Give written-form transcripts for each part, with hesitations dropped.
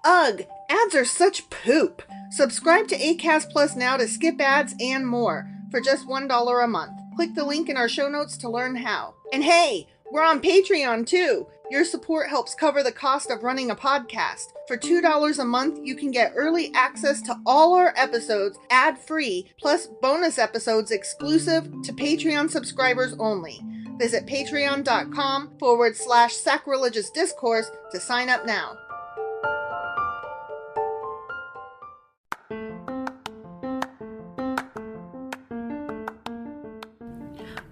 Ugh, ads are such poop. Subscribe to Acast Plus now to skip ads and more for just $1 a month. Click the link in our show notes to learn how. And hey, we're on Patreon too. Your support helps cover the cost of running a podcast. For $2 a month, you can get early access to all our episodes ad-free, plus bonus episodes exclusive to Patreon subscribers only. Visit patreon.com/sacrilegious discourse to sign up now.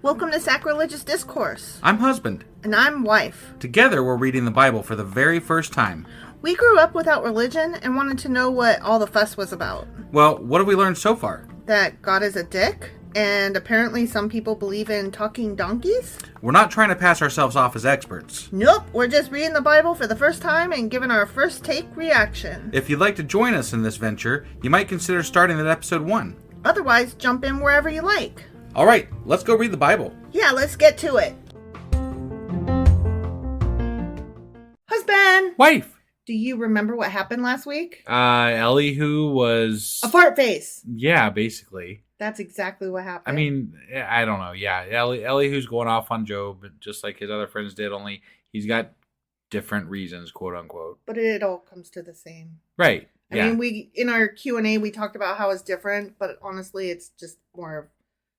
Welcome to Sacrilegious Discourse. I'm husband. And I'm wife. Together, we're reading the Bible for the very first time. We grew up without religion and wanted to know what all the fuss was about. Well, what have we learned so far? That God is a dick, and apparently some people believe in talking donkeys? We're not trying to pass ourselves off as experts. Nope, we're just reading the Bible for the first time and giving our first take reaction. If you'd like to join us in this venture, you might consider starting at episode 1. Otherwise, jump in wherever you like. All right, let's go read the Bible. Yeah, let's get to it. Husband! Wife! Do you remember what happened last week? Elihu was... A fart face! Yeah, basically. That's exactly what happened. I mean, I don't know. Yeah, Elihu's going off on Job, just like his other friends did, only he's got different reasons, quote unquote. But it all comes to the same. Right, yeah. I mean, we in our Q&A, we talked about how it's different, but honestly, it's just more of...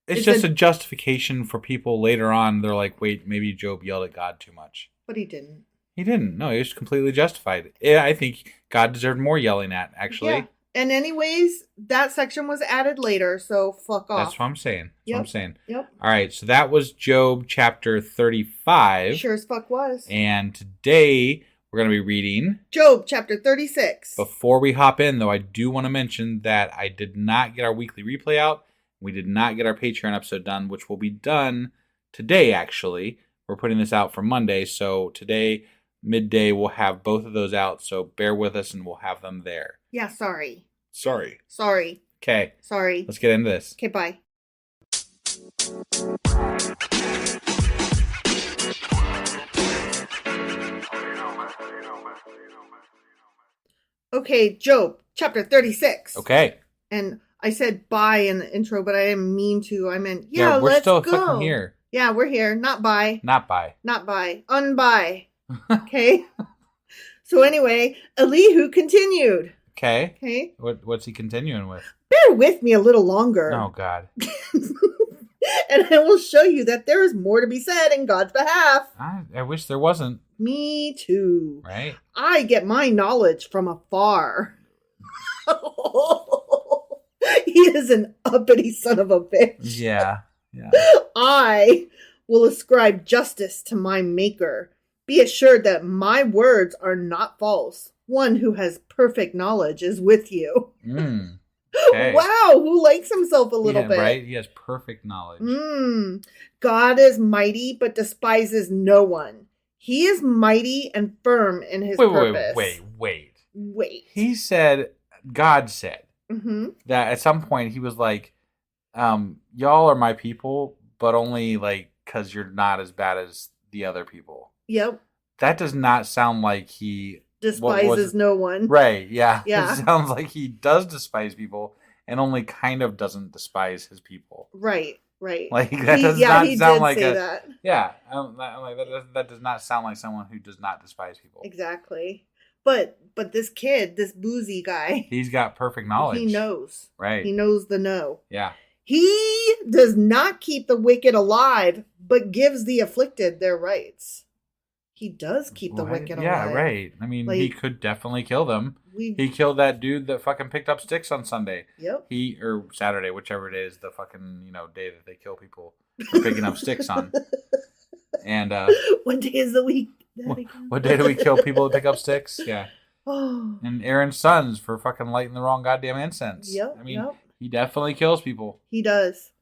It's just a justification for people later on. They're like, wait, maybe Job yelled at God too much. But he didn't. He didn't. No, he was completely justified. Yeah, I think God deserved more yelling at, actually. Yeah. And anyways, that section was added later, so fuck off. That's what I'm saying. Yep. All right, so that was Job chapter 35. Sure as fuck was. And today we're going to be reading Job chapter 36. Before we hop in, though, I do want to mention that I did not get our weekly replay out. We did not get our Patreon episode done, which will be done today, actually. We're putting this out for Monday, so today, midday, we'll have both of those out, so bear with us and we'll have them there. Yeah, sorry. Sorry. Okay. Sorry. Let's get into this. Okay, bye. Okay, Job chapter 36. Okay. And I said bye in the intro, but I didn't mean to. I meant, we're let's still go. fucking here. Yeah, we're here. Not bye. Not bye. Unbye. Okay? So anyway, Elihu continued. Okay. What's he continuing with? Bear with me a little longer. Oh, God. And I will show you that there is more to be said in God's behalf. I wish there wasn't. Me too. Right? I get my knowledge from afar. He is an uppity son of a bitch. Yeah. I will ascribe justice to my maker. Be assured that my words are not false. One who has perfect knowledge is with you. Okay. Wow, who likes himself a little bit? Right? He has perfect knowledge. God is mighty, but despises no one. He is mighty and firm in his purpose. Wait. He said, God said, that at some point he was like, y'all are my people, but only like because you're not as bad as the other people. Yep. That does not sound like he despises no one. Right, yeah. Yeah. It sounds like he does despise people and only kind of doesn't despise his people. Right. Like that does not sound like that. Yeah, that does not sound like someone who does not despise people. Exactly. But this kid, this boozy guy, he's got perfect knowledge. He knows. Right. He knows the know. Yeah. He does not keep the wicked alive, but gives the afflicted their rights. He does keep the wicked alive. Yeah, right. I mean, he could definitely kill them. He killed that dude that fucking picked up sticks on Sunday. Yep. Or Saturday, whichever it is, the fucking, day that they kill people for picking up sticks on. And what day is the week? What day do we kill people that pick up sticks? Yeah. Oh. And Aaron's sons for fucking lighting the wrong goddamn incense. Yep. I mean, he definitely kills people. He does.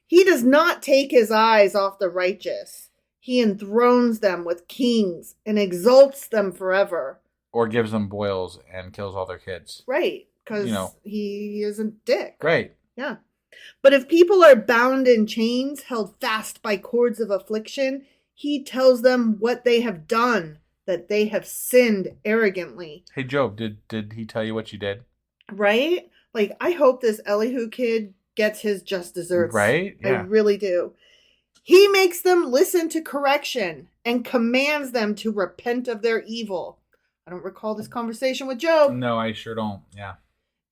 He does not take his eyes off the righteous. He enthrones them with kings and exalts them forever. Or gives them boils and kills all their kids. Right. Because he is a dick. Right. Yeah. But if people are bound in chains, held fast by cords of affliction, he tells them what they have done, that they have sinned arrogantly. Hey, Job, did he tell you what you did? Right? Like, I hope this Elihu kid gets his just desserts. Right? Yeah. I really do. He makes them listen to correction and commands them to repent of their evil. I don't recall this conversation with Job. No, I sure don't. Yeah.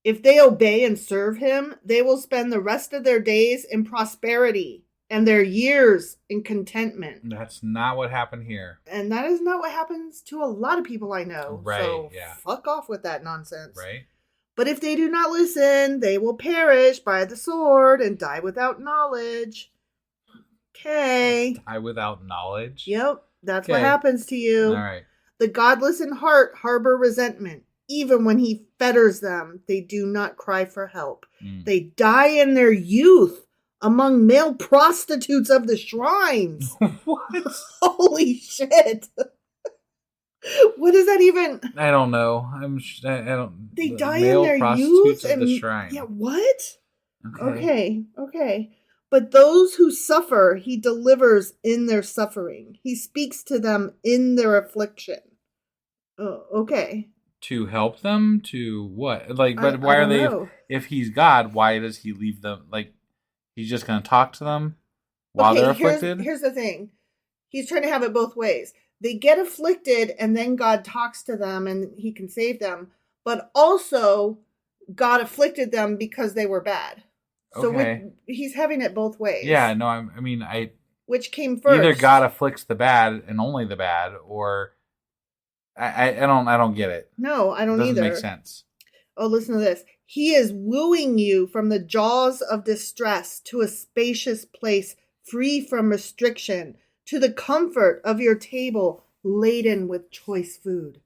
If they obey and serve him, they will spend the rest of their days in prosperity and their years in contentment. That's not what happened here. And that is not what happens to a lot of people I know. Right, So yeah. fuck off with that nonsense. Right? But if they do not listen, they will perish by the sword and die without knowledge. Okay. Die without knowledge? Yep, that's Okay. what happens to you. All right. The godless in heart harbor resentment. Even when he fetters them, they do not cry for help. They die in their youth among male prostitutes of the shrines. What? Holy shit. What is that even? I don't know. I don't. They die male in their prostitutes youth of the shrine. Yeah, what? Okay. But those who suffer, he delivers in their suffering. He speaks to them in their affliction. Oh, okay. To help them? To what? Like, but I why are don't they? know. If he's God, why does he leave them? Like, he's just going to talk to them while they're afflicted? Here's the thing. He's trying to have it both ways. They get afflicted, and then God talks to them, and he can save them. But also, God afflicted them because they were bad. So he's having it both ways. Yeah, no, I mean, which came first? Either God afflicts the bad and only the bad, or I don't get it. No, I don't either. It doesn't either. make sense. Oh, listen to this. He is wooing you from the jaws of distress to a spacious place free from restriction, to the comfort of your table laden with choice food.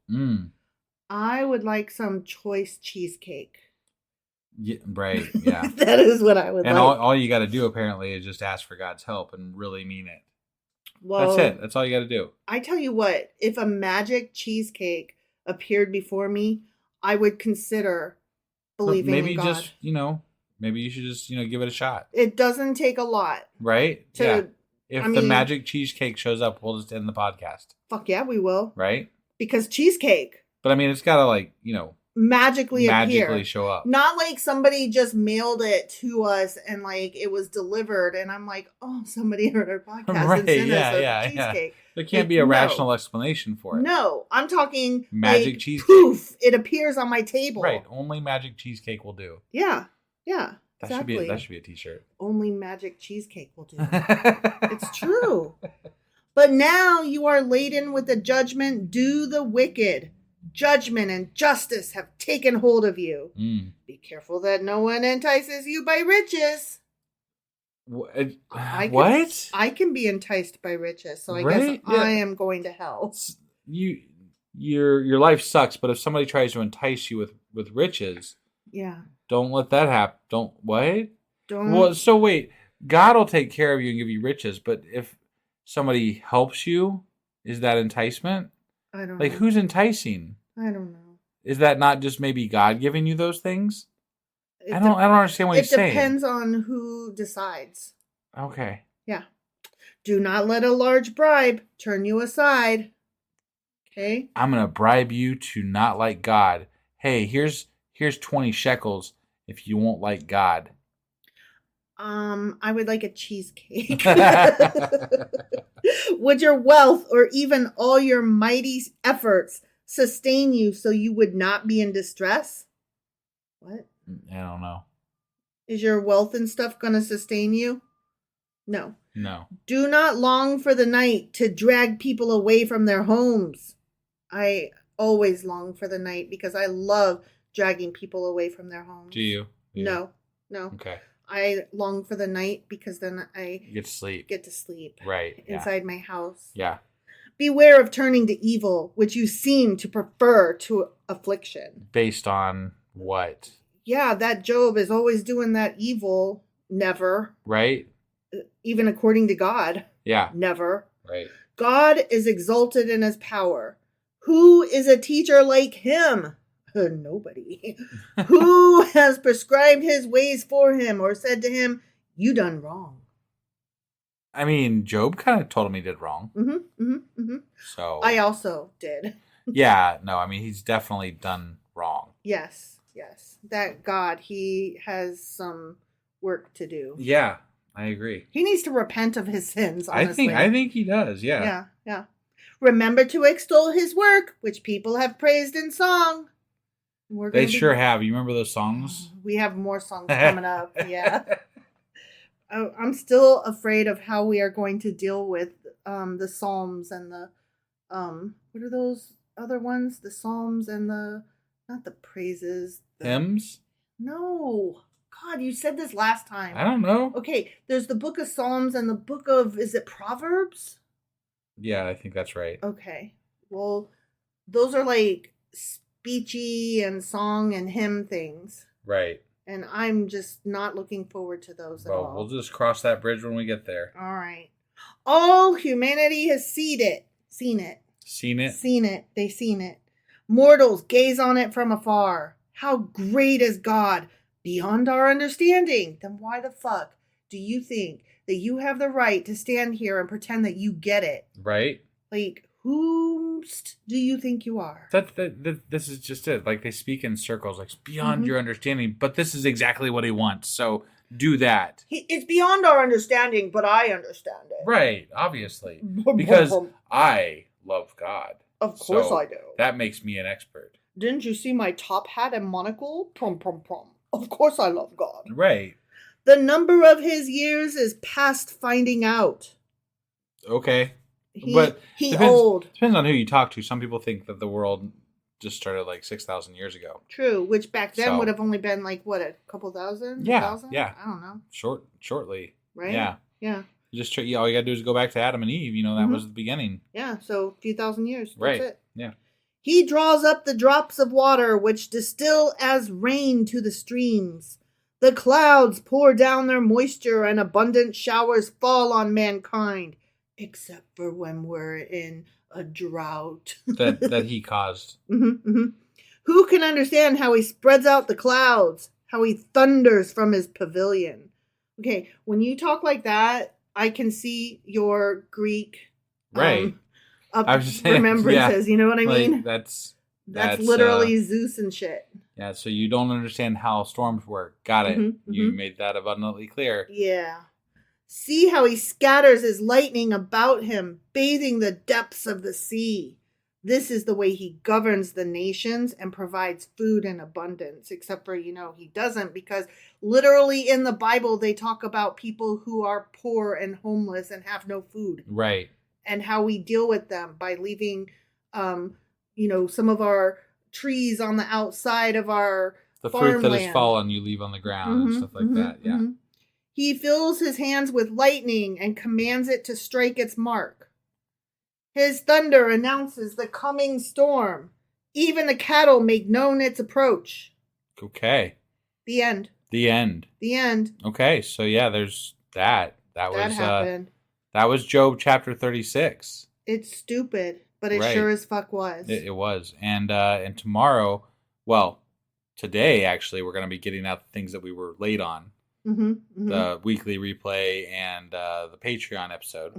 I would like some choice cheesecake. Yeah, right, yeah. That is what I would and like. all you got to do, apparently, is just ask for God's help and really mean it. Well, that's it. That's all you got to do. I tell you what, if a magic cheesecake appeared before me, I would consider believing in God. Maybe you should just, give it a shot. It doesn't take a lot. Right? Yeah. If the magic cheesecake shows up, we'll just end the podcast. Fuck yeah, we will. Right? Because cheesecake. But I mean, it's got to magically appear. Show up. Not like somebody just mailed it to us and it was delivered and I'm like, oh, somebody heard our podcast and sent us a cheesecake. There can't be a rational explanation for it. No, I'm talking magic cheesecake. Poof, it appears on my table. Right, only magic cheesecake will do. Yeah. That should be a t-shirt. Only magic cheesecake will do. It's true. But now you are laden with the judgment due the wicked. Judgment and justice have taken hold of you. Be careful that no one entices you by riches. What? I can be enticed by riches, so I guess I am going to hell. Your life sucks, but if somebody tries to entice you with riches, don't let that happen. So wait, God will take care of you and give you riches, but if somebody helps you, is that enticement? I don't know. Who's enticing? I don't know. Is that not just maybe God giving you those things? I don't understand what he's saying. It depends on who decides. Okay. Yeah. Do not let a large bribe turn you aside. Okay? I'm going to bribe you to not like God. Hey, here's 20 shekels if you won't like God. I would like a cheesecake. Would your wealth or even all your mighty efforts sustain you so you would not be in distress? What? I don't know. Is your wealth and stuff going to sustain you? No. Do not long for the night to drag people away from their homes. I always long for the night because I love dragging people away from their homes. Do you? No. Okay. I long for the night because then I get to sleep. Right. Inside my house. Yeah. Beware of turning to evil, which you seem to prefer to affliction. Based on what? Yeah, that Job is always doing that evil. Never. Right. Even according to God. Yeah. Never. Right. God is exalted in his power. Who is a teacher like him? Nobody. Who has prescribed his ways for him or said to him, you done wrong? I mean, Job kind of told him he did wrong. So I also did. Yeah, no, I mean, he's definitely done wrong. Yes. That God, he has some work to do. Yeah, I agree. He needs to repent of his sins, honestly. I think he does, yeah. Yeah. Remember to extol his work, which people have praised in song. They sure have. You remember those songs? We have more songs coming up, yeah. I'm still afraid of how we are going to deal with the Psalms and the, what are those other ones? The Psalms and not the praises. Hymns? No. God, you said this last time. I don't know. Okay, there's the book of Psalms and the book of, is it Proverbs? Yeah, I think that's right. Okay. Well, those are like speechy and song and hymn things. Right. And I'm just not looking forward to those at all. We'll just cross that bridge when we get there. All right. All humanity has seen it. They've seen it. Mortals gaze on it from afar. How great is God, beyond our understanding. Then why the fuck do you think that you have the right to stand here and pretend that you get it? Right. Like, who do you think you are? This is just it. Like, they speak in circles, like, beyond your understanding, but this is exactly what he wants, so do that. It's beyond our understanding, but I understand it. Right, obviously. Because I love God. Of course I do. That makes me an expert. Didn't you see my top hat and monocle? Prom. Of course I love God. Right. The number of his years is past finding out. Okay. He depends, old. Depends on who you talk to. Some people think that the world just started like 6,000 years ago. True, which back then would have only been like, what, a couple thousand? Yeah, 1,000? yeah. I don't know. Shortly. Right? Yeah. Yeah. All you gotta do is go back to Adam and Eve. That was the beginning. Yeah, so a few thousand years. That's right. it. Yeah. He draws up the drops of water, which distill as rain to the streams. The clouds pour down their moisture, and abundant showers fall on mankind. Except for when we're in a drought. that he caused. Who can understand how he spreads out the clouds? How he thunders from his pavilion? Okay, when you talk like that, I can see your Greek right. I was just saying, remembrances. Yeah. You know what I mean? That's literally Zeus and shit. Yeah, so you don't understand how storms work. Got it. You made that abundantly clear. Yeah. See how he scatters his lightning about him, bathing the depths of the sea. This is the way he governs the nations and provides food in abundance. Except for, he doesn't, because literally in the Bible, they talk about people who are poor and homeless and have no food. Right. And how we deal with them by leaving, some of our trees on the outside of our farmland. Fruit that has fallen, you leave on the ground and stuff like that. Yeah. He fills his hands with lightning and commands it to strike its mark. His thunder announces the coming storm. Even the cattle make known its approach. Okay. The end. Okay, so yeah, there's that. That happened. That was Job chapter 36. It's stupid, but it sure as fuck was. It was. And tomorrow, today actually, we're going to be getting out the things that we were late on. The weekly replay and the Patreon episode.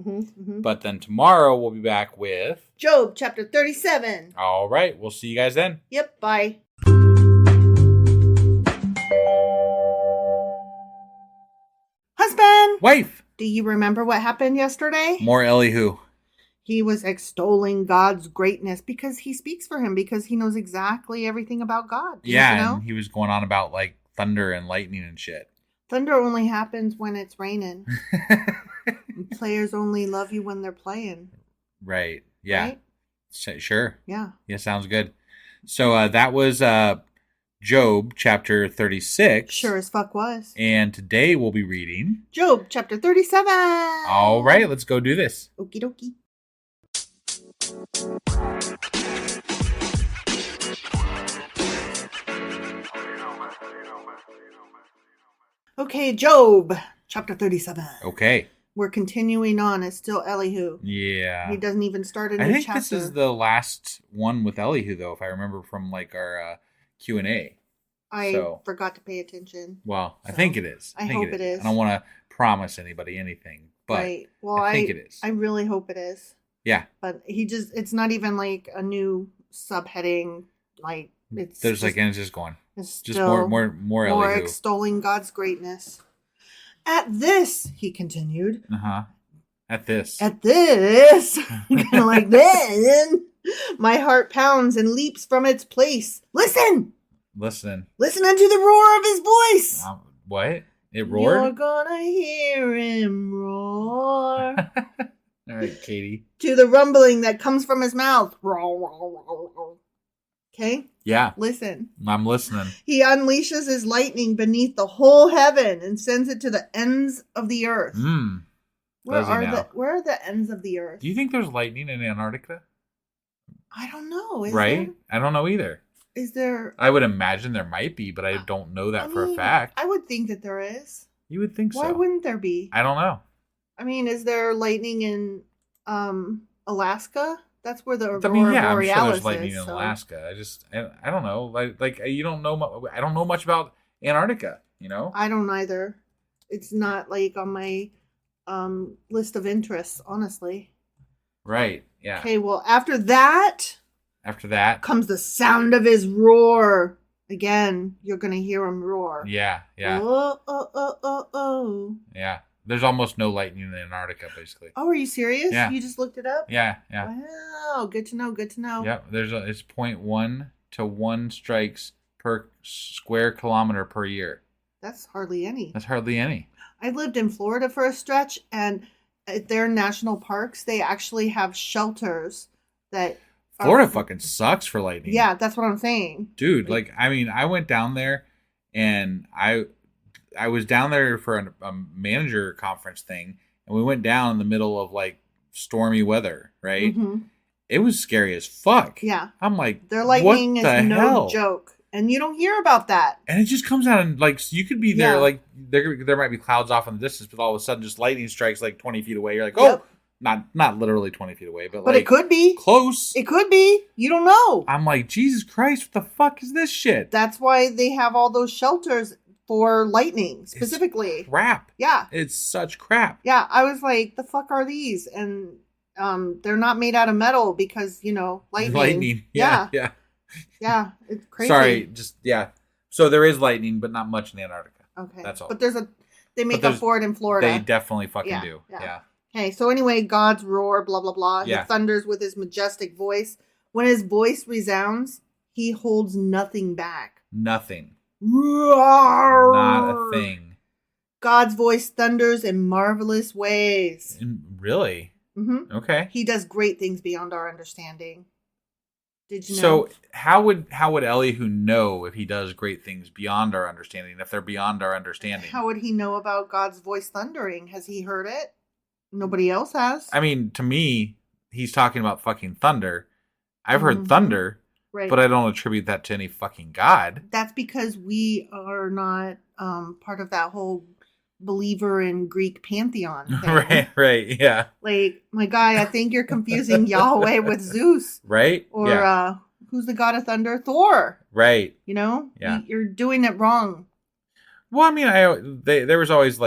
But then tomorrow we'll be back with Job chapter 37. All right. We'll see you guys then. Yep. Bye. Husband. Wife. Do you remember what happened yesterday? More Elihu. He was extolling God's greatness because he speaks for him, because he knows exactly everything about God. And he was going on about like thunder and lightning and shit. Thunder only happens when it's raining. Players only love you when they're playing. Right. Yeah. Right? Sure. Yeah. Yeah, sounds good. So that was Job chapter 36. Sure as fuck was. And today we'll be reading Job chapter 37. All right, let's go do this. Okie dokie. Okay, Job, chapter 37. Okay. We're continuing on. It's still Elihu. Yeah. He doesn't even start a new chapter. I think this is the last one with Elihu, though, if I remember from like our Q&A. I forgot to pay attention. Well, I think it is. I hope it is. I don't want to promise anybody anything, but right. Well, I think it is. I really hope it is. Yeah. But it's not even like a new subheading. Like, it's There's just, and it's just going. it's Just still more more Elihu. extolling God's greatness. At this, he continued. At this. Kind of like then, my heart pounds and leaps from its place. Listen unto the roar of his voice. What? It roared? You're gonna hear him roar. All right, Katie. To the rumbling that comes from his mouth. Okay? Yeah. Listen. I'm listening. He unleashes his lightning beneath the whole heaven and sends it to the ends of the earth. Where are the ends of the earth? Do you think there's lightning in Antarctica? I don't know. Right? There? I don't know either. Is there? I would imagine there might be, but I don't know that for a fact. I would think that there is. You would think so. Why wouldn't there be? I don't know. I mean, is there lightning in Alaska? That's where the Aurora Borealis I'm sure there's lightning in Alaska. I don't know. Like you don't know. I don't know much about Antarctica. You know. I don't either. It's not like on my list of interests, honestly. Right. Yeah. Okay. Well, after that comes the sound of his roar. Again, you're gonna hear him roar. Yeah. Yeah. Oh. Yeah. There's almost no lightning in Antarctica, basically. Oh, are you serious? Yeah. You just looked it up? Yeah. Wow, good to know. Yep. It's 0.1 to 1 strikes per square kilometer per year. That's hardly any. I lived in Florida for a stretch, and at their national parks, they actually have shelters that. Florida fucking sucks for lightning. Yeah, that's what I'm saying. Dude, I went down there, and I was down there for a manager conference thing, and we went down in the middle of stormy weather, right? Mm-hmm. It was scary as fuck. Yeah. I'm like, their lightning what the is no hell? joke. And you don't hear about that. And it just comes out and you could be there, there might be clouds off in the distance, but all of a sudden just lightning strikes 20 feet away. You're like, oh, not literally 20 feet away, but it could be. Close. It could be. You don't know. I'm like, Jesus Christ, what the fuck is this shit? That's why they have all those shelters for lightning specifically. It's crap. Yeah. It's such crap. Yeah. I was like, the fuck are these? And they're not made out of metal because, lightning. Yeah. Yeah. It's crazy. Sorry. So there is lightning, but not much in Antarctica. Okay. That's all. But they make up for it in Florida. They definitely fucking do. Yeah. Okay. So anyway, God's roar, blah, blah, blah. He thunders with his majestic voice. When his voice resounds, he holds nothing back. Nothing. Roar! Not a thing. God's voice thunders in marvelous ways. Really? Mm-hmm. Okay. He does great things beyond our understanding. Did you know? So how would Elihu know if he does great things beyond our understanding, if they're beyond our understanding? How would he know about God's voice thundering? Has he heard it? Nobody else has. I mean, to me, he's talking about fucking thunder. I've heard thunder, right, but I don't attribute that to any fucking God. That's because we are not part of that whole believer in Greek pantheon thing. Right, yeah. My guy, I think you're confusing Yahweh with Zeus. Right? Or who's the god of thunder? Thor. Right. Yeah. You're doing it wrong. Well, I mean, there was always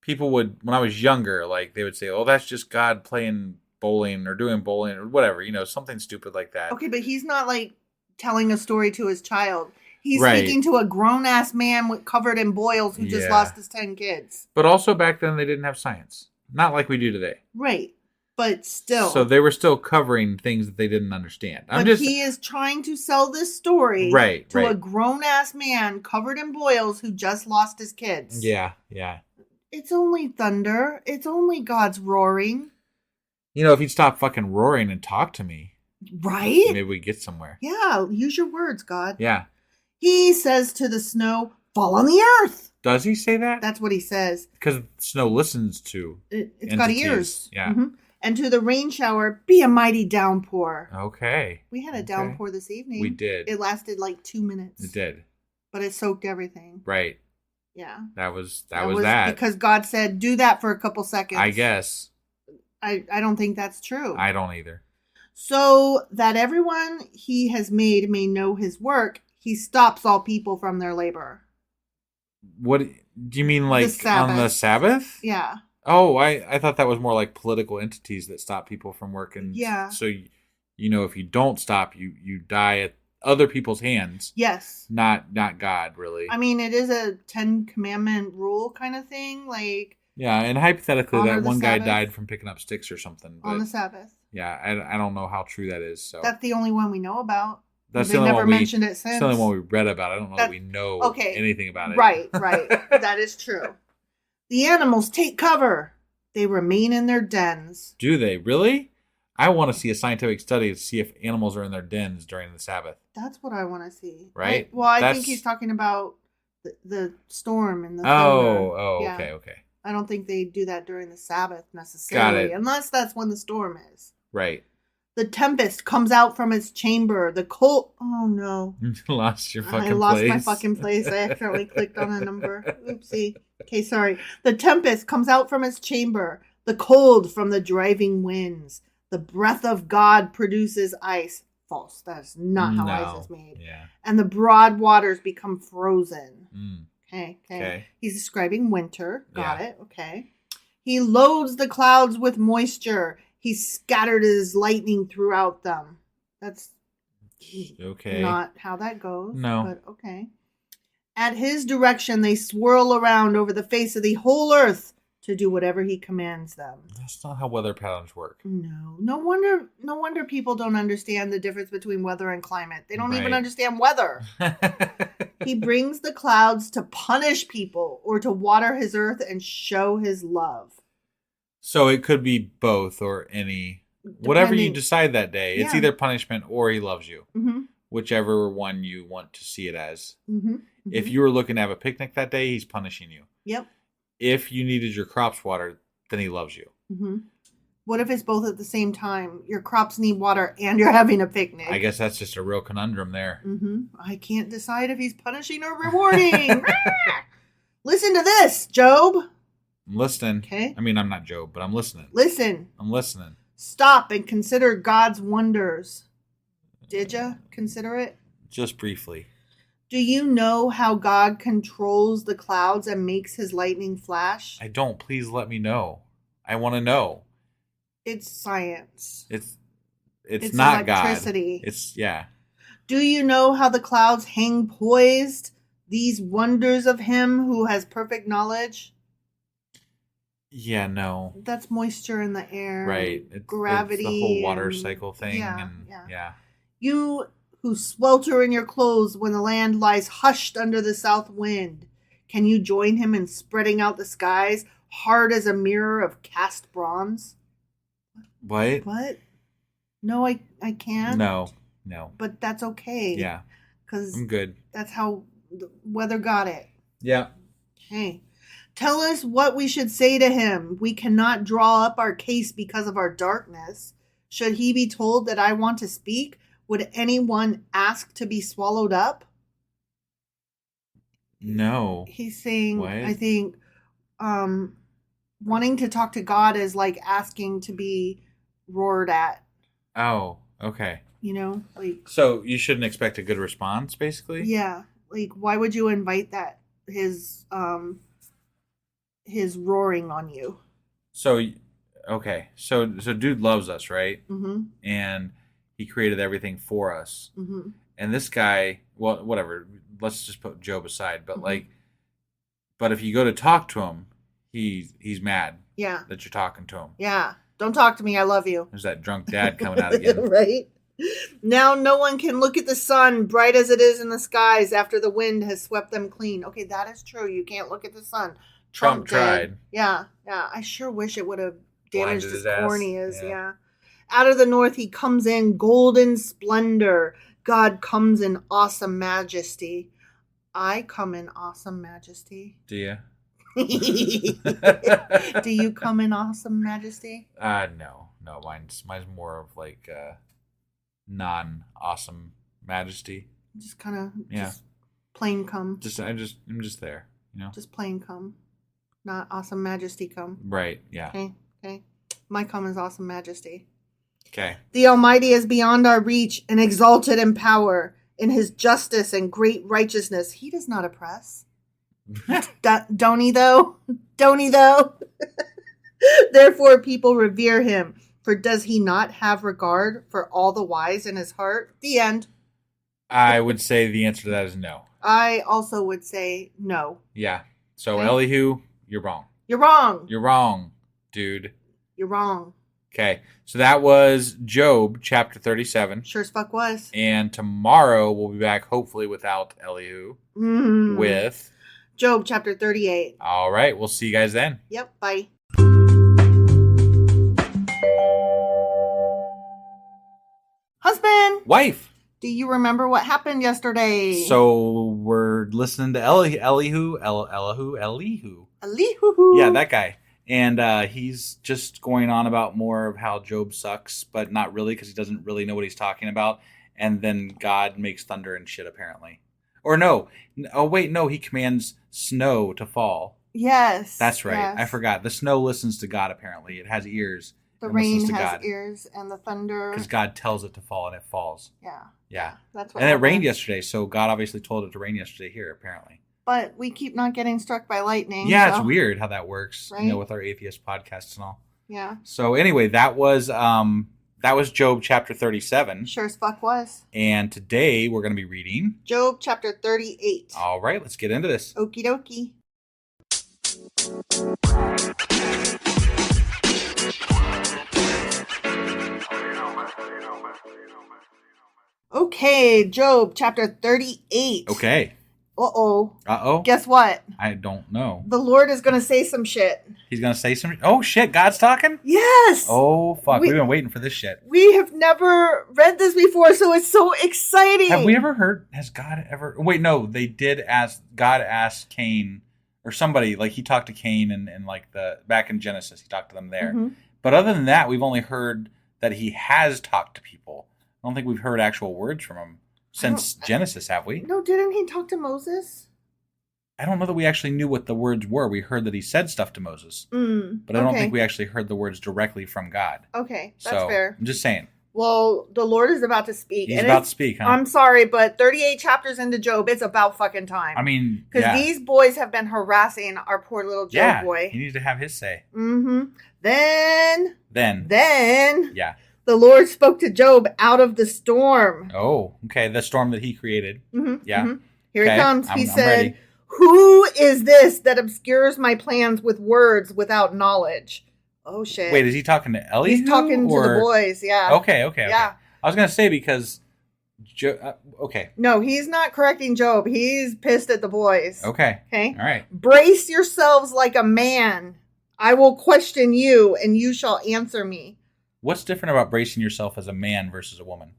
people would, when I was younger, they would say, oh, that's just God playing bowling or doing bowling or whatever, something stupid like that. Okay, but he's not telling a story to his child. He's speaking to a grown-ass man covered in boils who just lost his 10 kids. But also back then they didn't have science. Not like we do today. Right. But still. So they were still covering things that they didn't understand. He is trying to sell this story to a grown-ass man covered in boils who just lost his kids. Yeah. It's only thunder. It's only God's roaring. If he'd stop fucking roaring and talk to me. Right? Maybe we'd get somewhere. Yeah. Use your words, God. Yeah. He says to the snow, fall on the earth. Does he say that? That's what he says. Because snow listens to It's got ears. Yeah. Mm-hmm. And to the rain shower, be a mighty downpour. Okay. We had a downpour this evening. We did. It lasted 2 minutes. It did. But it soaked everything. Right. Yeah. That was that. Because God said, do that for a couple seconds. I guess. I don't think that's true. I don't either. So that everyone he has made may know his work, he stops all people from their labor. What do you mean, on the Sabbath? Yeah. Oh, I thought that was more like political entities that stop people from working. Yeah. So, if you don't stop, you die at other people's hands. Yes. Not God, really. I mean, it is a 10 commandment rule kind of thing. Like, yeah, and hypothetically, honor that the one guy Sabbath. died from picking up sticks or something. But On the Sabbath. yeah, I don't know how true that is. So that's the only one we know about. That's They the only never one mentioned it since. It's the only one we read about. I don't know that we know anything about it. Right. That is true. The animals take cover. They remain in their dens. Do they really? I want to see a scientific study to see if animals are in their dens during the Sabbath. That's what I want to see. Right? I think he's talking about the storm and the thunder. Okay. I don't think they do that during the Sabbath necessarily. Unless that's when the storm is. Right. The tempest comes out from its chamber. The cold... Oh, no. You lost your fucking place. I lost my fucking place. I accidentally clicked on a number. Oopsie. Okay, sorry. The tempest comes out from its chamber. The cold from the driving winds. The breath of God produces ice. False. That's not how ice is made. Yeah. And the broad waters become frozen. Mm. Okay. He's describing winter. Got it. Okay. He loads the clouds with moisture. He scattered his lightning throughout them. That's not how that goes. No. But okay. At his direction, they swirl around over the face of the whole earth to do whatever he commands them. That's not how weather patterns work. No wonder people don't understand the difference between weather and climate. They don't even understand weather. He brings the clouds to punish people or to water his earth and show his love. So it could be both or any. Whatever you decide that day. It's either punishment or he loves you. Mm-hmm. Whichever one you want to see it as. Mm-hmm. If you were looking to have a picnic that day, he's punishing you. Yep. If you needed your crops watered, then he loves you. Mm-hmm. What if it's both at the same time? Your crops need water and you're having a picnic. I guess that's just a real conundrum there. Mm-hmm. I can't decide if he's punishing or rewarding. Listen to this, Job. I'm listening. Okay. I mean, I'm not Job, but I'm listening. Listen. I'm listening. Stop and consider God's wonders. Did you consider it? Just briefly. Do you know how God controls the clouds and makes his lightning flash? I don't. Please let me know. I want to know. It's science. It's not electricity. God. Do you know how the clouds hang poised? These wonders of him who has perfect knowledge? Yeah, no. That's moisture in the air. Right. Gravity. It's the whole water cycle thing. Yeah. You who swelter in your clothes when the land lies hushed under the south wind. Can you join him in spreading out the skies, hard as a mirror of cast bronze? What? No, I can't. No. But that's okay. Yeah. Because I'm good. That's how the weather got it. Yeah. Okay. Tell us what we should say to him. We cannot draw up our case because of our darkness. Should he be told that I want to speak? Would anyone ask to be swallowed up? No. He's saying, what? I think, wanting to talk to God is like asking to be roared at. Oh, okay. Like. So you shouldn't expect a good response, basically? Yeah. Like, why would you invite that? His roaring on you. So, okay. So dude loves us, right? Mm-hmm. And he created everything for us. Mm-hmm. And this guy, well, whatever. Let's just put Job aside. But but if you go to talk to him, he's mad. Yeah. That you're talking to him. Yeah. Don't talk to me. I love you. There's that drunk dad coming out again. Right? Now no one can look at the sun bright as it is in the skies after the wind has swept them clean. Okay, that is true. You can't look at the sun. Trump tried. Yeah. I sure wish it would have damaged his corneas. Yeah. Out of the north he comes in golden splendor. God comes in awesome majesty. I come in awesome majesty. Do you? Do you come in awesome majesty? No. Mine's more of like non-awesome majesty. Just kind of just plain come. I'm just there, Just plain come. Not awesome majesty come. Right, yeah. Okay. My come is awesome majesty. Okay. The Almighty is beyond our reach and exalted in power. In his justice and great righteousness, he does not oppress. Don't he, though? Therefore people revere him. For does he not have regard for all the wise in his heart? The end. I would say the answer to that is no. I also would say no. Yeah. So, Okay. Elihu, you're wrong. You're wrong. You're wrong, dude. You're wrong. Okay. So that was Job chapter 37. Sure as fuck was. And tomorrow we'll be back, hopefully without Elihu, with Job chapter 38. All right. We'll see you guys then. Yep. Bye. Husband. Wife. Do you remember what happened yesterday? So we're listening to Elihu. Elihu. Yeah, that guy. And he's just going on about more of how Job sucks, but not really because he doesn't really know what he's talking about. And then God makes thunder and shit, apparently. Or no. Oh, wait, no. He commands snow to fall. Yes. That's right. Yes. I forgot. The snow listens to God, apparently. It has ears. The rain has ears and the thunder. Because God tells it to fall and it falls. Yeah. Yeah. That's what and happened. It rained yesterday, so God obviously told it to rain yesterday here, apparently. But we keep not getting struck by lightning. Yeah, so. It's weird how that works, right? With our atheist podcasts and all. Yeah. So anyway, that was Job chapter 37. Sure as fuck was. And today we're going to be reading Job chapter 38. All right, let's get into this. Okie dokie. Okay, Job chapter 38. Okay. Uh-oh. Uh-oh. Guess what? I don't know. The Lord is going to say some shit. He's going to say some... Oh, shit. God's talking? Yes. Oh, fuck. We've been waiting for this shit. We have never read this before, so it's so exciting. Have we ever heard... Has God ever... Wait, no. They did ask... God asked Cain... Or somebody, like he talked to Cain and like back in Genesis, he talked to them there. Mm-hmm. But other than that, we've only heard that he has talked to people. I don't think we've heard actual words from him since Genesis, have we? No, didn't he talk to Moses? I don't know that we actually knew what the words were. We heard that he said stuff to Moses. But I don't think we actually heard the words directly from God. Okay, that's fair. I'm just saying. Well, the Lord is about to speak. He's about to speak, huh? I'm sorry, but 38 chapters into Job, it's about fucking time. I mean, because these boys have been harassing our poor little Job boy. He needs to have his say. Then. Yeah. The Lord spoke to Job out of the storm. Oh, okay. The storm that he created. Yeah. Here he comes. He said, ready. Who is this that obscures my plans with words without knowledge? Oh, shit. Wait, is he talking to Elihu? He's talking to the boys, yeah. Okay. Yeah. I was going to say because... okay. No, he's not correcting Job. He's pissed at the boys. Okay. All right. Brace yourselves like a man. I will question you, and you shall answer me. What's different about bracing yourself as a man versus a woman?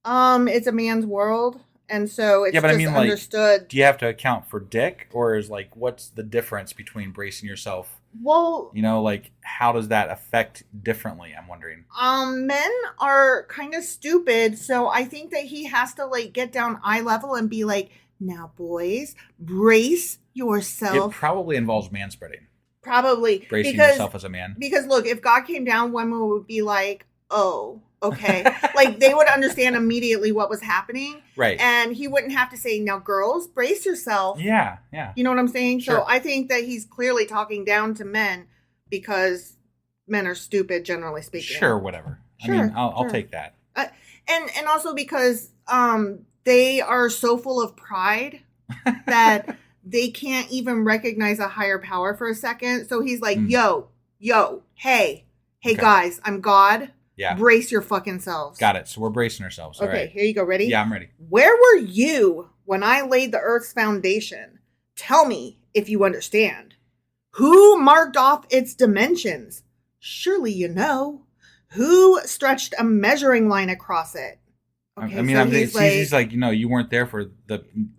It's a man's world, and so it's understood. Like, do you have to account for dick, or is like what's the difference between bracing yourself? Well, like how does that affect differently? I'm wondering. Men are kind of stupid, so I think that he has to like get down eye level and be like, "Now, boys, brace yourself." It probably involves manspreading. Probably bracing yourself as a man. Because look, if God came down, women would be like, "Oh, okay," like they would understand immediately what was happening, right? And he wouldn't have to say, "Now, girls, brace yourself." Yeah. You know what I'm saying? Sure. So I think that he's clearly talking down to men because men are stupid, generally speaking. Sure, whatever. Sure, I mean, I'll take that. And also because they are so full of pride that they can't even recognize a higher power for a second. So he's like, yo, hey, okay. Guys, I'm God. Yeah. Brace your fucking selves. Got it. So we're bracing ourselves. All right. Here you go. Ready? Yeah, I'm ready. Where were you when I laid the earth's foundation? Tell me if you understand. Who marked off its dimensions? Surely you know. Who stretched a measuring line across it? Okay, I mean, he's like, you weren't there for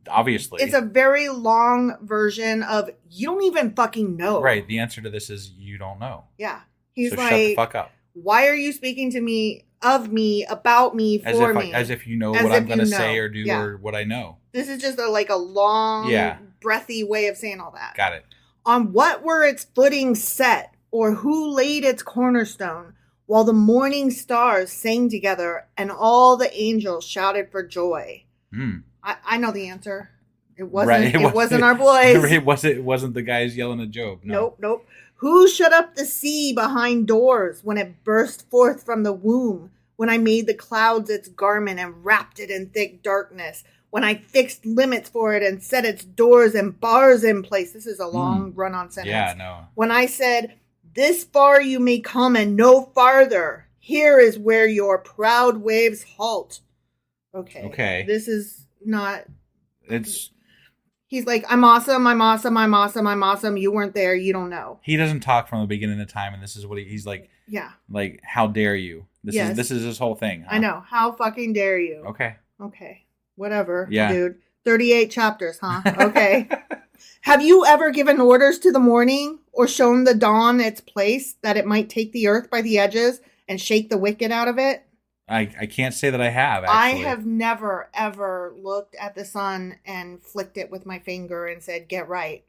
obviously. It's a very long version of, you don't even fucking know. Right. The answer to this is, you don't know. Yeah. He's so like, shut the fuck up. Why are you speaking to me, of me, about me, for me? As if you know what I'm going to say or do or what I know. This is just a long, breathy way of saying all that. Got it. On what were its footings set, or who laid its cornerstone? While the morning stars sang together and all the angels shouted for joy. I know the answer. It wasn't. It wasn't our boys. It wasn't the guys yelling at Job. No. Nope. Who shut up the sea behind doors when it burst forth from the womb? When I made the clouds its garment and wrapped it in thick darkness? When I fixed limits for it and set its doors and bars in place? This is a long run-on sentence. Yeah, no. When I said, this far you may come and no farther. Here is where your proud waves halt. Okay. This is not... He's like, I'm awesome, I'm awesome, I'm awesome, I'm awesome. You weren't there, you don't know. He doesn't talk from the beginning of time, and this is what he's like. Yeah. Like, how dare you? This is his whole thing. Huh? I know. How fucking dare you? Okay. Whatever, dude. 38 chapters, huh? Okay. Have you ever given orders to the morning or shown the dawn its place that it might take the earth by the edges and shake the wicked out of it? I can't say that I have, actually. I have never, ever looked at the sun and flicked it with my finger and said, get right.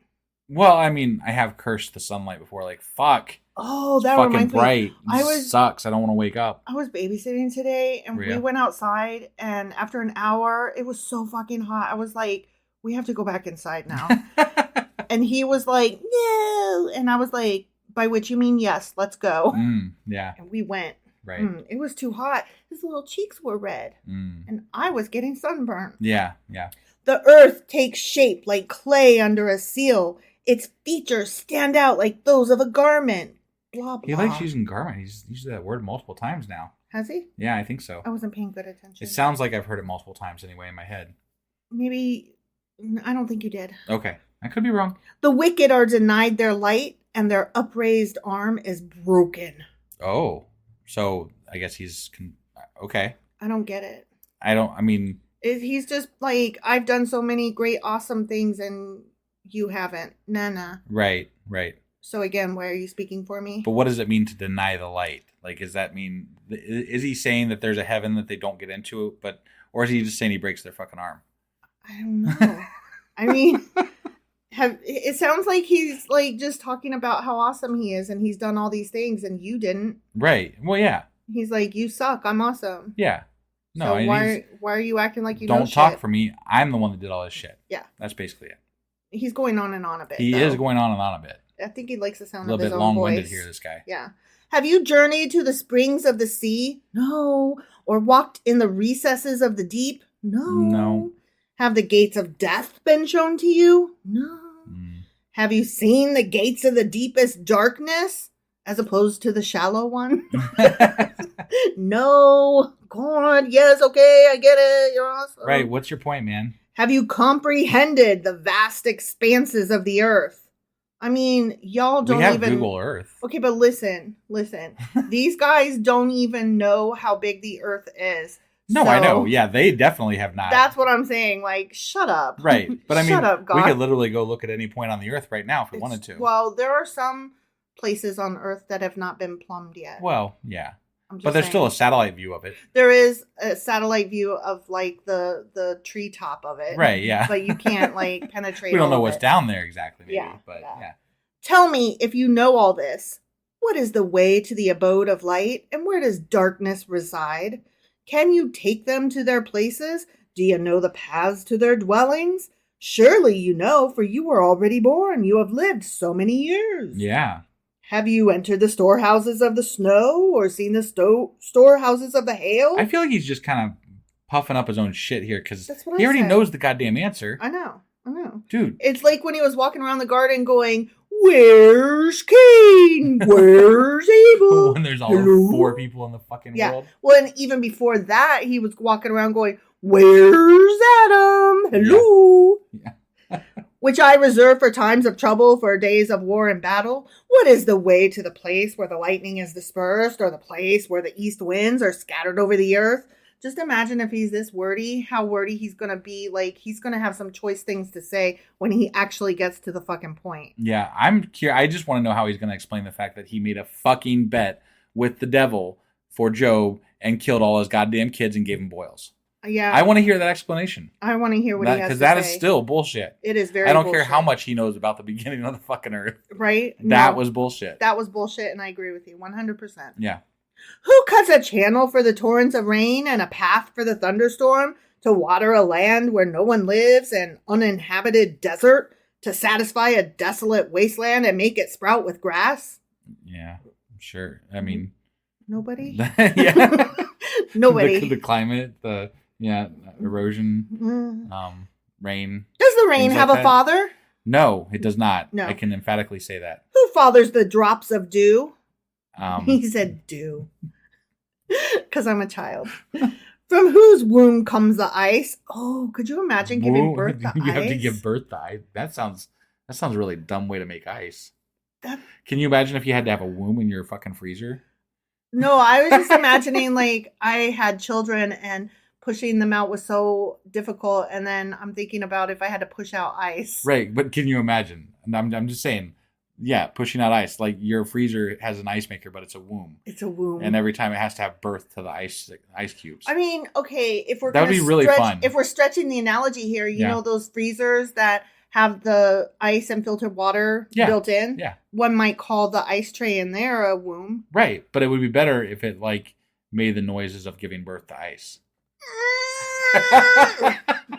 Well, I mean, I have cursed the sunlight before. Like, fuck. Oh, that it's reminds fucking bright. me. Sucks. I don't want to wake up. I was babysitting today, and we went outside, and after an hour, it was so fucking hot. I was like, we have to go back inside now. And he was like, no. And I was like, by which you mean yes, let's go. Yeah. And we went. Right. It was too hot. His little cheeks were red. And I was getting sunburned. Yeah. The earth takes shape like clay under a seal. Its features stand out like those of a garment. Blah, blah. He likes using garment. He's used that word multiple times now. Has he? Yeah, I think so. I wasn't paying good attention. It sounds like I've heard it multiple times anyway in my head. Maybe. I don't think you did. Okay. I could be wrong. The wicked are denied their light, and their upraised arm is broken. Oh. So, I guess he's... okay. I don't get it. He's just like, I've done so many great, awesome things, and you haven't. Nah. Right. So again, why are you speaking for me? But what does it mean to deny the light? Like, does that mean... is he saying that there's a heaven that they don't get into, or is he just saying he breaks their fucking arm? I don't know. I mean... it sounds like he's like just talking about how awesome he is and he's done all these things and you didn't. Right. Well, yeah. He's like, you suck. I'm awesome. Yeah. No. So why are you acting like you don't know shit? talk for me. I'm the one that did all this shit. Yeah. That's basically it. He's going on and on a bit. He is going on and on a bit. I think he likes the sound of his own voice. A little bit long-winded here, this guy. Yeah. Have you journeyed to the springs of the sea? No. Or walked in the recesses of the deep? No. Have the gates of death been shown to you? No. Have you seen the gates of the deepest darkness as opposed to the shallow one? No. God, yes, okay, I get it. You're awesome. Right, what's your point, man? Have you comprehended the vast expanses of the earth? I mean, y'all don't even... We have Google Earth. Okay, but listen. These guys don't even know how big the earth is. No, I know. Yeah, they definitely have not. That's what I'm saying. Like, shut up. Right. But I mean, shut up, God. We could literally go look at any point on the earth right now if we wanted to. Well, there are some places on earth that have not been plumbed yet. Well, yeah. But there's still a satellite view of it. There is a satellite view of, like, the treetop of it. Right, yeah. But you can't, like, penetrate We don't know what's down there exactly, maybe. Yeah. But, yeah. Tell me, if you know all this, what is the way to the abode of light, and where does darkness reside? Can you take them to their places? Do you know the paths to their dwellings? Surely you know, for you were already born. You have lived so many years. Yeah. Have you entered the storehouses of the snow or seen the storehouses of the hail? I feel like he's just kind of puffing up his own shit here because he already knows the goddamn answer. I know. Dude. It's like when he was walking around the garden going, where's Cain? Where's Abel? When there's all 4 people in the fucking world. Well, and even before that, he was walking around going, where's Adam? Hello? Yeah. Which I reserve for times of trouble, for days of war and battle. What is the way to the place where the lightning is dispersed, or the place where the east winds are scattered over the earth? Just imagine if he's this wordy, how wordy he's going to be. Like, he's going to have some choice things to say when he actually gets to the fucking point. Yeah, I'm curious. I just want to know how he's going to explain the fact that he made a fucking bet with the devil for Job and killed all his goddamn kids and gave him boils. Yeah. I want to hear that explanation. I want to hear what he has to say. Because that is still bullshit. It is very I don't bullshit. care how much he knows about the beginning of the fucking earth. Right? That was bullshit. That was bullshit, and I agree with you 100%. Yeah. Who cuts a channel for the torrents of rain and a path for the thunderstorm to water a land where no one lives, an uninhabited desert, To satisfy a desolate wasteland and make it sprout with grass? Yeah, sure. I mean, nobody. Yeah, Nobody. The climate, erosion, rain. Does the rain have a father? No, it does not. No. I can emphatically say that. Who fathers the drops of dew? He said dew. Because I'm a child. From whose womb comes the ice? Oh, could you imagine giving birth to ice? You have to give birth to ice. That sounds a really dumb way to make ice. Can you imagine if you had to have a womb in your fucking freezer? No, I was just imagining like I had children and pushing them out was so difficult. And then I'm thinking about if I had to push out ice. Right, but can you imagine? I'm just saying, yeah, pushing out ice. Like your freezer has an ice maker, but it's a womb. It's a womb. And every time it has to have birth to the ice cubes. I mean, okay, if we're that would be really fun. If we're stretching the analogy here, you know those freezers that have the ice and filtered water built in? Yeah. One might call the ice tray in there a womb. Right, but it would be better if it like made the noises of giving birth to ice.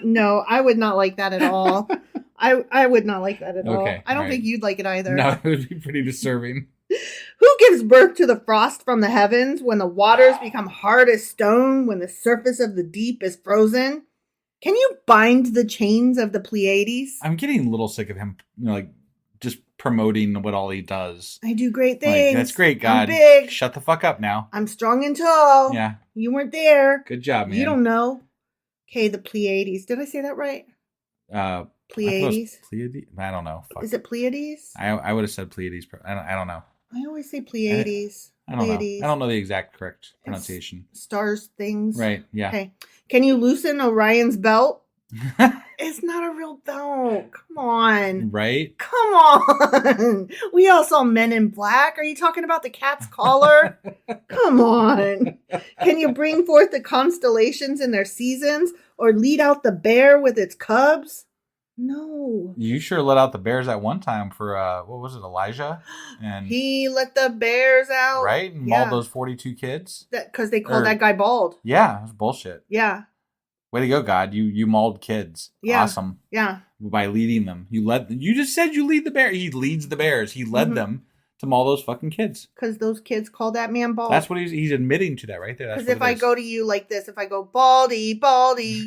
No, I would not like that at all. I would not like that at all. I don't think you'd like it either. No, it would be pretty disturbing. Who gives birth to the frost from the heavens when the waters become hard as stone, when the surface of the deep is frozen? Can you bind the chains of the Pleiades? I'm getting a little sick of him, just promoting what all he does. I do great things. Like, that's great, God. I'm big. Shut the fuck up now. I'm strong and tall. Yeah. You weren't there. Good job, man. You don't know. Okay, the Pleiades. Did I say that right? Pleiades? Pleiades? I don't know. Fuck. Is it Pleiades? I would have said Pleiades. I don't know. I always say Pleiades. I don't know. I don't know the exact correct pronunciation. Stars, things. Right, yeah. Okay. Can you loosen Orion's belt? It's not a real belt. Come on. Right? Come on. We all saw Men in Black. Are you talking about the cat's collar? Come on. Can you bring forth the constellations in their seasons or lead out the bear with its cubs? No. You sure let out the bears at one time for, what was it, Elijah? And he let the bears out. Right? And mauled those 42 kids? Because they called that guy bald. Yeah, it was bullshit. Yeah. Way to go, God. You mauled kids. Yeah. Awesome. Yeah. By leading them. You just said you lead the bear. He leads the bears. He led them to maul those fucking kids. Because those kids called that man bald. That's what he's admitting to that right there. Because if I go to you like this, if I go, baldy,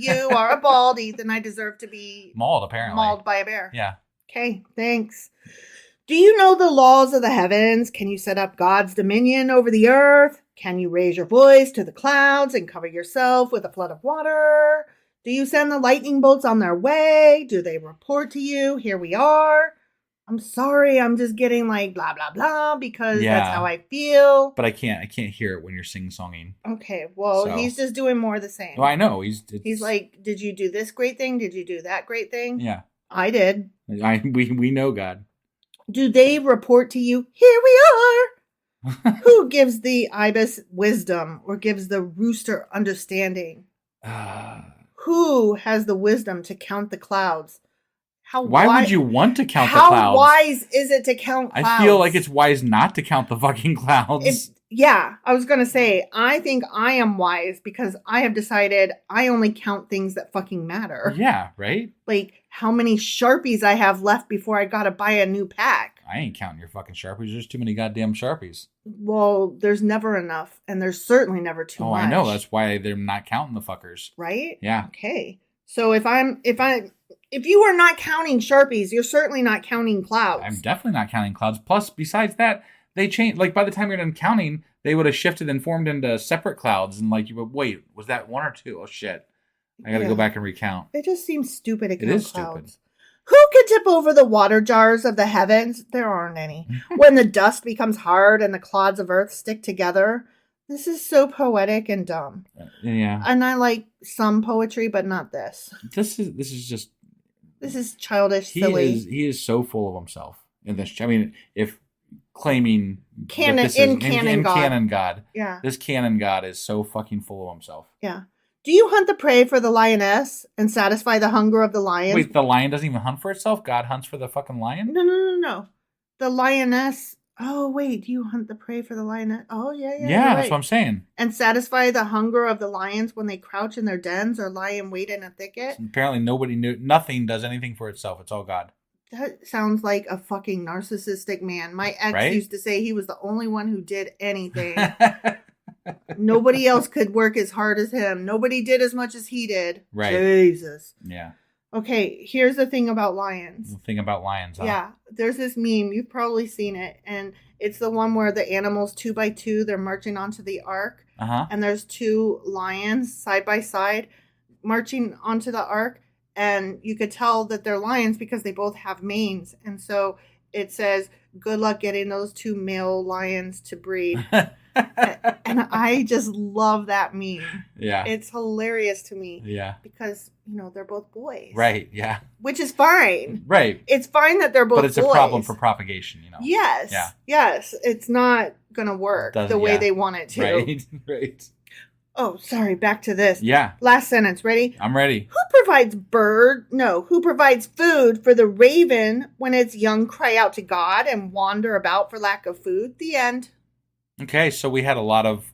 you are a baldy, then I deserve to be mauled, apparently. Mauled by a bear. Yeah. Okay, thanks. Do you know the laws of the heavens? Can you set up God's dominion over the earth? Can you raise your voice to the clouds and cover yourself with a flood of water? Do you send the lightning bolts on their way? Do they report to you? Here we are. I'm sorry, I'm just getting like blah, blah, blah because that's how I feel. But I can't hear it when you're sing-songing. Okay, well, he's just doing more of the same. Well, I know. He's like, did you do this great thing? Did you do that great thing? Yeah. I did. We know, God. Do they report to you? Here we are. Who gives the ibis wisdom or gives the rooster understanding? Who has the wisdom to count the clouds? Why would you want to count the clouds? How wise is it to count clouds? I feel like it's wise not to count the fucking clouds. I was going to say, I think I am wise because I have decided I only count things that fucking matter. Yeah, right? Like how many Sharpies I have left before I got to buy a new pack. I ain't counting your fucking Sharpies. There's too many goddamn Sharpies. Well, there's never enough, and there's certainly never too much. Oh, I know. That's why they're not counting the fuckers. Right? Yeah. Okay. So if you are not counting Sharpies, you're certainly not counting clouds. I'm definitely not counting clouds. Plus, besides that, they changed. Like by the time you're done counting, they would have shifted and formed into separate clouds. And like you would wait, was that one or two? Oh shit! I got to go back and recount. It just seems stupid to count clouds. Stupid. Who can tip over the water jars of the heavens? There aren't any. When the dust becomes hard and the clods of earth stick together. This is so poetic and dumb. Yeah. And I like some poetry, but not this. This is childish, silly. He is so full of himself in this. I mean, if claiming canon God. Yeah. This canon God is so fucking full of himself. Yeah. Do you hunt the prey for the lioness and satisfy the hunger of the lions? Wait, the lion doesn't even hunt for itself? God hunts for the fucking lion? No. The lioness. Oh, wait. Do you hunt the prey for the lioness? Oh, yeah. Yeah, that's what I'm saying. And satisfy the hunger of the lions when they crouch in their dens or lie in wait in a thicket? Apparently nobody knew. Nothing does anything for itself. It's all God. That sounds like a fucking narcissistic man. My ex Right? used to say he was the only one who did anything. Nobody else could work as hard as him. Nobody did as much as he did. Right. Jesus. Yeah. Okay, here's the thing about lions. The thing about lions, huh? Yeah, there's this meme. You've probably seen it. And it's the one where the animals 2 by 2, they're marching onto the ark. Uh-huh. And there's 2 lions side by side marching onto the ark. And you could tell that they're lions because they both have manes. And so it says, good luck getting those 2 male lions to breed. And I just love that meme. Yeah. It's hilarious to me. Yeah. Because, they're both boys. Right, yeah. Which is fine. Right. It's fine that they're both boys. But it's a problem for propagation, Yes. Yeah. Yes. It's not going to work the way they want it to. Right, right. Oh, sorry. Back to this. Yeah. Last sentence. Ready? I'm ready. Who provides food for the raven when its young cry out to God and wander about for lack of food? The end. Okay, so we had a lot of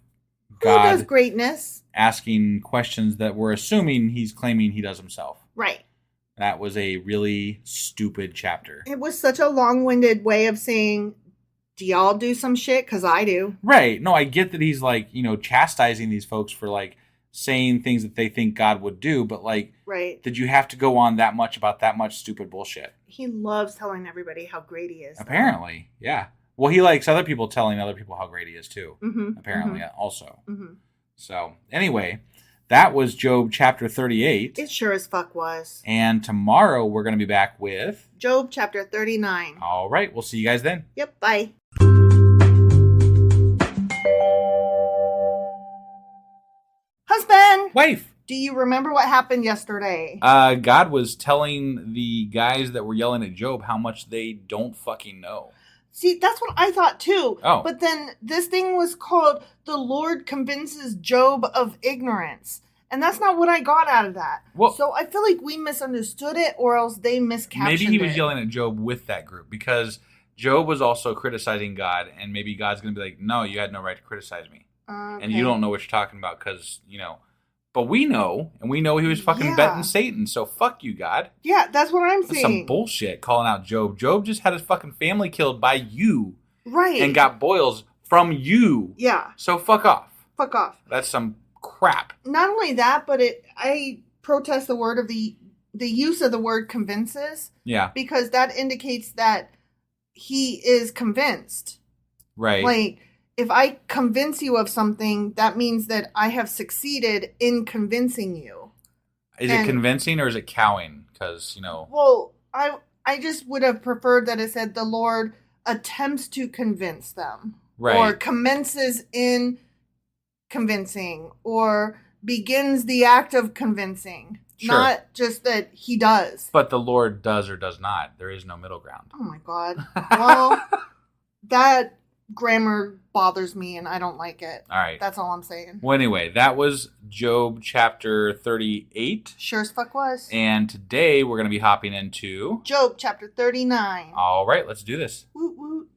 Who does God greatness? asking questions that we're assuming he's claiming he does himself. Right. That was a really stupid chapter. It was such a long-winded way of saying, do y'all do some shit? Because I do. Right. No, I get that he's like, chastising these folks for like saying things that they think God would do, but like, right. Did you have to go on that much about that much stupid bullshit? He loves telling everybody how great he is. Apparently, yeah. Well, he likes other people telling other people how great he is too. Mm-hmm. Apparently, also. Mm-hmm. So, anyway, that was Job chapter 38. It sure as fuck was. And tomorrow we're going to be back with Job chapter 39. All right, we'll see you guys then. Yep, bye. Husband! Wife! Do you remember what happened yesterday? God was telling the guys that were yelling at Job how much they don't fucking know. See, that's what I thought too. Oh. But then this thing was called The Lord Convinces Job of Ignorance. And that's not what I got out of that. Well, so I feel like we misunderstood it or else they miscaptioned it. Maybe he was yelling at Job with that group because Job was also criticizing God, and maybe God's going to be like, no, you had no right to criticize me. Okay. And you don't know what you're talking about because, But we know, and we know he was fucking betting Satan, so fuck you, God. Yeah, that's what I'm That's saying. some bullshit calling out Job. Job just had his fucking family killed by you. Right. And got boils from you. Yeah. So fuck off. Fuck off. That's some crap. Not only that, but I protest the word of the use of the word convinces. Yeah. Because that indicates that he is convinced. Right. Like, if I convince you of something, that means that I have succeeded in convincing you. Is it convincing or is it cowing? Because, Well, I just would have preferred that it said the Lord attempts to convince them. Right. Or commences in convincing. Or begins the act of convincing. Sure. Not just that he does. But the Lord does or does not. There is no middle ground. Oh my God. Well, that grammar bothers me and I don't like it. All right. That's all I'm saying. Well, anyway, that was Job chapter 38. Sure as fuck was. And today we're going to be hopping into Job chapter 39. All right, let's do this. Woot woot.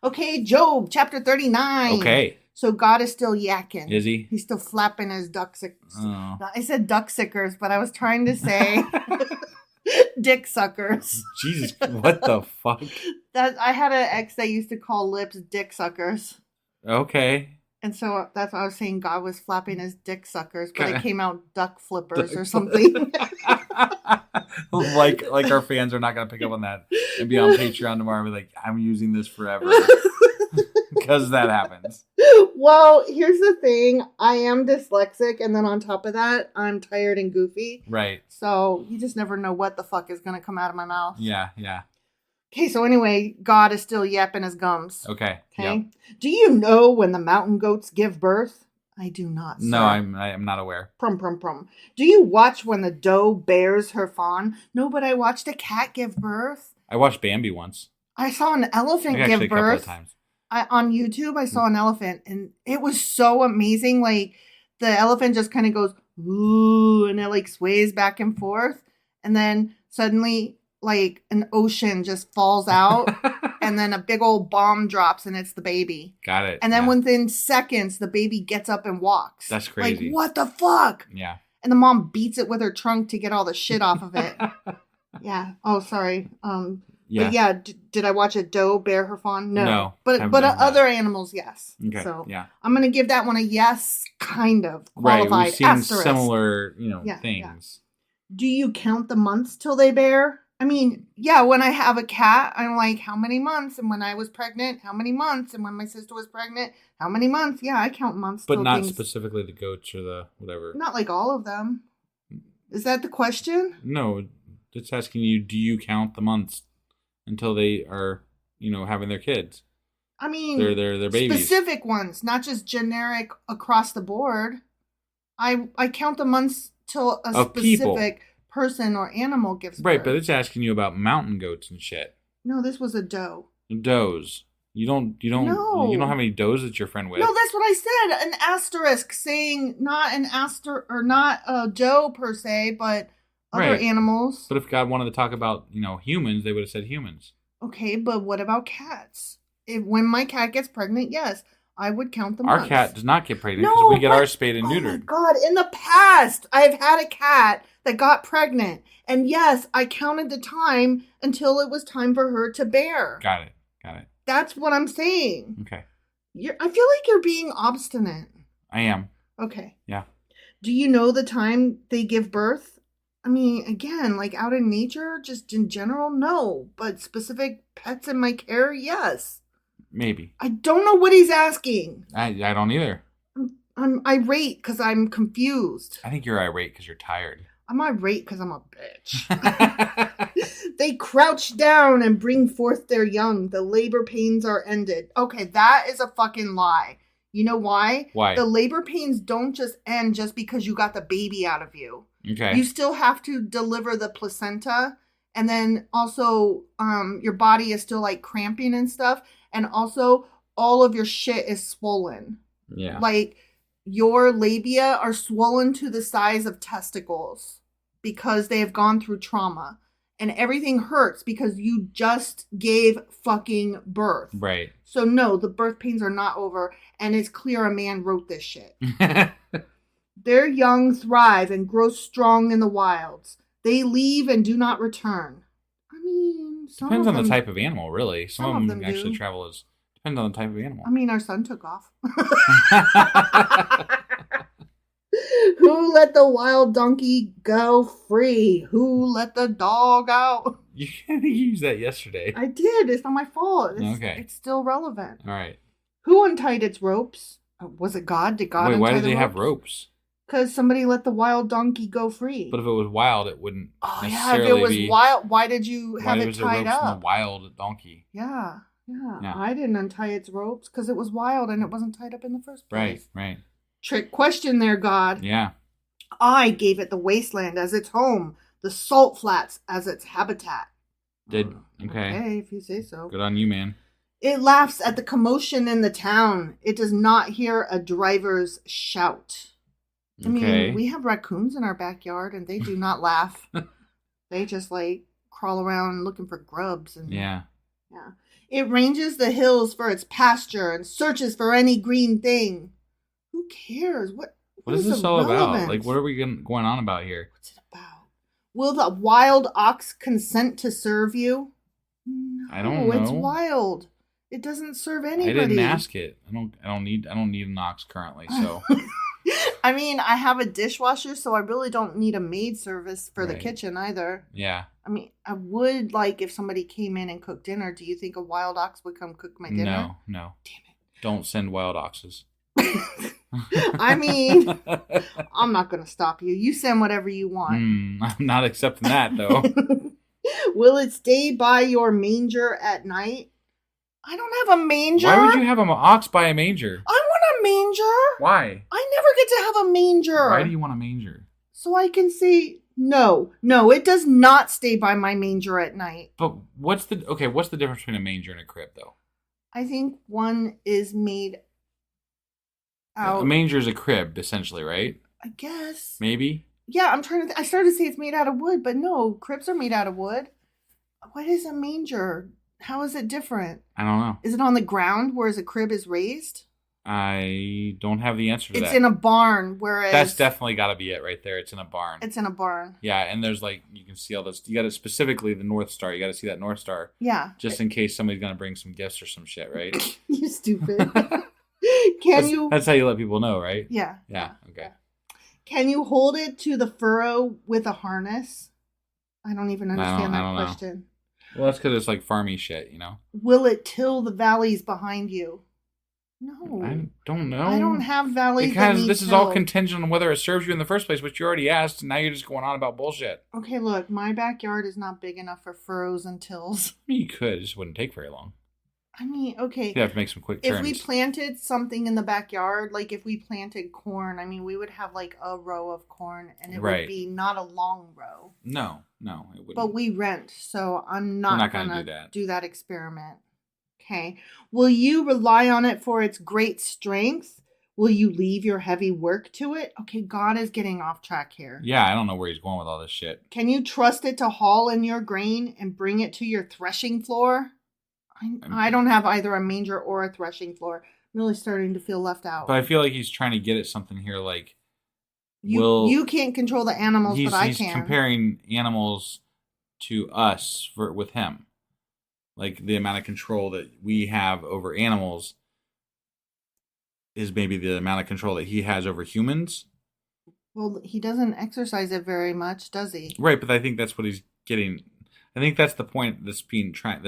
Okay, Job chapter 39. Okay. So God is still yakking. Is he? He's still flapping his duck sickers. Oh. I said duck sickers, but I was trying to say dick suckers. Jesus, what the fuck? I had an ex that used to call lips dick suckers. Okay. And so that's why I was saying God was flapping his dick suckers, but Okay. it came out duck flippers or something. like our fans are not going to pick up on that and be on Patreon tomorrow and be like, I'm using this forever. Because that happens. Well, here's the thing. I am dyslexic, and then on top of that, I'm tired and goofy. Right. So you just never know what the fuck is going to come out of my mouth. Yeah, yeah. Okay, so anyway, God is still yapping his gums. Okay. Okay. Yep. Do you know when the mountain goats give birth? I do not, sir. No, I'm not aware. Prum, prum, prum. Do you watch when the doe bears her fawn? No, but I watched a cat give birth. I watched Bambi once. I saw an elephant give Actually, a couple birth. of times. On YouTube, I saw an elephant, and it was so amazing. Like, the elephant just kind of goes, ooh, and it, like, sways back and forth. And then suddenly, like, an ocean just falls out, and then a big old bomb drops and it's the baby. Got it. And then within seconds, the baby gets up and walks. That's crazy. Like, what the fuck? Yeah. And the mom beats it with her trunk to get all the shit off of it. Yeah. Oh, sorry. Yeah. But yeah, did I watch a doe bear her fawn? No. But haven't done other animals, yes. Okay. So yeah. I'm gonna give that one a yes, kind of qualified. Right. We've seen asterisk. similar, things. Yeah. Do you count the months till they bear? I mean, yeah, when I have a cat, I'm like, how many months? And when I was pregnant, how many months? And when my sister was pregnant, how many months? Yeah, I count months. But not specifically the goats or the whatever. Not like all of them. Is that the question? No, it's asking you, do you count the months until they are, having their kids? I mean, they're babies. Specific ones, not just generic across the board. I count the months till a specific person or animal gives birth. Right, but it's asking you about mountain goats and shit. No, this was a doe. Does. You don't have any does that you're friend with. No, that's what I said. An asterisk saying not a doe per se, but other animals. But if God wanted to talk about, humans, they would have said humans. Okay, but what about cats? When my cat gets pregnant, yes, I would count the months. Our cat does not get pregnant because we get ours spayed and neutered. Oh my God, in the past, I've had a cat that got pregnant. And yes, I counted the time until it was time for her to bear. Got it. That's what I'm saying. Okay. I feel like you're being obstinate. I am. Okay. Yeah. Do you know the time they give birth? I mean, again, like out in nature, just in general, no. But specific pets in my care, yes. Maybe. I don't know what he's asking. I don't either. I'm irate because I'm confused. I think you're irate because you're tired. I'm irate because I'm a bitch. They crouch down and bring forth their young. The labor pains are ended. Okay, that is a fucking lie. You know why? Why? The labor pains don't just end just because you got the baby out of you. Okay. You still have to deliver the placenta. And then also your body is still like cramping and stuff. And also all of your shit is swollen. Yeah. Like your labia are swollen to the size of testicles because they have gone through trauma. And everything hurts because you just gave fucking birth. Right. So no, the birth pains are not over. And it's clear a man wrote this shit. Their young thrive and grow strong in the wilds. They leave and do not return. I mean, depends on the type of animal, really. Some of them actually do. travel depends on the type of animal. I mean, our son took off. Who let the wild donkey go free? Who let the dog out? You used that yesterday. I did. It's not my fault. Okay. It's still relevant. All right. Who untied its ropes? Was it God? Did God untie the ropes? Why did they have ropes? Because somebody let the wild donkey go free. But if it was wild, it wouldn't necessarily if it was wild, why did you have it tied up? Why was there ropes in a wild donkey? Yeah. I didn't untie its ropes because it was wild and it wasn't tied up in the first place. Right. Trick question there, God. Yeah. I gave it the wasteland as its home, the salt flats as its habitat. Okay. Okay, if you say so. Good on you, man. It laughs at the commotion in the town. It does not hear a driver's shout. I mean, we have raccoons in our backyard and they do not laugh. They just like crawl around looking for grubs. And yeah. It ranges the hills for its pasture and searches for any green thing. Who cares? What is this all about? Like, what are we going on about here? What's it about? Will the wild ox consent to serve you? No, I don't know. It's wild. It doesn't serve anybody. I didn't ask it. I don't need an ox currently, so. I mean, I have a dishwasher, so I really don't need a maid service for the kitchen either. Yeah. I mean, I would like if somebody came in and cooked dinner. Do you think a wild ox would come cook my dinner? No. Damn it. Don't send wild oxes. I mean, I'm not going to stop you. You send whatever you want. I'm not accepting that, though. Will it stay by your manger at night? I don't have a manger. Why would you have an ox by a manger? I want a manger. Why? I never get to have a manger. Why do you want a manger? So I can say, no, it does not stay by my manger at night. But what's the difference between a manger and a crib, though? I think one is made out. A manger is a crib, essentially, right? I guess. Maybe? Yeah, I'm trying to. I started to say it's made out of wood, but no, cribs are made out of wood. What is a manger? How is it different? I don't know. Is it on the ground, whereas a crib is raised? I don't have the answer to that. It's in a barn, whereas... That's definitely got to be it right there. It's in a barn. It's in a barn. Yeah, and there's like, you can see all this. You got to specifically the North Star. You got to see that North Star. Yeah. Just in case somebody's going to bring some gifts or some shit, right? You stupid. That's how you let people know, right? Yeah. Yeah, okay. Can you hold it to the furrow with a harness? I don't even understand that question. Well, that's because it's like farmy shit, you know? Will it till the valleys behind you? No. I don't know. I don't have valleys because this is all contingent on whether it serves you in the first place, which you already asked, and now you're just going on about bullshit. Okay, look, my backyard is not big enough for furrows and tills. I mean, you could. It just wouldn't take very long. I mean, okay. You have to make some quick turns. If we planted something in the backyard, like if we planted corn, I mean, we would have like a row of corn, and it would be not a long row. No, it wouldn't. But we rent, so I'm not going to to do that experiment. Okay. Will you rely on it for its great strength? Will you leave your heavy work to it? Okay, God is getting off track here. Yeah, I don't know where he's going with all this shit. Can you trust it to haul in your grain and bring it to your threshing floor? I don't have either a manger or a threshing floor. I'm really starting to feel left out. But I feel like he's trying to get at something here, like... You can't control the animals, but I can. He's comparing animals to us with him. Like, the amount of control that we have over animals is maybe the amount of control that he has over humans. Well, he doesn't exercise it very much, does he? Right, but I think that's what he's getting. I think that's the point that's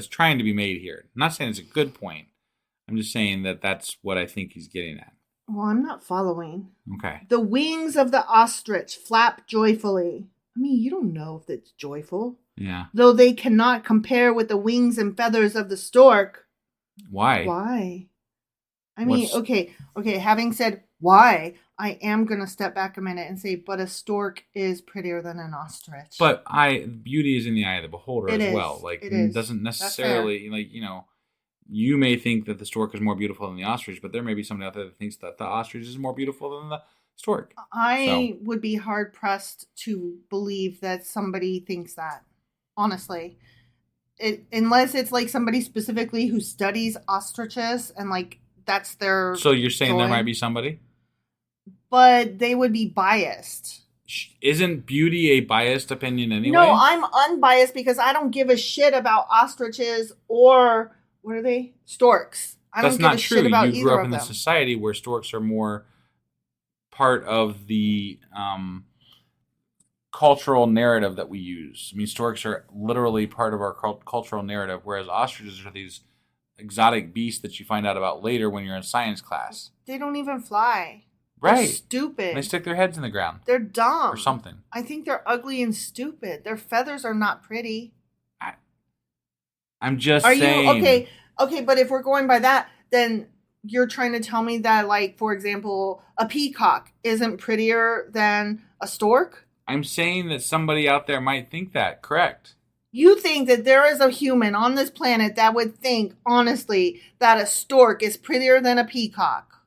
trying to be made here. I'm not saying it's a good point. I'm just saying that that's what I think he's getting at. Well, I'm not following. Okay. The wings of the ostrich flap joyfully. I mean, you don't know if it's joyful. Yeah. Though they cannot compare with the wings and feathers of the stork. Why? Why? I mean, okay. Having said why, I am going to step back a minute and say, but a stork is prettier than an ostrich. But beauty is in the eye of the beholder as well. Like, it doesn't necessarily, like, you know, you may think that the stork is more beautiful than the ostrich, but there may be somebody out there that thinks that the ostrich is more beautiful than the stork. I would be hard pressed to believe that somebody thinks that. Honestly, unless it's like somebody specifically who studies ostriches and like that's their. So you're saying there might be somebody, but they would be biased. Isn't beauty a biased opinion anyway? No, I'm unbiased because I don't give a shit about ostriches or what are they? Storks. I don't give a shit about either of them. That's not true. You grew up in a society where storks are more part of the cultural narrative that we use. I mean, storks are literally part of our cultural narrative, whereas ostriches are these exotic beasts that you find out about later when you're in science class. They don't even fly. Right. They're stupid. They stick their heads in the ground. They're dumb. Or something. I think they're ugly and stupid. Their feathers are not pretty. I'm just saying. Okay, but if we're going by that, then you're trying to tell me that, like, for example, a peacock isn't prettier than a stork? I'm saying that somebody out there might think that, correct? You think that there is a human on this planet that would think, honestly, that a stork is prettier than a peacock?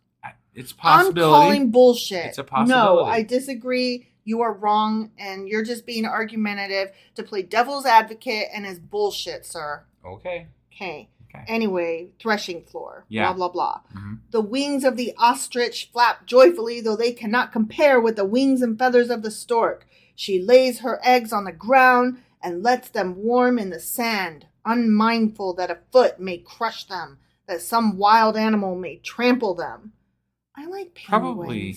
It's a possibility. I'm calling bullshit. It's a possibility. No, I disagree. You are wrong, and you're just being argumentative to play devil's advocate, and is bullshit, sir. Okay. Anyway, threshing floor. Yeah. Blah, blah, blah. Mm-hmm. The wings of the ostrich flap joyfully, though they cannot compare with the wings and feathers of the stork. She lays her eggs on the ground and lets them warm in the sand, unmindful that a foot may crush them, that some wild animal may trample them. I like penguins. Probably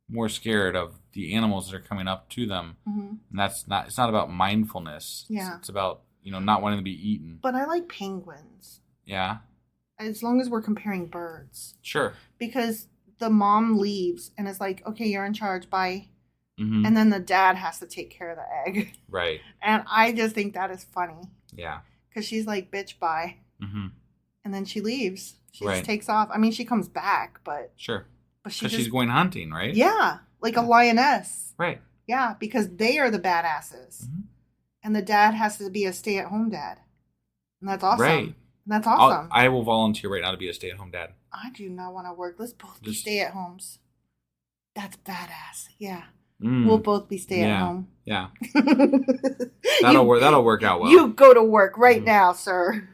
more scared of the animals that are coming up to them. Mm-hmm. And it's not about mindfulness. Yeah. It's about, not wanting to be eaten. But I like penguins. Yeah. As long as we're comparing birds. Sure. Because the mom leaves and is like, okay, you're in charge, bye. Mm-hmm. And then the dad has to take care of the egg. Right. And I just think that is funny. Yeah. Because she's like, bitch, bye. Mm-hmm. And then she leaves. She just takes off. I mean, she comes back, but... Sure. But she's going hunting, right? Yeah. Like a lioness. Right. Yeah, because they are the badasses. Mm-hmm. And the dad has to be a stay-at-home dad. And that's awesome. Right. And that's awesome. I will volunteer right now to be a stay-at-home dad. I do not want to work. Let's both be stay-at-homes. That's badass. Yeah. We'll both be stay-at-home. Yeah. That'll work out well. You go to work right now, sir.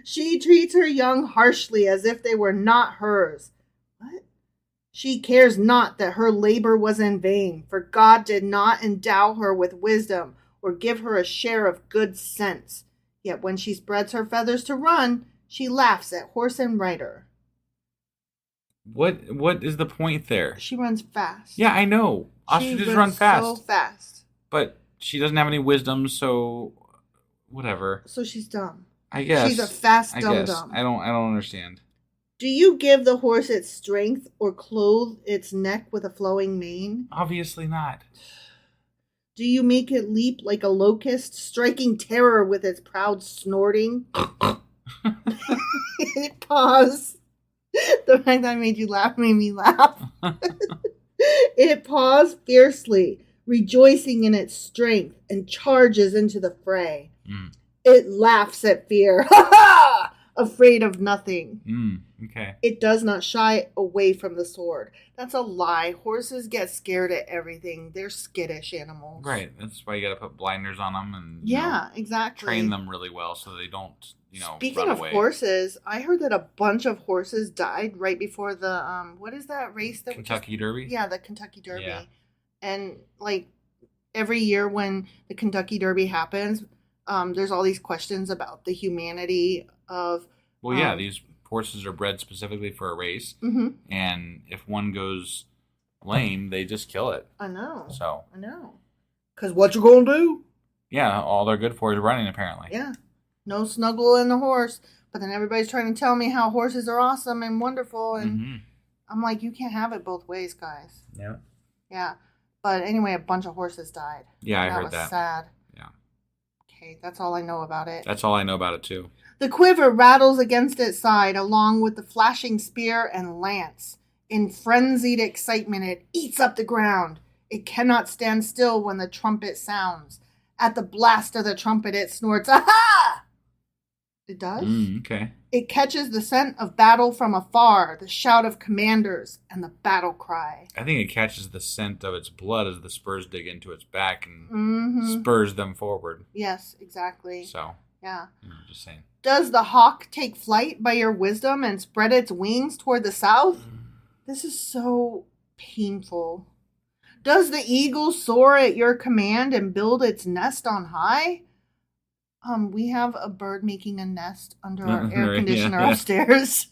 She treats her young harshly as if they were not hers. What? She cares not that her labor was in vain, for God did not endow her with wisdom or give her a share of good sense. Yet when she spreads her feathers to run, she laughs at horse and rider. What is the point there? She runs fast. Yeah, I know. Ostriches run fast. So fast. But she doesn't have any wisdom, so whatever. So she's dumb. I guess. She's a fast I dum-dum. I don't understand. Do you give the horse its strength or clothe its neck with a flowing mane? Obviously not. Do you make it leap like a locust, striking terror with its proud snorting? It paws. The fact that I made you laugh made me laugh. It paws fiercely, rejoicing in its strength, and charges into the fray. It laughs at fear. Ha ha! Afraid of nothing. Okay. It does not shy away from the sword. That's a lie. Horses get scared at everything. They're skittish animals. Right. That's why you got to put blinders on them and exactly. train them really well so they don't, Speaking run of away. horses, I heard that a bunch of horses died right before the what is that race that Kentucky Derby? Yeah, the Kentucky Derby. Yeah. And like every year when the Kentucky Derby happens, there's all these questions about the humanity of these horses are bred specifically for a race, mm-hmm. and if one goes lame, they just kill it. I know. I know. Because what you gonna do? Yeah, all they're good for is running, apparently. Yeah. No snuggle in the horse. But then everybody's trying to tell me how horses are awesome and wonderful, and I'm like, you can't have it both ways, guys. Yeah. Yeah. But anyway, a bunch of horses died. Yeah, I heard that. That was sad. Yeah. Okay, that's all I know about it. That's all I know about it, too. The quiver rattles against its side, along with the flashing spear and lance. In frenzied excitement, it eats up the ground. It cannot stand still when the trumpet sounds. At the blast of the trumpet, it snorts, "Aha!" It does? Okay. It catches the scent of battle from afar, the shout of commanders, and the battle cry. I think it catches the scent of its blood as the spurs dig into its back and spurs them forward. Yes, exactly. So, yeah. Just saying. Does the hawk take flight by your wisdom and spread its wings toward the south? This is so painful. Does the eagle soar at your command and build its nest on high? We have a bird making a nest under our air conditioner upstairs.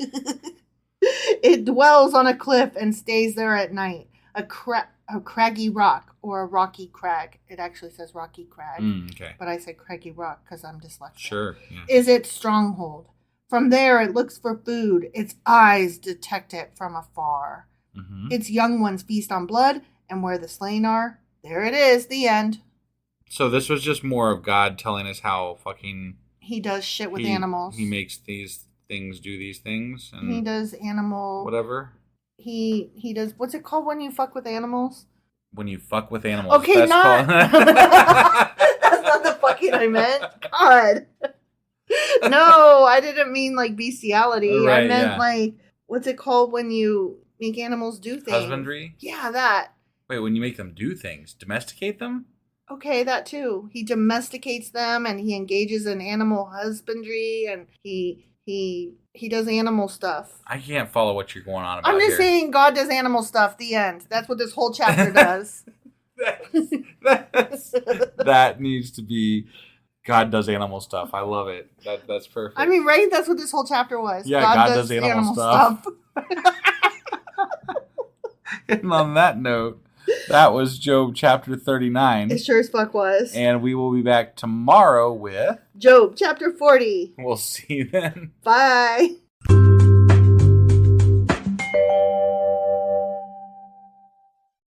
It dwells on a cliff and stays there at night. A craggy rock or a rocky crag. It actually says rocky crag. Okay. But I say craggy rock because I'm dyslexic. Sure. Yeah. Is its stronghold. From there it looks for food. Its eyes detect it from afar. Its young ones feast on blood, and where the slain are, there it is, the end. So this was just more of God telling us how fucking... He does shit with animals. He makes these things do these things. And he does animal... Whatever. He does... What's it called when you fuck with animals? When you fuck with animals. Okay, not... That's not the fucking I meant. God. No, I didn't mean like bestiality. Right, I meant like... What's it called when you make animals do things? Husbandry? Yeah, that. Wait, when you make them do things. Domesticate them? Okay, that too. He domesticates them and he engages in animal husbandry and he does animal stuff. I can't follow what you're going on about. I'm just saying God does animal stuff, the end. That's what this whole chapter does. That needs to be God does animal stuff. I love it. That's perfect. I mean, right? That's what this whole chapter was. Yeah, God does animal stuff. And on that note, that was Job chapter 39. It sure as fuck was. And we will be back tomorrow with... Job chapter 40. We'll see you then. Bye.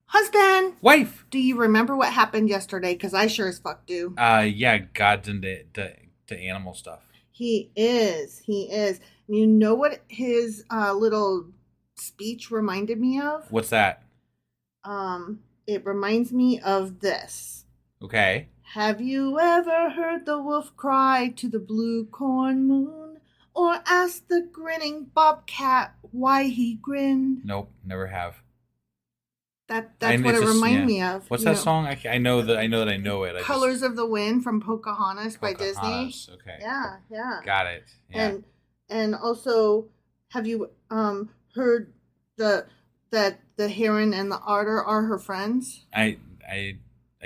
Husband. Wife. Do you remember what happened yesterday? Because I sure as fuck do. Yeah, God's into animal stuff. He is. You know what his little speech reminded me of? What's that? It reminds me of this. Okay. Have you ever heard the wolf cry to the blue corn moon? Or asked the grinning bobcat why he grinned? Nope, never have. That's what it reminded me of. What's that song? I know that I know it. Colors of the Wind from Pocahontas by Disney. Okay. Yeah. Got it. Yeah. And also, have you heard that the heron and the otter are her friends? I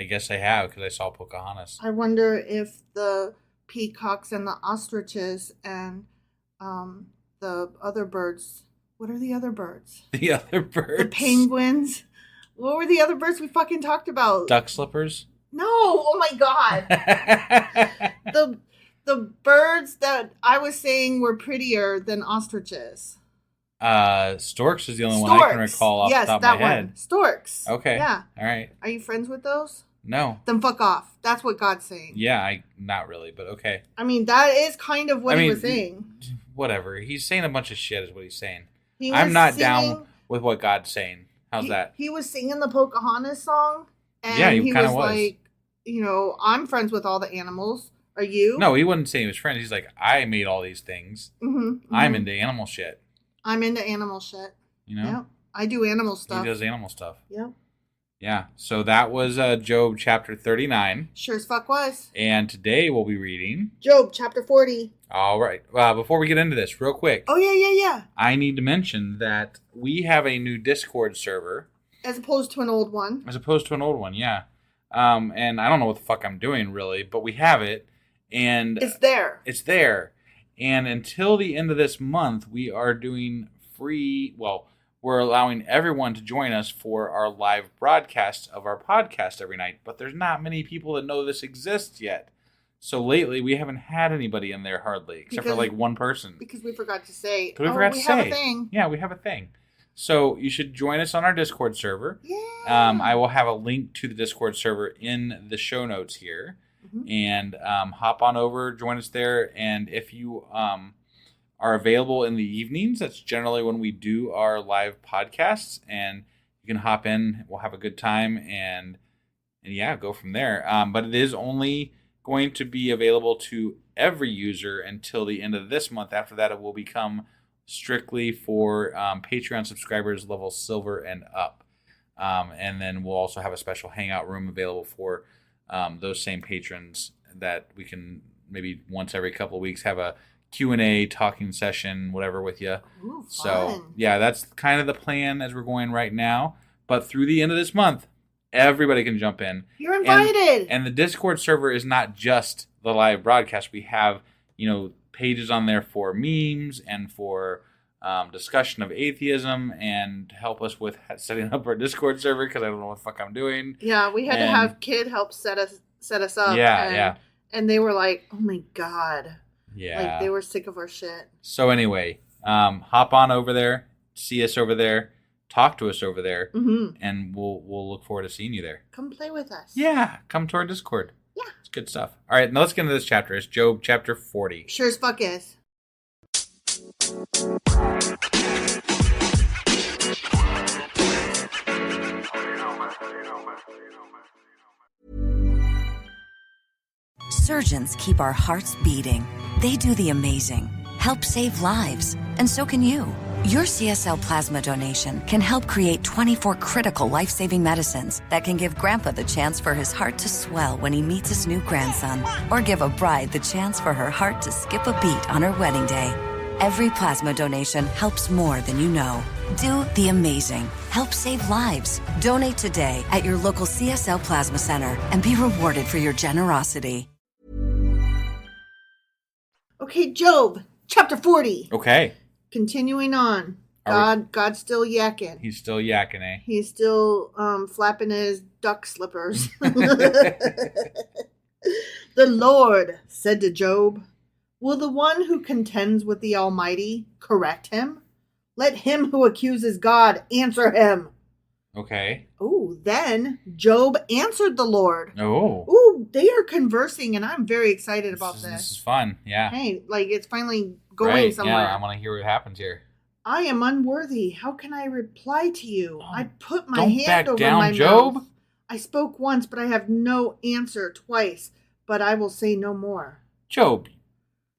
guess I have because I saw Pocahontas. I wonder if the peacocks and the ostriches and the other birds. What are the other birds? The other birds. The penguins. What were the other birds we fucking talked about? Duck slippers? No. Oh my god. The birds that I was saying were prettier than ostriches. Storks is the only one I can recall off the top of my head. Storks. Okay. Yeah. All right. Are you friends with those? No. Then fuck off. That's what God's saying. Yeah, not really, but okay. I mean, that is kind of what he was saying. Whatever. He's saying a bunch of shit is what he's saying. I'm not down with what God's saying. How's that? He was singing the Pocahontas song. And yeah, he kind of was. Like, I'm friends with all the animals. Are you? No, he wasn't saying he was friends. He's like, I made all these things. Mm-hmm. I'm into animal shit. I'm into animal shit. Yep. I do animal stuff. He does animal stuff. Yep. Yeah. So that was Job chapter 39. Sure as fuck was. And today we'll be reading Job chapter 40. All right. Before we get into this, real quick. Oh, yeah. I need to mention that we have a new Discord server. As opposed to an old one. Yeah. And I don't know what the fuck I'm doing, really, but we have it. And it's there. And until the end of this month, we are doing free, we're allowing everyone to join us for our live broadcast of our podcast every night. But there's not many people that know this exists yet. So lately, we haven't had anybody in there hardly, except for like one person. Because we forgot to say, we have a thing. Yeah, we have a thing. So you should join us on our Discord server. Yeah. I will have a link to the Discord server in the show notes here. Mm-hmm. And hop on over, join us there. And if you are available in the evenings, that's generally when we do our live podcasts. And you can hop in. We'll have a good time and go from there. But it is only going to be available to every user until the end of this month. After that, it will become strictly for Patreon subscribers level silver and up. And then we'll also have a special hangout room available for those same patrons that we can maybe once every couple of weeks have a Q&A talking session, whatever with you. Ooh, fun. So, yeah, that's kind of the plan as we're going right now. But through the end of this month, everybody can jump in. You're invited. And the Discord server is not just the live broadcast. We have, pages on there for memes and for discussion of atheism and help us with setting up our Discord server because I don't know what the fuck I'm doing. Yeah, we had to have Kid help set us up. Yeah. And they were like, oh my God. Yeah. Like they were sick of our shit. So anyway, hop on over there, see us over there, talk to us over there, and we'll look forward to seeing you there. Come play with us. Yeah, come to our Discord. Yeah. It's good stuff. All right, now let's get into this chapter. It's Job chapter 40. Sure as fuck is. Surgeons keep our hearts beating. They do the amazing, help save lives, and so can you. Your CSL plasma donation can help create 24 critical life-saving medicines that can give Grandpa the chance for his heart to swell when he meets his new grandson, or give a bride the chance for her heart to skip a beat on her wedding day. Every plasma donation helps more than you know. Do the amazing. Help save lives. Donate today at your local CSL Plasma Center and be rewarded for your generosity. Okay, Job, chapter 40. Okay. Continuing on. God's still yakking. He's still yakking, eh? He's still flapping his duck slippers. The Lord said to Job, will the one who contends with the Almighty correct him? Let him who accuses God answer him. Okay. Oh, then Job answered the Lord. Oh. Ooh, they are conversing, and I'm very excited about this. This is fun, yeah. Hey, like it's finally going somewhere. Yeah, I want to hear what happens here. I am unworthy. How can I reply to you? I put my hand over down, my Job. mouth. I spoke once, but I have no answer twice. But I will say no more. Job,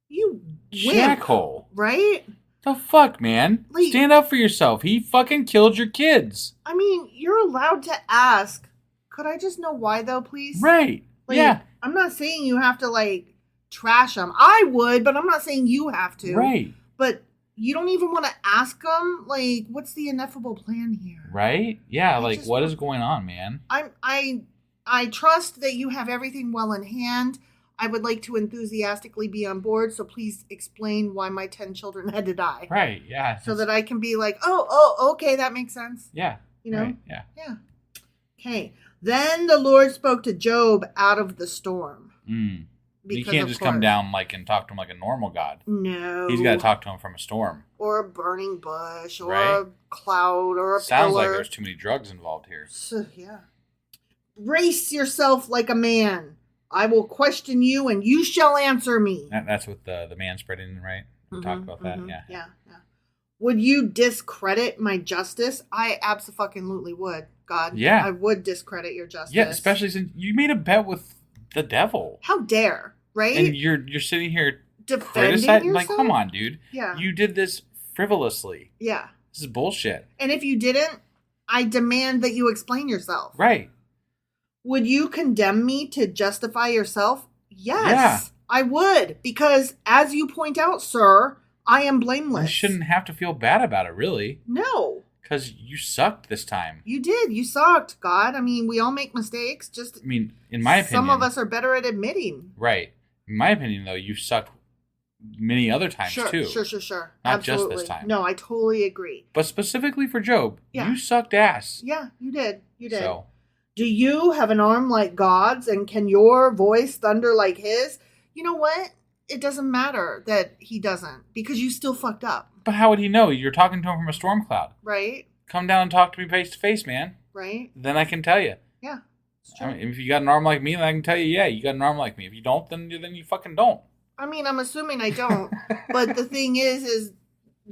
you jackhole, right? The fuck, man? Like, stand up for yourself. He fucking killed your kids. I mean, you're allowed to ask. Could I just know why, though, please? Right. Like, yeah. I'm not saying you have to, like, trash them. I would, but I'm not saying you have to. Right. But you don't even want to ask them, like, what's the ineffable plan here? Right? Yeah, like, what is going on, man? I trust that you have everything well in hand. I would like to enthusiastically be on board, so please explain why my 10 children had to die. Right, yeah. So that I can be like, oh, okay, that makes sense. Yeah. You know? Right, yeah. Yeah. Okay. Then the Lord spoke to Job out of the storm. You can't just come down and talk to him like a normal God. No. He's got to talk to him from a storm. Or a burning bush, or a cloud, or a Sounds pillar. like there's too many drugs involved here. So, yeah. Brace yourself like a man. I will question you, and you shall answer me. That's with the man spreading, right? We talked about that, Yeah. Would you discredit my justice? I absolutely would, God. Yeah. I would discredit your justice. Yeah, especially since you made a bet with the devil. How dare, right? And you're sitting here defending criticizing. yourself? Like, come on, dude. Yeah. You did this frivolously. Yeah. This is bullshit. And if you didn't, I demand that you explain yourself. Right. Would you condemn me to justify yourself? Yes, Yeah. I would. Because as you point out, sir, I am blameless. You shouldn't have to feel bad about it, really. No. Because you sucked this time. You did. You sucked, God. I mean, we all make mistakes. In my opinion. Some of us are better at admitting. Right. In my opinion, though, you sucked many other times, too. Sure. Not Absolutely. just this time. No, I totally agree. But specifically for Job, Yeah. you sucked ass. Yeah, you did. You did. So. Do you have an arm like God's, and can your voice thunder like his? You know what? It doesn't matter that he doesn't, because you still fucked up. But how would he know? You're talking to him from a storm cloud. Right? Come down and talk to me face to face, man. Right? Then I can tell you. Yeah. It's true. I mean, if you got an arm like me, then I can tell you, yeah, you got an arm like me. If you don't, then you fucking don't. I mean, I'm assuming I don't. But the thing is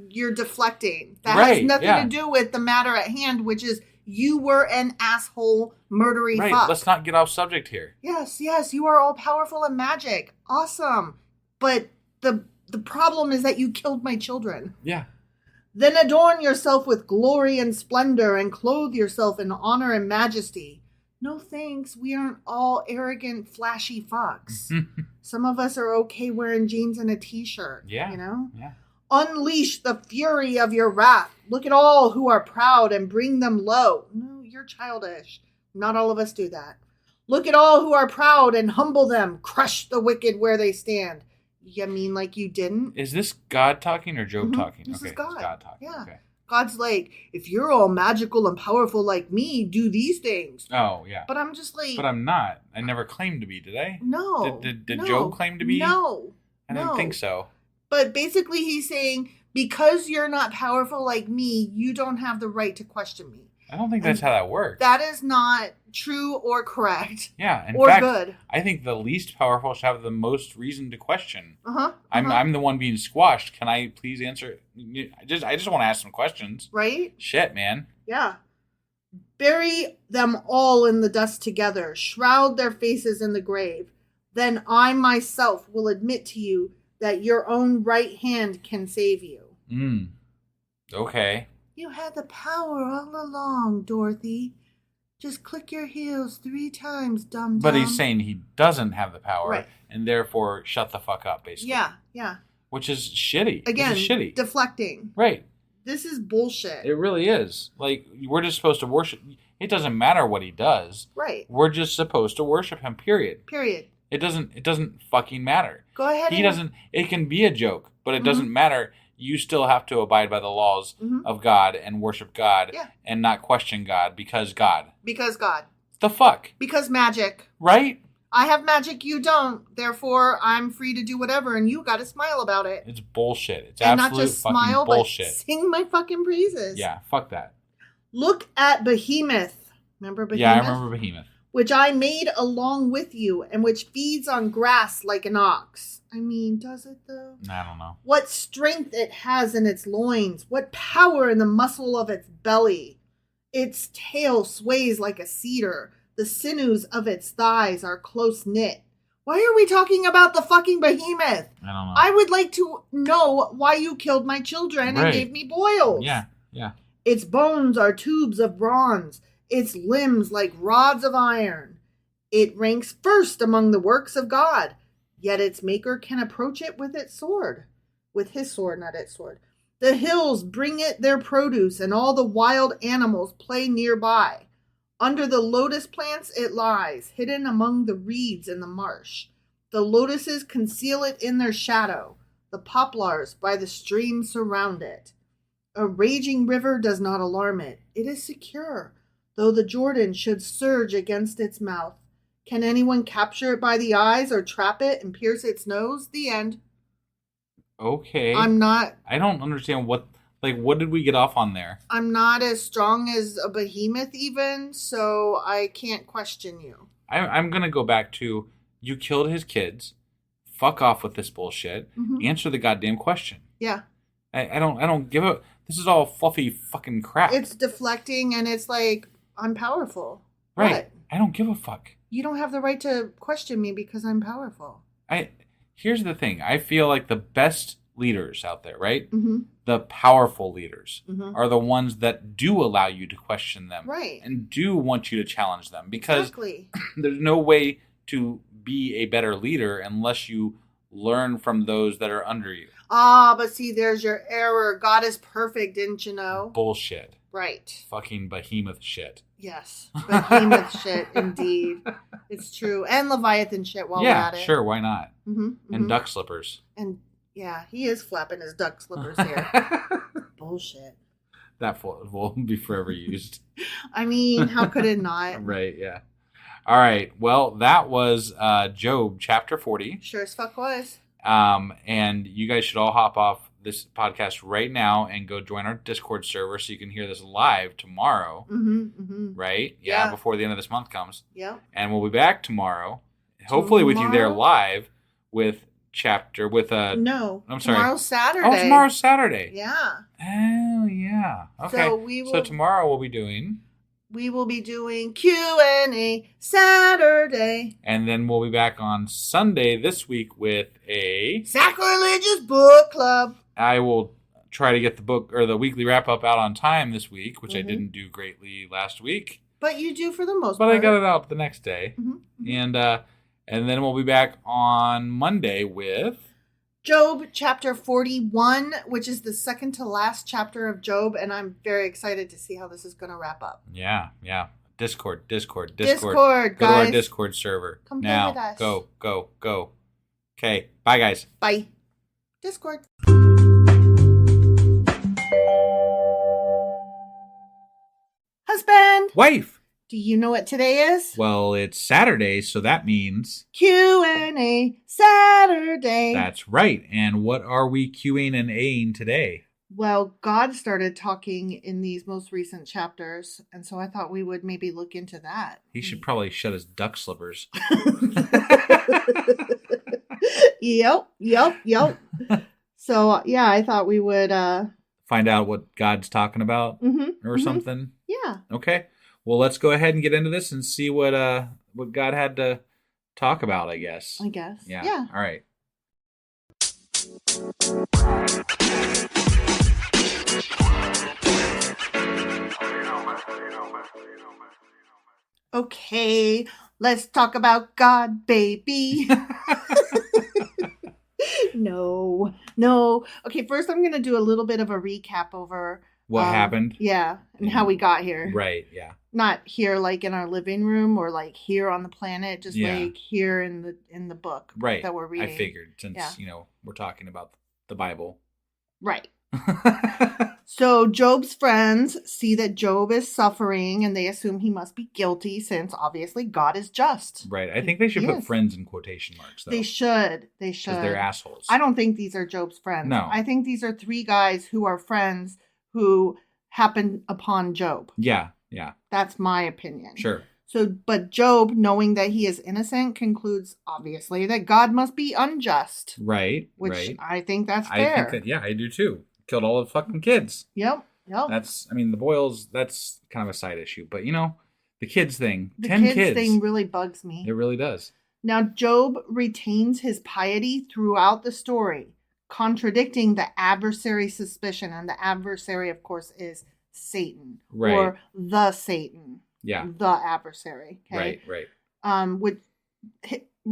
you're deflecting. That Right, has nothing yeah. to do with the matter at hand, which is you were an asshole, murdery Right, fuck. let's not get off subject here. Yes, you are all powerful and magic. Awesome. But the problem is that you killed my children. Yeah. Then adorn yourself with glory and splendor and clothe yourself in honor and majesty. No thanks, we aren't all arrogant, flashy fucks. Some of us are okay wearing jeans and a t-shirt. Yeah. You know? Yeah. Unleash the fury of your wrath. Look at all who are proud and bring them low. No, you're childish. Not all of us do that. Look at all who are proud and humble them. Crush the wicked where they stand. You mean like you didn't? Is this God talking or Job talking? This is God. It's God talking. Yeah. Okay. God's like, if you're all magical and powerful like me, do these things. Oh, yeah. But I'm just like... But I'm not. I never claimed to be, did I? No. Did no, Job claim to be? No. I didn't think so. But basically he's saying, because you're not powerful like me, you don't have the right to question me. I don't think that's how that works. That is not true or correct. Yeah, in or fact, good. I think the least powerful should have the most reason to question. Uh-huh. I'm the one being squashed. Can I please answer? I just want to ask some questions. Right? Shit, man. Yeah. Bury them all in the dust together. Shroud their faces in the grave. Then I myself will admit to you that your own right hand can save you. Okay. You had the power all along, Dorothy. Just click your heels 3 times, dum-dum. But he's saying he doesn't have the power, Right. and therefore shut the fuck up, basically. Yeah. Which is shitty. Again, This is shitty. deflecting. Right. This is bullshit. It really is. Like, we're just supposed to worship. It doesn't matter what he does. Right. We're just supposed to worship him, period. It doesn't fucking matter. Go ahead. It can be a joke, but it doesn't matter. You still have to abide by the laws of God and worship God and not question God because God. Because God. The fuck? Because magic. Right? I have magic, you don't. Therefore, I'm free to do whatever, and you got to smile about it. It's bullshit. It's and absolute not just fucking smile, bullshit. but sing my fucking praises. Yeah, fuck that. Look at Behemoth. Remember Behemoth? Yeah, I remember Behemoth. Which I made along with you, and which feeds on grass like an ox. I mean, does it though? I don't know. What strength it has in its loins. What power in the muscle of its belly. Its tail sways like a cedar. The sinews of its thighs are close knit. Why are we talking about the fucking behemoth? I don't know. I would like to know why you killed my children and gave me boils. Yeah. Its bones are tubes of bronze, its limbs like rods of iron. It ranks first among the works of God, yet its maker can approach it with its sword. With his sword, not its sword. The hills bring it their produce, and all the wild animals play nearby. Under the lotus plants it lies, hidden among the reeds in the marsh. The lotuses conceal it in their shadow. The poplars by the stream surround it. A raging river does not alarm it. It is secure, though the Jordan should surge against its mouth. Can anyone capture it by the eyes or trap it and pierce its nose? The end. Okay. I don't understand what did we get off on there? I'm not as strong as a behemoth even, so I can't question you. I'm going to go back to, you killed his kids. Fuck off with this bullshit. Mm-hmm. Answer the goddamn question. Yeah. I don't give a... This is all fluffy fucking crap. It's deflecting and it's like, I'm powerful. Right. What? I don't give a fuck. You don't have the right to question me because I'm powerful. Here's the thing. I feel like the best leaders out there, right? Mm-hmm. The powerful leaders mm-hmm. are the ones that do allow you to question them. Right. And do want you to challenge them. Because exactly. There's no way to be a better leader unless you learn from those that are under you. But see, there's your error. God is perfect, didn't you know? Bullshit. Right. Fucking behemoth shit. Yes. Behemoth shit, indeed. It's true. And Leviathan shit while we're at it. Yeah, sure. Why not? Mm-hmm, mm-hmm. And duck slippers. And, yeah, he is flapping his duck slippers here. Bullshit. That will be forever used. I mean, how could it not? Right, yeah. All right. Well, that was Job chapter 40. Sure as fuck was. And you guys should all hop off this podcast right now and go join our Discord server so you can hear this live tomorrow. Mm-hmm, mm-hmm. Right? Yeah, before the end of this month comes. Yeah. And we'll be back tomorrow, hopefully with you there live with No. I'm sorry. Tomorrow's Saturday. Oh, tomorrow's Saturday. Yeah. Oh, yeah. Okay. So tomorrow we'll be doing Q&A Saturday. And then we'll be back on Sunday this week with a Sacrilegious book club. I will try to get the book or the weekly wrap up out on time this week, which I didn't do greatly last week. But you do for the most part. But I got it out the next day. Mm-hmm. And then we'll be back on Monday with Job chapter 41, which is the second to last chapter of Job, and I'm very excited to see how this is going to wrap up. Yeah. Discord, guys. Go to our Discord server. Come now. play with us. Go. Okay, bye guys. Bye. Discord. Husband. Wife. Do you know what today is? Well, it's Saturday, so that means Q&A Saturday. That's right. And what are we Qing and Aing today? Well, God started talking in these most recent chapters, and so I thought we would maybe look into that. He should probably shut his duck slippers. Yep. So, yeah, I thought we would find out what God's talking about or something. Yeah. Okay. Well, let's go ahead and get into this and see what God had to talk about, I guess. Yeah. All right. Okay, let's talk about God, baby. No. Okay, first I'm going to do a little bit of a recap over what happened. Yeah, and how we got here. Right, yeah. Not here like in our living room or like here on the planet, just like here in the book that we're reading. I figured since, we're talking about the Bible. Right. So Job's friends see that Job is suffering and they assume he must be guilty since obviously God is just. Right. I think they should put friends in quotation marks, though. They should. Because they're assholes. I don't think these are Job's friends. No. I think these are three guys who are friends who happened upon Job. Yeah. That's my opinion. Sure. So, but Job, knowing that he is innocent, concludes, obviously, that God must be unjust. Right. Which I think that's fair. I think that, I do too. Killed all the fucking kids. Yep. The boils, that's kind of a side issue. But, the kids thing. The 10 kids kids thing really bugs me. It really does. Now, Job retains his piety throughout the story, contradicting the adversary's suspicion. And the adversary, of course, is Satan. Right. Or the Satan. Yeah. The adversary. Okay? Right. With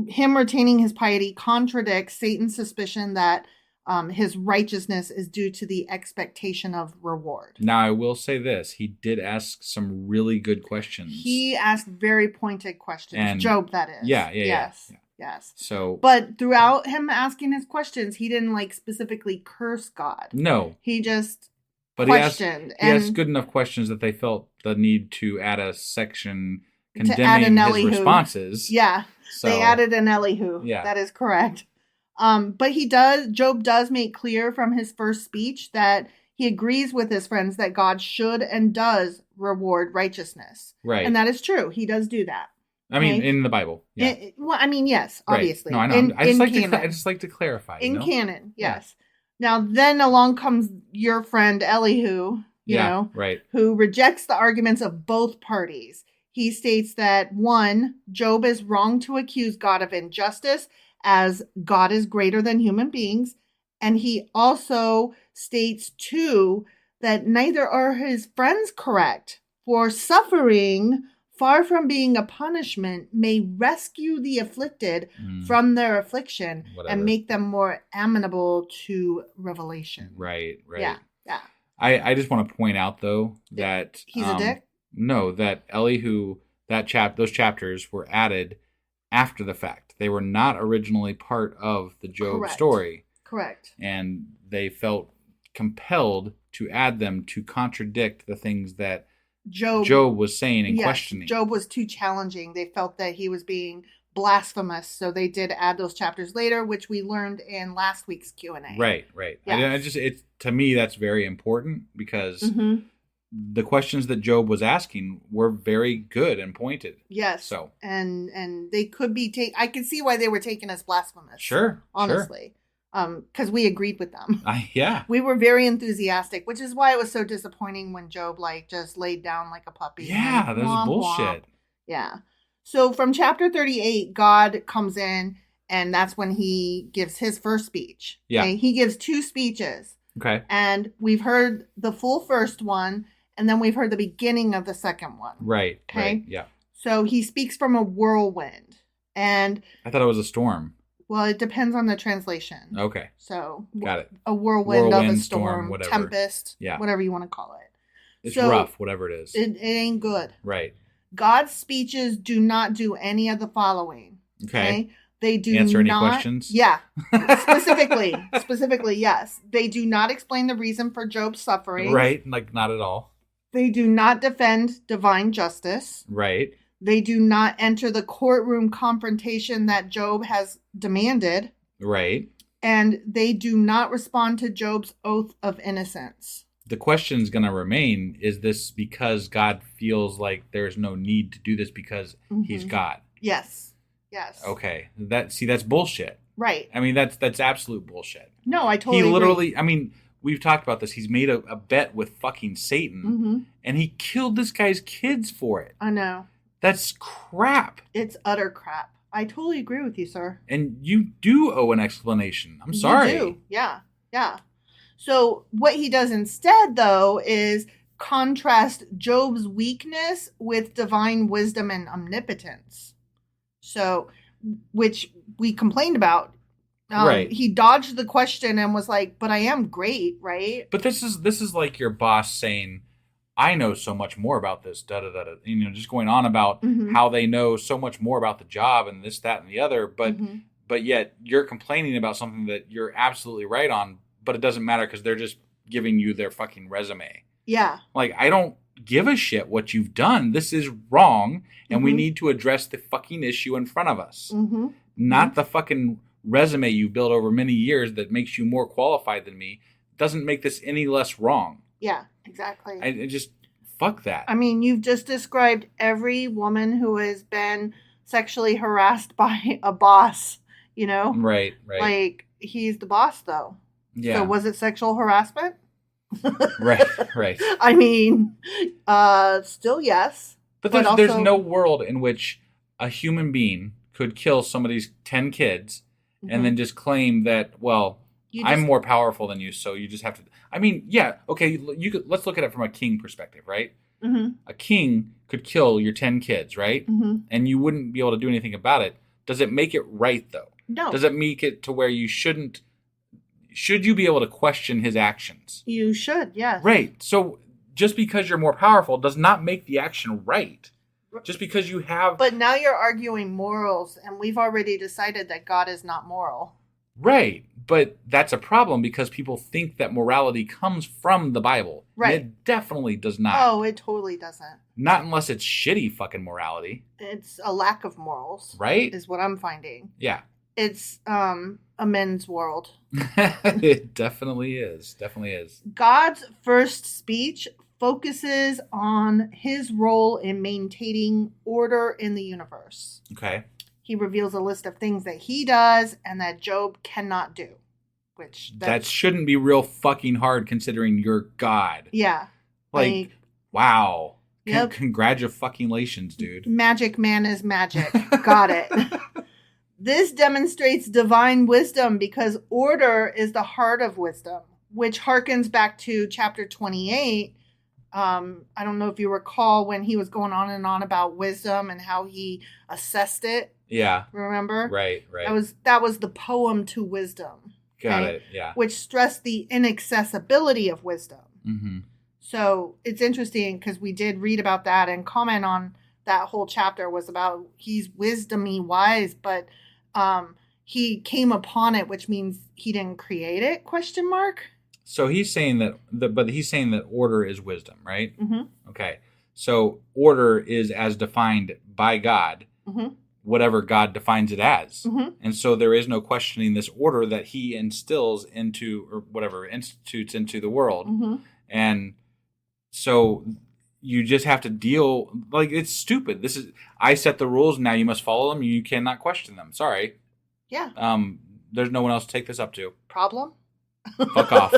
him retaining his piety contradicts Satan's suspicion that his righteousness is due to the expectation of reward. Now, I will say this. He did ask some really good questions. He asked very pointed questions. And Job, that is. Yes. So, but throughout him asking his questions, he didn't like specifically curse God. No. He just questioned. He asked good enough questions that they felt the need to add a section condemning his responses. Yeah. So, they added an Elihu. Yeah. That is correct. But Job does make clear from his first speech that he agrees with his friends that God should and does reward righteousness. Right. And that is true. He does do that. I mean, in the Bible. Yeah. Yes, obviously. Right. No, I know. I just like to clarify. In canon, yes. Yeah. Now, then along comes your friend Elihu, you know, who rejects the arguments of both parties. He states that, 1, Job is wrong to accuse God of injustice, as God is greater than human beings. And he also states, 2, that neither are his friends correct, for suffering, far from being a punishment, may rescue the afflicted from their affliction and make them more amenable to revelation. Right. Yeah. I just want to point out, though, that... He's a dick? No, that Elihu, those chapters were added after the fact. They were not originally part of the Job story. Correct. And they felt compelled to add them to contradict the things that Job was saying and questioning. Job was too challenging. They felt that he was being blasphemous, so they did add those chapters later, which we learned in last week's Q&A. Right. Yes. To me, that's very important because the questions that Job was asking were very good and pointed. Yes. So and they could be I can see why they were taken as blasphemous. Sure. Honestly. Because we agreed with them. We were very enthusiastic, which is why it was so disappointing when Job just laid down like a puppy. Yeah, that was bullshit. Yeah. So from chapter 38, God comes in, and that's when he gives his first speech. Yeah. Okay? He gives 2 speeches. Okay. And we've heard the full first one, and then we've heard the beginning of the second one. Right. Okay. Right, yeah. So he speaks from a whirlwind. And I thought it was a storm. Well, it depends on the translation. Okay. So got it. A whirlwind of a storm, whatever. Tempest, whatever you want to call it. It's rough, whatever it is. It ain't good. Right. God's speeches do not do any of the following. Okay. They do answer not, any questions? Yeah. Specifically, yes. They do not explain the reason for Job's suffering. Right. Like, not at all. They do not defend divine justice. Right. They do not enter the courtroom confrontation that Job has demanded. Right. And they do not respond to Job's oath of innocence. The question's going to remain, is this because God feels like there's no need to do this because he's God? Yes. Okay. That's bullshit. Right. I mean, that's absolute bullshit. No, I totally He literally, agree. I mean, we've talked about this. He's made a bet with fucking Satan, and he killed this guy's kids for it. I know. That's crap. It's utter crap. I totally agree with you, sir. And you do owe an explanation. I'm sorry. You do. Yeah. So what he does instead, though, is contrast Job's weakness with divine wisdom and omnipotence. So, which we complained about. Right. He dodged the question and was like, "But I am great, right?" But this is like your boss saying, "I know so much more about this." Just going on about how they know so much more about the job and this, that, and the other. But yet you're complaining about something that you're absolutely right on. But it doesn't matter because they're just giving you their fucking resume. Yeah. Like, I don't give a shit what you've done. This is wrong, and we need to address the fucking issue in front of us. Not the fucking resume you built over many years that makes you more qualified than me. Doesn't make this any less wrong. Yeah, exactly. I just, fuck that. I mean, you've just described every woman who has been sexually harassed by a boss, you know? Right. Like, he's the boss, though. Yeah. So was it sexual harassment? Right. I mean, still yes. But there's no world in which a human being could kill somebody's 10 kids and then just claim that, well, I'm more powerful than you, so you just have to. I mean, yeah, okay. Let's look at it from a king perspective, right? Mm-hmm. A king could kill your 10 kids, right? Mm-hmm. And you wouldn't be able to do anything about it. Does it make it right, though? No. Does it make it to where you shouldn't? Should you be able to question his actions? You should, yes. Right. So just because you're more powerful does not make the action right. Just because you have. But now you're arguing morals, and we've already decided that God is not moral. Right. But that's a problem because people think that morality comes from the Bible. Right. And it definitely does not. Oh, it totally doesn't. Not unless it's shitty fucking morality. It's a lack of morals. Right? Is what I'm finding. Yeah. It's a men's world. It definitely is. Definitely is. God's first speech focuses on his role in maintaining order in the universe. Okay. He reveals a list of things that he does and that Job cannot do. That shouldn't be real fucking hard considering you're God. Yeah. Like wow. Yep. Congratulations, dude. Magic man is magic. Got it. This demonstrates divine wisdom because order is the heart of wisdom, which harkens back to chapter 28. I don't know if you recall when he was going on and on about wisdom and how he assessed it. Yeah. Remember? Right. That was the poem to wisdom. Got it, yeah. Which stressed the inaccessibility of wisdom. Mm-hmm. So it's interesting because we did read about that and comment on that whole chapter was about he's wisdomy wise, but he came upon it, which means he didn't create it, ? So he's saying that order is wisdom, right? Mm-hmm. Okay. So order is as defined by God, mm-hmm. whatever God defines it as. Mm-hmm. And so there is no questioning this order that he instills into, or whatever, institutes into the world. Mm-hmm. And so you just have to deal, like, it's stupid. I set the rules, now you must follow them, you cannot question them. Sorry. Yeah. There's no one else to take this up to. Problem? Fuck off.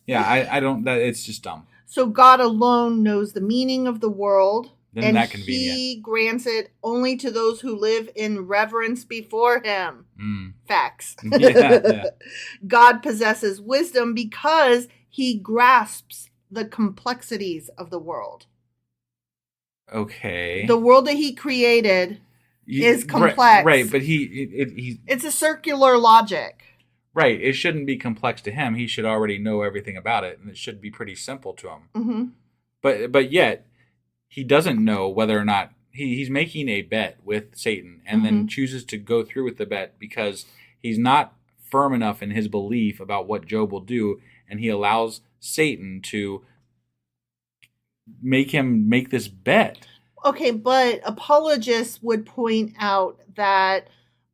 Yeah, I don't, it's just dumb. So God alone knows the meaning of the world. Isn't that convenient? He grants it only to those who live in reverence before him. Facts. Yeah. God possesses wisdom because he grasps the complexities of the world. Okay. The world that he created is complex. Right, but it's a circular logic. Right. It shouldn't be complex to him. He should already know everything about it, and it should be pretty simple to him. Mm-hmm. But yet, he doesn't know whether or not he's making a bet with Satan and then chooses to go through with the bet because he's not firm enough in his belief about what Job will do, and he allows Satan to make him make this bet. Okay, but apologists would point out that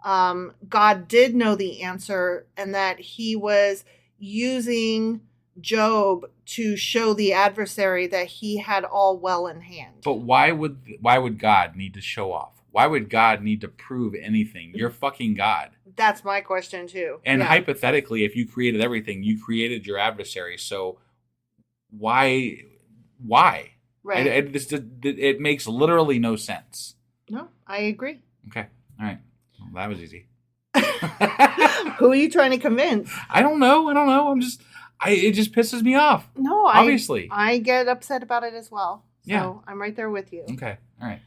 God did know the answer and that he was using Job to show the adversary that he had all well in hand. But why would God need to show off? Why would God need to prove anything? You're fucking God. That's my question too. And hypothetically, if you created everything, you created your adversary. So why? Right. It makes literally no sense. No, I agree. Okay. All right. Well, that was easy. Who are you trying to convince? I don't know. It just pisses me off. No, obviously. I get upset about it as well. So yeah. I'm right there with you. Okay. All right.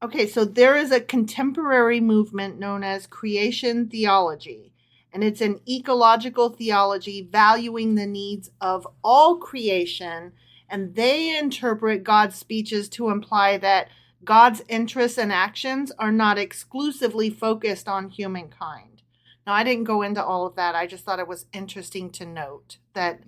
Okay, so there is a contemporary movement known as creation theology, and it's an ecological theology valuing the needs of all creation, and they interpret God's speeches to imply that God's interests and actions are not exclusively focused on humankind. Now, I didn't go into all of that. I just thought it was interesting to note that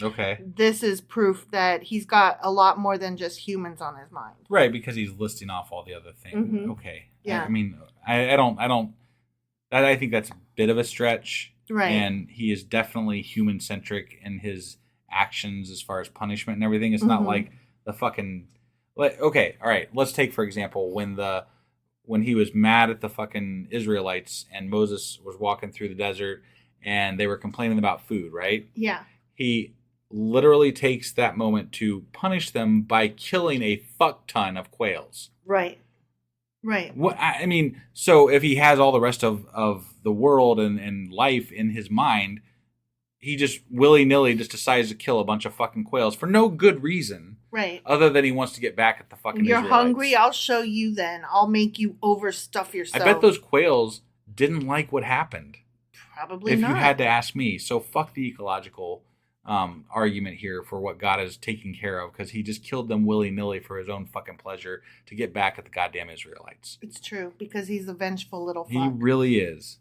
this is proof that he's got a lot more than just humans on his mind. Right, because he's listing off all the other things. Mm-hmm. Okay. Yeah. I mean, I think that's a bit of a stretch. Right. And he is definitely human-centric in his actions as far as punishment and everything. It's not like the fucking... Okay, all right. Let's take, for example, when he was mad at the fucking Israelites and Moses was walking through the desert and they were complaining about food, right? Yeah. He literally takes that moment to punish them by killing a fuck ton of quails. Right. Right. I mean, so if he has all the rest of the world and life in his mind, he just willy-nilly just decides to kill a bunch of fucking quails for no good reason. Right. Other than he wants to get back at the fucking You're Israelites. hungry? I'll show you then. I'll make you overstuff yourself. I bet those quails didn't like what happened. Probably if not. you had to ask me. So fuck the ecological argument here for what God is taking care of, because he just killed them willy-nilly for his own fucking pleasure to get back at the goddamn Israelites. It's true, because he's a vengeful little fuck. He really is.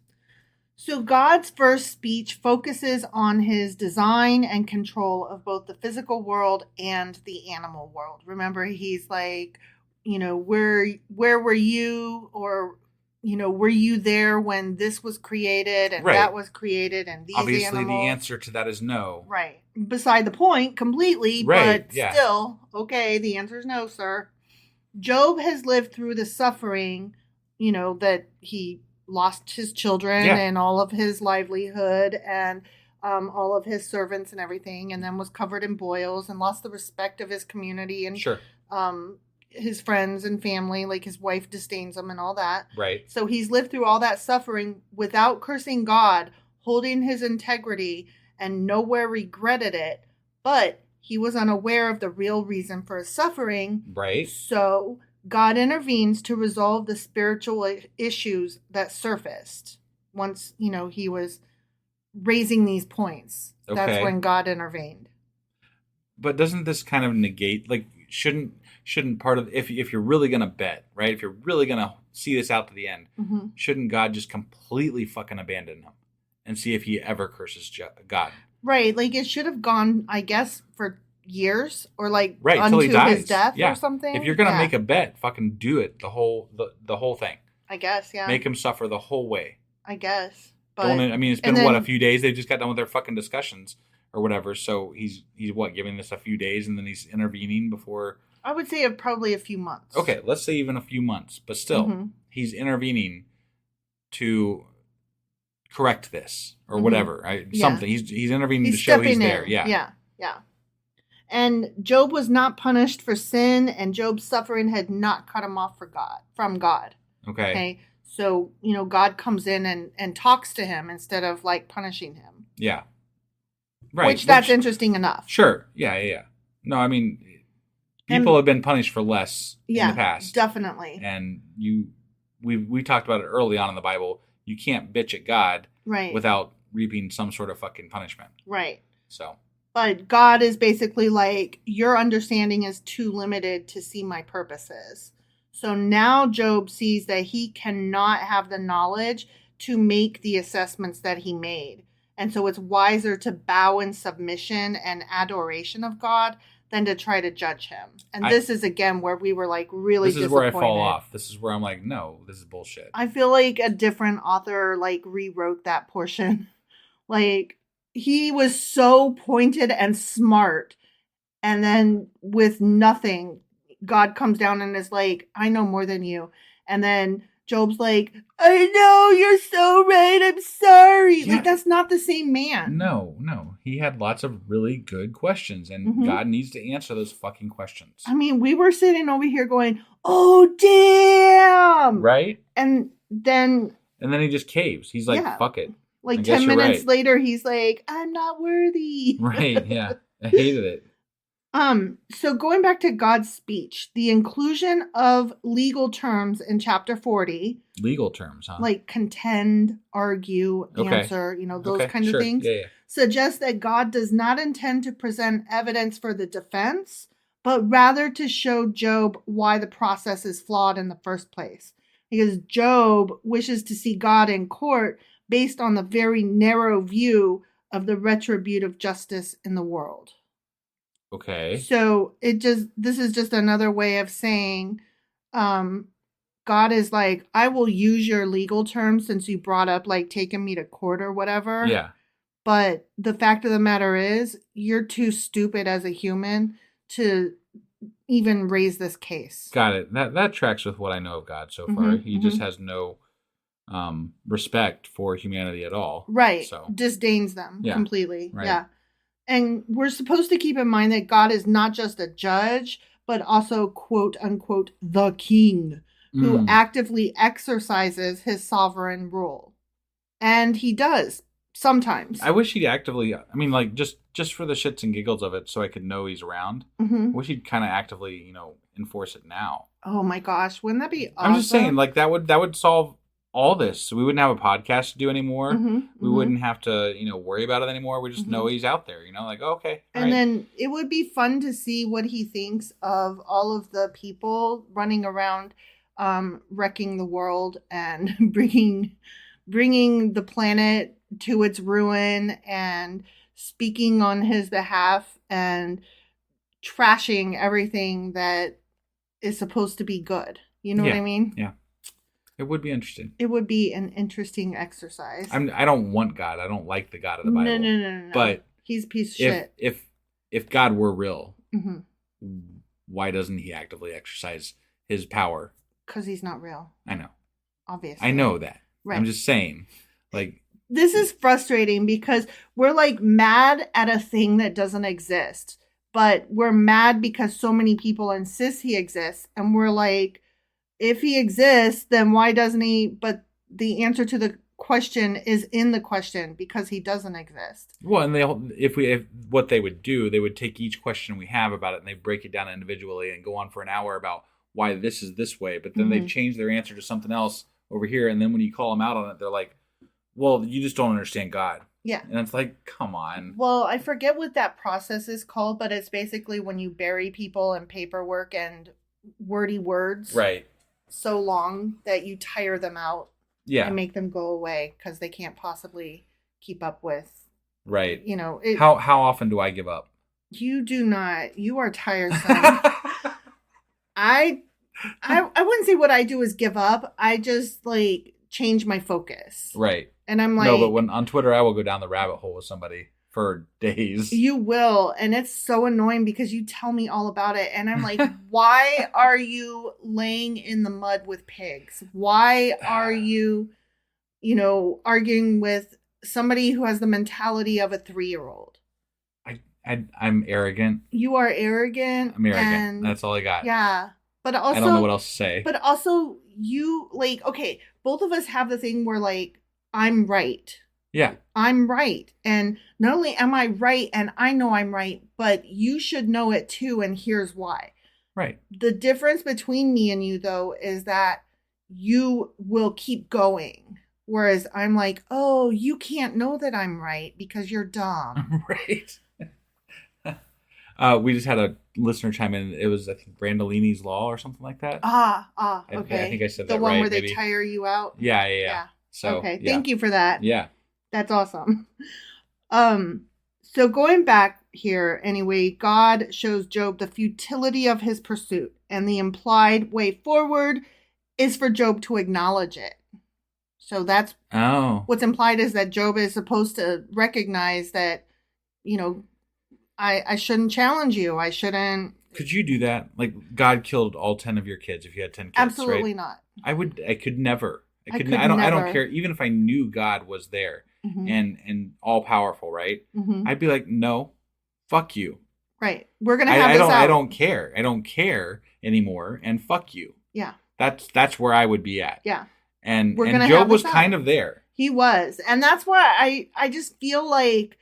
So God's first speech focuses on his design and control of both the physical world and the animal world. Remember, he's like, where were you? Or, were you there when this was created and that was created and these Obviously, animals? the answer to that is no. Right. Beside the point completely, right. but still, okay, the answer is no, sir. Job has lived through the suffering, that he lost his children and all of his livelihood and all of his servants and everything, and then was covered in boils and lost the respect of his community and his friends and family, like his wife disdains him and all that. Right. So he's lived through all that suffering without cursing God, holding his integrity, and nowhere regretted it. But he was unaware of the real reason for his suffering. Right. So God intervenes to resolve the spiritual issues that surfaced once, he was raising these points. Okay. That's when God intervened. But doesn't this kind of negate, like, shouldn't part of, if you're really going to bet, right? If you're really going to see this out to the end, shouldn't God just completely fucking abandon him and see if he ever curses God? Right. Like, it should have gone, I guess, for years or like until he dies. His death or something. If you're gonna make a bet, fucking do it the whole thing. I guess, yeah. Make him suffer the whole way. I guess. But it's been a few days. They just got done with their fucking discussions or whatever. So he's giving this a few days and then he's intervening before. I would say probably a few months. Okay, let's say even a few months, but still he's intervening to correct this or whatever. Something. He's intervening to show he's there. Yeah. And Job was not punished for sin, and Job's suffering had not cut him off from God. Okay. So, God comes in and talks to him instead of like punishing him. Yeah. Right. Which that's interesting enough. Sure. Yeah. No, I mean, people have been punished for less in the past. Definitely. And we talked about it early on in the Bible. You can't bitch at God without reaping some sort of fucking punishment. Right. So. But God is basically like, your understanding is too limited to see my purposes. So now Job sees that he cannot have the knowledge to make the assessments that he made. And so it's wiser to bow in submission and adoration of God than to try to judge him. And this is, again, where we were like really disappointed. This is where I fall off. This is where I'm like, no, this is bullshit. I feel like a different author like rewrote that portion. Like, he was so pointed and smart. And then with nothing, God comes down and is like, I know more than you. And then Job's like, I know, you're so right. I'm sorry. Yeah. Like, that's not the same man. No. He had lots of really good questions. And God needs to answer those fucking questions. I mean, we were sitting over here going, oh, damn. Right? And then he just caves. He's like, fuck it. Like 10 minutes later, he's like, I'm not worthy. Right, yeah. I hated it. So going back to God's speech, the inclusion of legal terms in chapter 40. Legal terms, huh? Like contend, argue, answer, those kind of things. Yeah. Suggests that God does not intend to present evidence for the defense, but rather to show Job why the process is flawed in the first place. Because Job wishes to see God in court based on the very narrow view of the retributive justice in the world. Okay. So this is just another way of saying, God is like, I will use your legal terms since you brought up like taking me to court or whatever. Yeah. But the fact of the matter is, you're too stupid as a human to even raise this case. Got it. That tracks with what I know of God so far. He just has no respect for humanity at all. Right. So disdains them completely. Right. Yeah. And we're supposed to keep in mind that God is not just a judge, but also, quote unquote, the king. who actively exercises his sovereign rule. And he does sometimes. I wish he'd actively, I mean, like, just for the shits and giggles of it so I could know he's around. I wish he'd kind of actively, enforce it now. Oh my gosh, wouldn't that be awesome? I'm just saying, like, that would solve all this. So we wouldn't have a podcast to do anymore. We wouldn't have to, worry about it anymore. We just know he's out there, like, oh, okay. And then it would be fun to see what he thinks of all of the people running around wrecking the world and bringing the planet to its ruin and speaking on his behalf and trashing everything that is supposed to be good. You know what I mean? Yeah. It would be interesting. It would be an interesting exercise. I don't want God. I don't like the God of the Bible. No. But he's a piece of shit. If God were real, why doesn't he actively exercise his power? Because he's not real. I know. Obviously. I know that. Right. I'm just saying, like, this is frustrating because we're like mad at a thing that doesn't exist, but we're mad because so many people insist he exists, and we're like, if he exists, then why doesn't he? But the answer to the question is in the question because he doesn't exist. Well, and if what they would do, they would take each question we have about it and they break it down individually and go on for an hour about why this is this way, but then they've changed their answer to something else over here, and then when you call them out on it, they're like, well, you just don't understand God. Yeah. And it's like, come on. Well, I forget what that process is called, but it's basically when you bury people in paperwork and wordy words. Right. So long that you tire them out. Yeah. And make them go away because they can't possibly keep up with. Right. How often do I give up? You do not. You are tiresome. I wouldn't say what I do is give up. I just like change my focus. Right. And I'm like, no, but when on Twitter, I will go down the rabbit hole with somebody for days. You will. And it's so annoying because you tell me all about it. And I'm like, why are you laying in the mud with pigs? Why are you, arguing with somebody who has the mentality of a 3-year-old? I'm arrogant. You are arrogant. I'm arrogant. That's all I got. Yeah. But also, I don't know what else to say. But also, you, like, okay, both of us have the thing where, like, I'm right. Yeah. I'm right. And not only am I right and I know I'm right, but you should know it too. And here's why. Right. The difference between me and you, though, is that you will keep going. Whereas I'm like, oh, you can't know that I'm right because you're dumb. Right. We just had a listener chime in. It was, I think, Brandolini's Law or something like that. Okay. I think I said that right. The one where maybe. They tire you out? Yeah. So, okay. Thank you for that. Yeah. That's awesome. So going back here, anyway, God shows Job the futility of his pursuit, and the implied way forward is for Job to acknowledge it. So that's what's implied is that Job is supposed to recognize that, I shouldn't challenge you. I shouldn't. Could you do that? Like, God killed all 10 of your kids if you had 10 kids, Absolutely right? not. I could never. I never. don't care. Even if I knew God was there and all powerful, right? I'd be like, no, fuck you. Right. We're gonna have this out. I don't care. I don't care anymore. And fuck you. Yeah. That's where I would be at. Yeah. And Job was kind of there. He was, and that's why I just feel like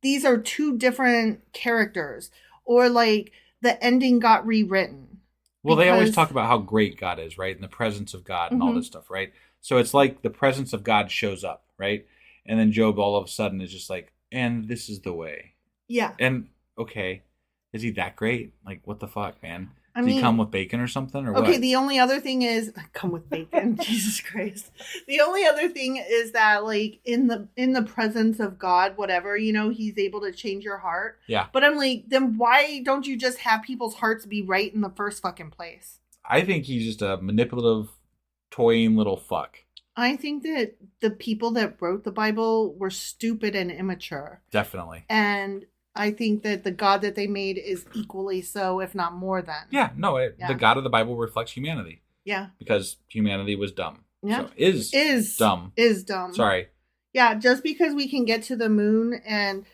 these are two different characters, or like the ending got rewritten. Well, they always talk about how great God is, right? And the presence of God and all this stuff, right? So it's like the presence of God shows up, right? And then Job all of a sudden is just like, and this is the way. Yeah. And, okay, is he that great? Like, what the fuck, man? Does he come with bacon or something, or what? Okay, the only other thing is, come with bacon, Jesus Christ. The only other thing is that, like, in the presence of God, whatever, he's able to change your heart. Yeah. But I'm like, then why don't you just have people's hearts be right in the first fucking place? I think he's just a manipulative, toying little fuck. I think that the people that wrote the Bible were stupid and immature. Definitely. And I think that the God that they made is equally so, if not more than. Yeah, no, the God of the Bible reflects humanity. Yeah. Because humanity was dumb. Yeah. So is dumb. Is dumb. Sorry. Yeah, just because we can get to the moon and,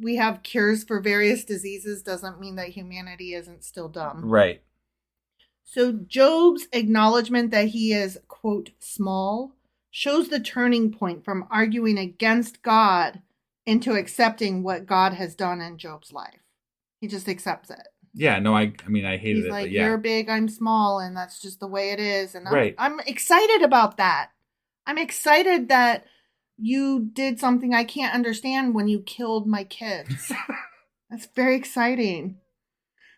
we have cures for various diseases doesn't mean that humanity isn't still dumb. Right. So Job's acknowledgement that he is, quote, small, shows the turning point from arguing against God into accepting what God has done in Job's life. He just accepts it. Yeah, no, I mean, I hated He's it, like, but yeah. you're big, I'm small, and that's just the way it is. And Right. I'm excited about that. I'm excited that you did something I can't understand when you killed my kids. That's very exciting.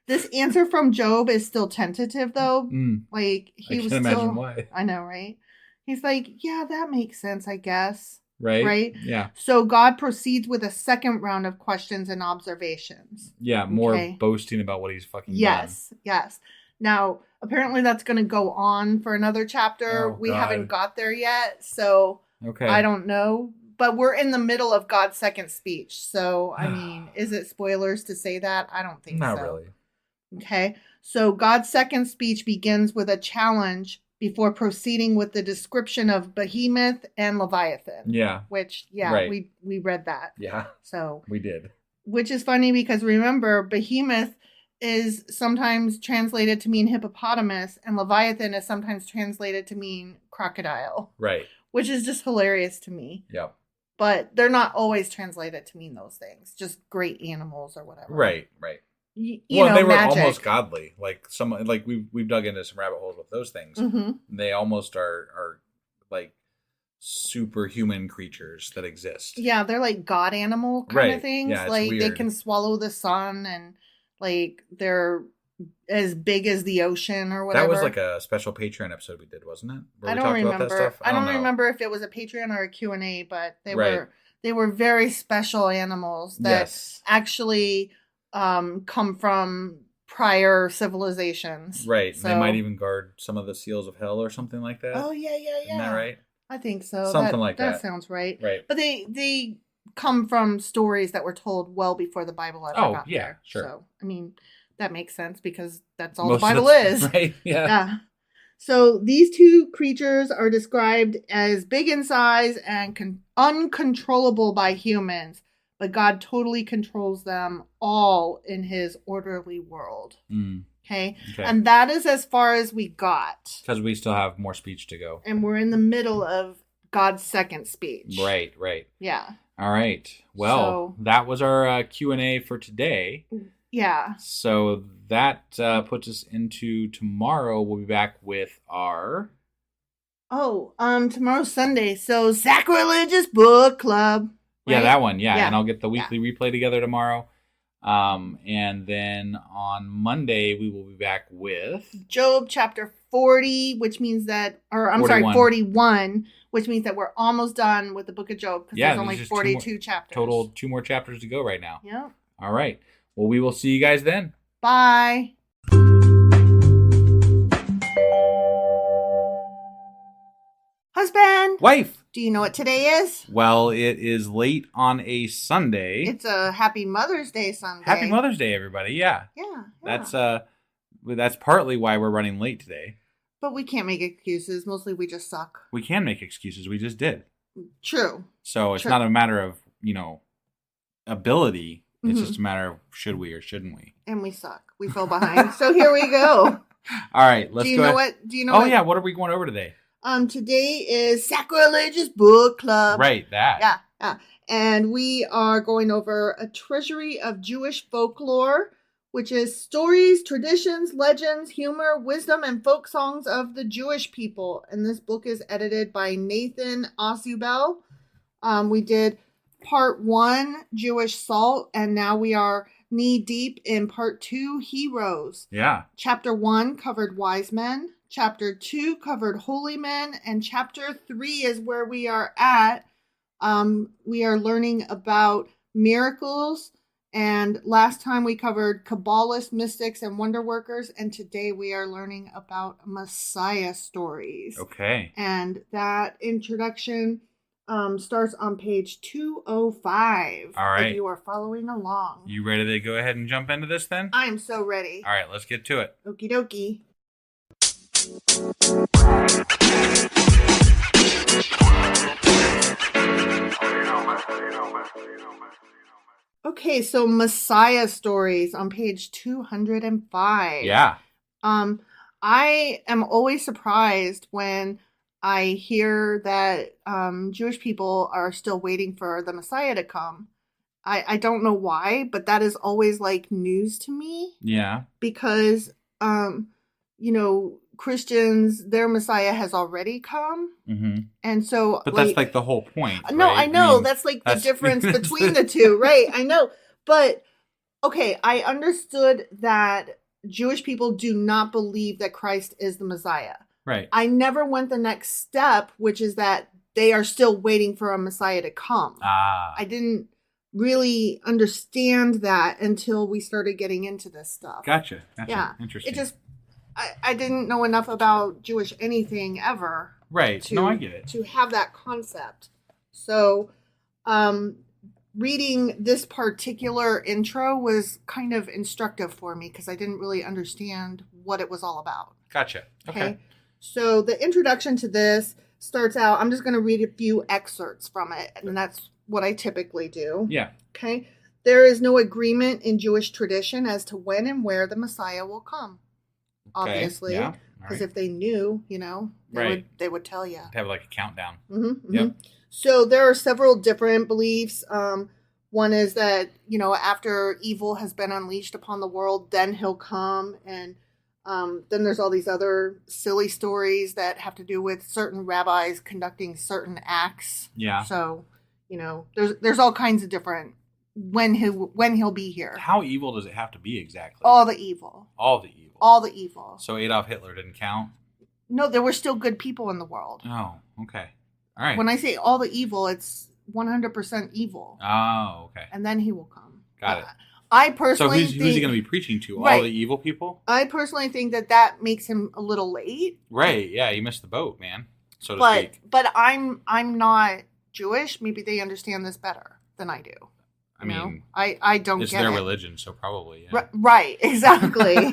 This answer from Job is still tentative, though. Like, he I was can't still... imagine why. I know, right? He's like, yeah, that makes sense, I guess. Right? Yeah. So God proceeds with a second round of questions and observations. Yeah, more boasting about what he's fucking done. Yes. Now, apparently that's going to go on for another chapter. We haven't got there yet, so I don't know. But we're in the middle of God's second speech. So, I mean, is it spoilers to say that? I don't think so. Not really. Okay. So God's second speech begins with a challenge before proceeding with the description of Behemoth and Leviathan. Yeah. Which, we read that. Yeah. So we did. Which is funny because remember, Behemoth is sometimes translated to mean hippopotamus, and Leviathan is sometimes translated to mean crocodile. Right. Which is just hilarious to me. Yep. But they're not always translated to mean those things. Just great animals or whatever. Right. You know, they were magic. almost godly. Like we've dug into some rabbit holes with those things. Mm-hmm. They almost are like superhuman creatures that exist. Yeah, they're like god animal kind of things. Yeah, like weird. They can swallow the sun, and like they're as big as the ocean or whatever. That was like a special Patreon episode we did, wasn't it? I don't remember. I don't remember if it was a Patreon or a Q&A, but they were very special animals that actually come from prior civilizations. Right. So, they might even guard some of the seals of hell or something like that. Oh, yeah. Isn't that right? I think so. Something like that. That sounds right. Right. But they come from stories that were told well before the Bible ever got there. Sure. So, I mean, that makes sense because that's all the Bible is. Right, yeah. So these two creatures are described as big in size and uncontrollable by humans, but God totally controls them all in his orderly world. Okay? And that is as far as we got. Because we still have more speech to go. And we're in the middle of God's second speech. Right. Yeah. All right. Well, that was our Q&A for today. Yeah. So that puts us into tomorrow. We'll be back with our... tomorrow's Sunday. So Sacrilegious Book Club. Right? Yeah, that one. Yeah. And I'll get the weekly replay together tomorrow. And then on Monday, we will be back with... Job chapter 40, which means that... Or, I'm 41. Sorry, 41, which means that we're almost done with the book of Job. Because there's only 42 chapters. Total 2 more chapters to go right now. Yep. All right. Well, we will see you guys then. Bye. Husband. Wife. Do you know what today is? Well, it is late on a Sunday. It's a Happy Mother's Day Sunday. Happy Mother's Day, everybody. Yeah. That's partly why we're running late today. But we can't make excuses. Mostly we just suck. We can make excuses. We just did. True. So it's not a matter of, ability. It's just a matter of should we or shouldn't we? And we suck. We fell behind. So here we go. All right, let's go. Do you know what? Oh, yeah. What are we going over today? Today is Sacrilegious Book Club. Right, that. Yeah. And we are going over a treasury of Jewish folklore, which is stories, traditions, legends, humor, wisdom, and folk songs of the Jewish people. And this book is edited by Nathan Osubel. We did part 1, Jewish Salt, and now we are knee deep in part 2, Heroes. Yeah. Chapter 1 covered wise men. Chapter 2 covered holy men. And chapter 3 is where we are at. We are learning about miracles. And last time we covered Kabbalists, mystics, and wonder workers. And today we are learning about Messiah stories. Okay. And that introduction starts on page 205. All right. If you are following along. You ready to go ahead and jump into this then? I am so ready. All right, let's get to it. Okie dokie. Okay, so Messiah stories on page 205. Yeah. I am always surprised when I hear that Jewish people are still waiting for the Messiah to come. I don't know why, but that is always like news to me. Yeah. Because, Christians, their Messiah has already come. Mm-hmm. And so, but that's like the whole point. No, right? I know. That's like the difference between the two, right? I know. But, okay, I understood that Jewish people do not believe that Christ is the Messiah. Right. I never went the next step, which is that they are still waiting for a Messiah to come. I didn't really understand that until we started getting into this stuff. Gotcha. Yeah. Interesting. It just, I didn't know enough about Jewish anything ever. Right. No, I get it. To have that concept. So, reading this particular intro was kind of instructive for me because I didn't really understand what it was all about. Gotcha. Okay. So the introduction to this starts out, I'm just going to read a few excerpts from it, and that's what I typically do. Yeah. Okay. There is no agreement in Jewish tradition as to when and where the Messiah will come. Okay. Obviously. Yeah. Because if they knew, they would tell you. Have like a countdown. Mm-hmm, mm-hmm. Yep. So there are several different beliefs. One is that, after evil has been unleashed upon the world, then he'll come. And then there's all these other silly stories that have to do with certain rabbis conducting certain acts. Yeah. So, there's all kinds of different when he'll be here. How evil does it have to be exactly? All the evil. All the evil. All the evil. So Adolf Hitler didn't count? No, there were still good people in the world. Oh, okay. All right. When I say all the evil, it's 100% evil. Oh, okay. And then he will come. Got it. I personally think... So who's he going to be preaching to? Right. All the evil people? I personally think that makes him a little late. Right. Yeah, he missed the boat, man. So to speak. But I'm not Jewish. Maybe they understand this better than I do. I mean, I don't get it. It's their religion, so probably, yeah. Right, exactly.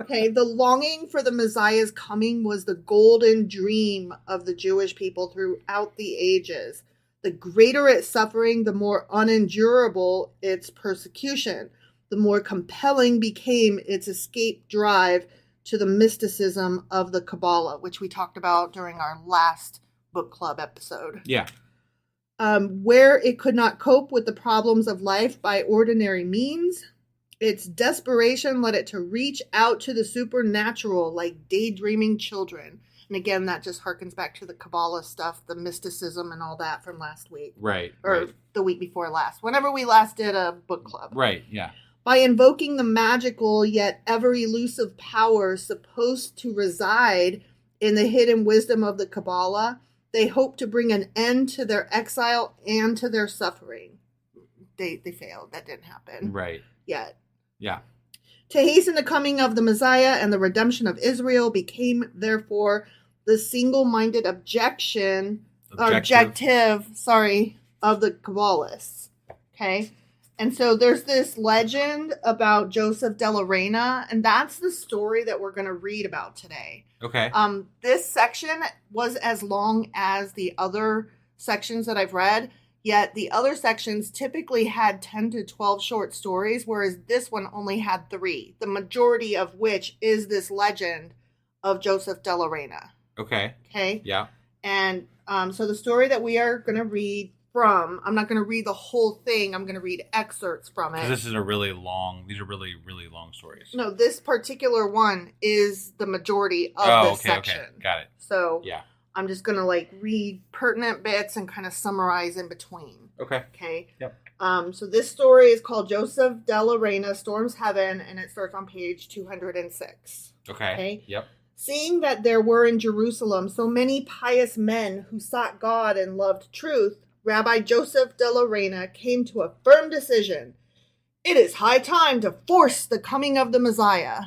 Okay, the longing for the Messiah's coming was the golden dream of the Jewish people throughout the ages. The greater its suffering, the more unendurable its persecution. The more compelling became its escape drive to the mysticism of the Kabbalah, which we talked about during our last book club episode. Yeah. Where it could not cope with the problems of life by ordinary means, its desperation led it to reach out to the supernatural like daydreaming children. And again, that just harkens back to the Kabbalah stuff, the mysticism and all that from last week. Right. Or the week before last. Whenever we last did a book club. Right, yeah. By invoking the magical yet ever elusive powers supposed to reside in the hidden wisdom of the Kabbalah, they hope to bring an end to their exile and to their suffering. They failed. That didn't happen. Right. Yet. Yeah. To hasten the coming of the Messiah and the redemption of Israel became, therefore, the single-minded objective of the Kabbalists. Okay? And so there's this legend about Joseph de la Reina, and that's the story that we're going to read about today. Okay. This section was as long as the other sections that I've read, yet the other sections typically had 10 to 12 short stories, whereas this one only had 3, the majority of which is this legend of Joseph de la Reina. Okay. Okay? Yeah. And so the story that we are going to read from, I'm not going to read the whole thing, I'm going to read excerpts from it. Because these are really, really long stories. No, this particular one is the majority of this section. Okay, got it. So yeah. I'm just going to read pertinent bits and kind of summarize in between. Okay. Yep. So this story is called Joseph de la Reina Storms Heaven, and it starts on page 206. Okay. Yep. Seeing that there were in Jerusalem so many pious men who sought God and loved truth, Rabbi Joseph de la Reina came to a firm decision. It is high time to force the coming of the Messiah.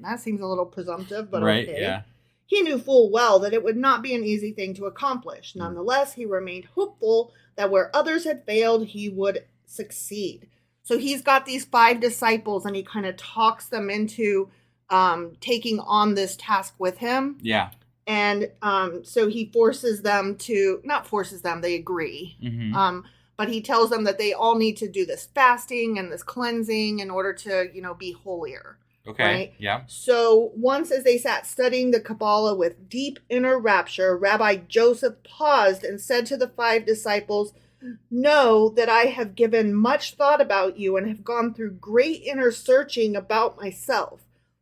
That seems a little presumptive, but right, okay. Yeah. He knew full well that it would not be an easy thing to accomplish. Nonetheless, he remained hopeful that where others had failed, he would succeed. So he's got these 5 disciples, and he kind of talks them into taking on this task with him. Yeah. And so he forces them to, not forces them, they agree. Mm-hmm. But he tells them that they all need to do this fasting and this cleansing in order to, be holier. Okay. Right? Yeah. So once as they sat studying the Kabbalah with deep inner rapture, Rabbi Joseph paused and said to the 5 disciples, "Know that I have given much thought about you and have gone through great inner searching about myself.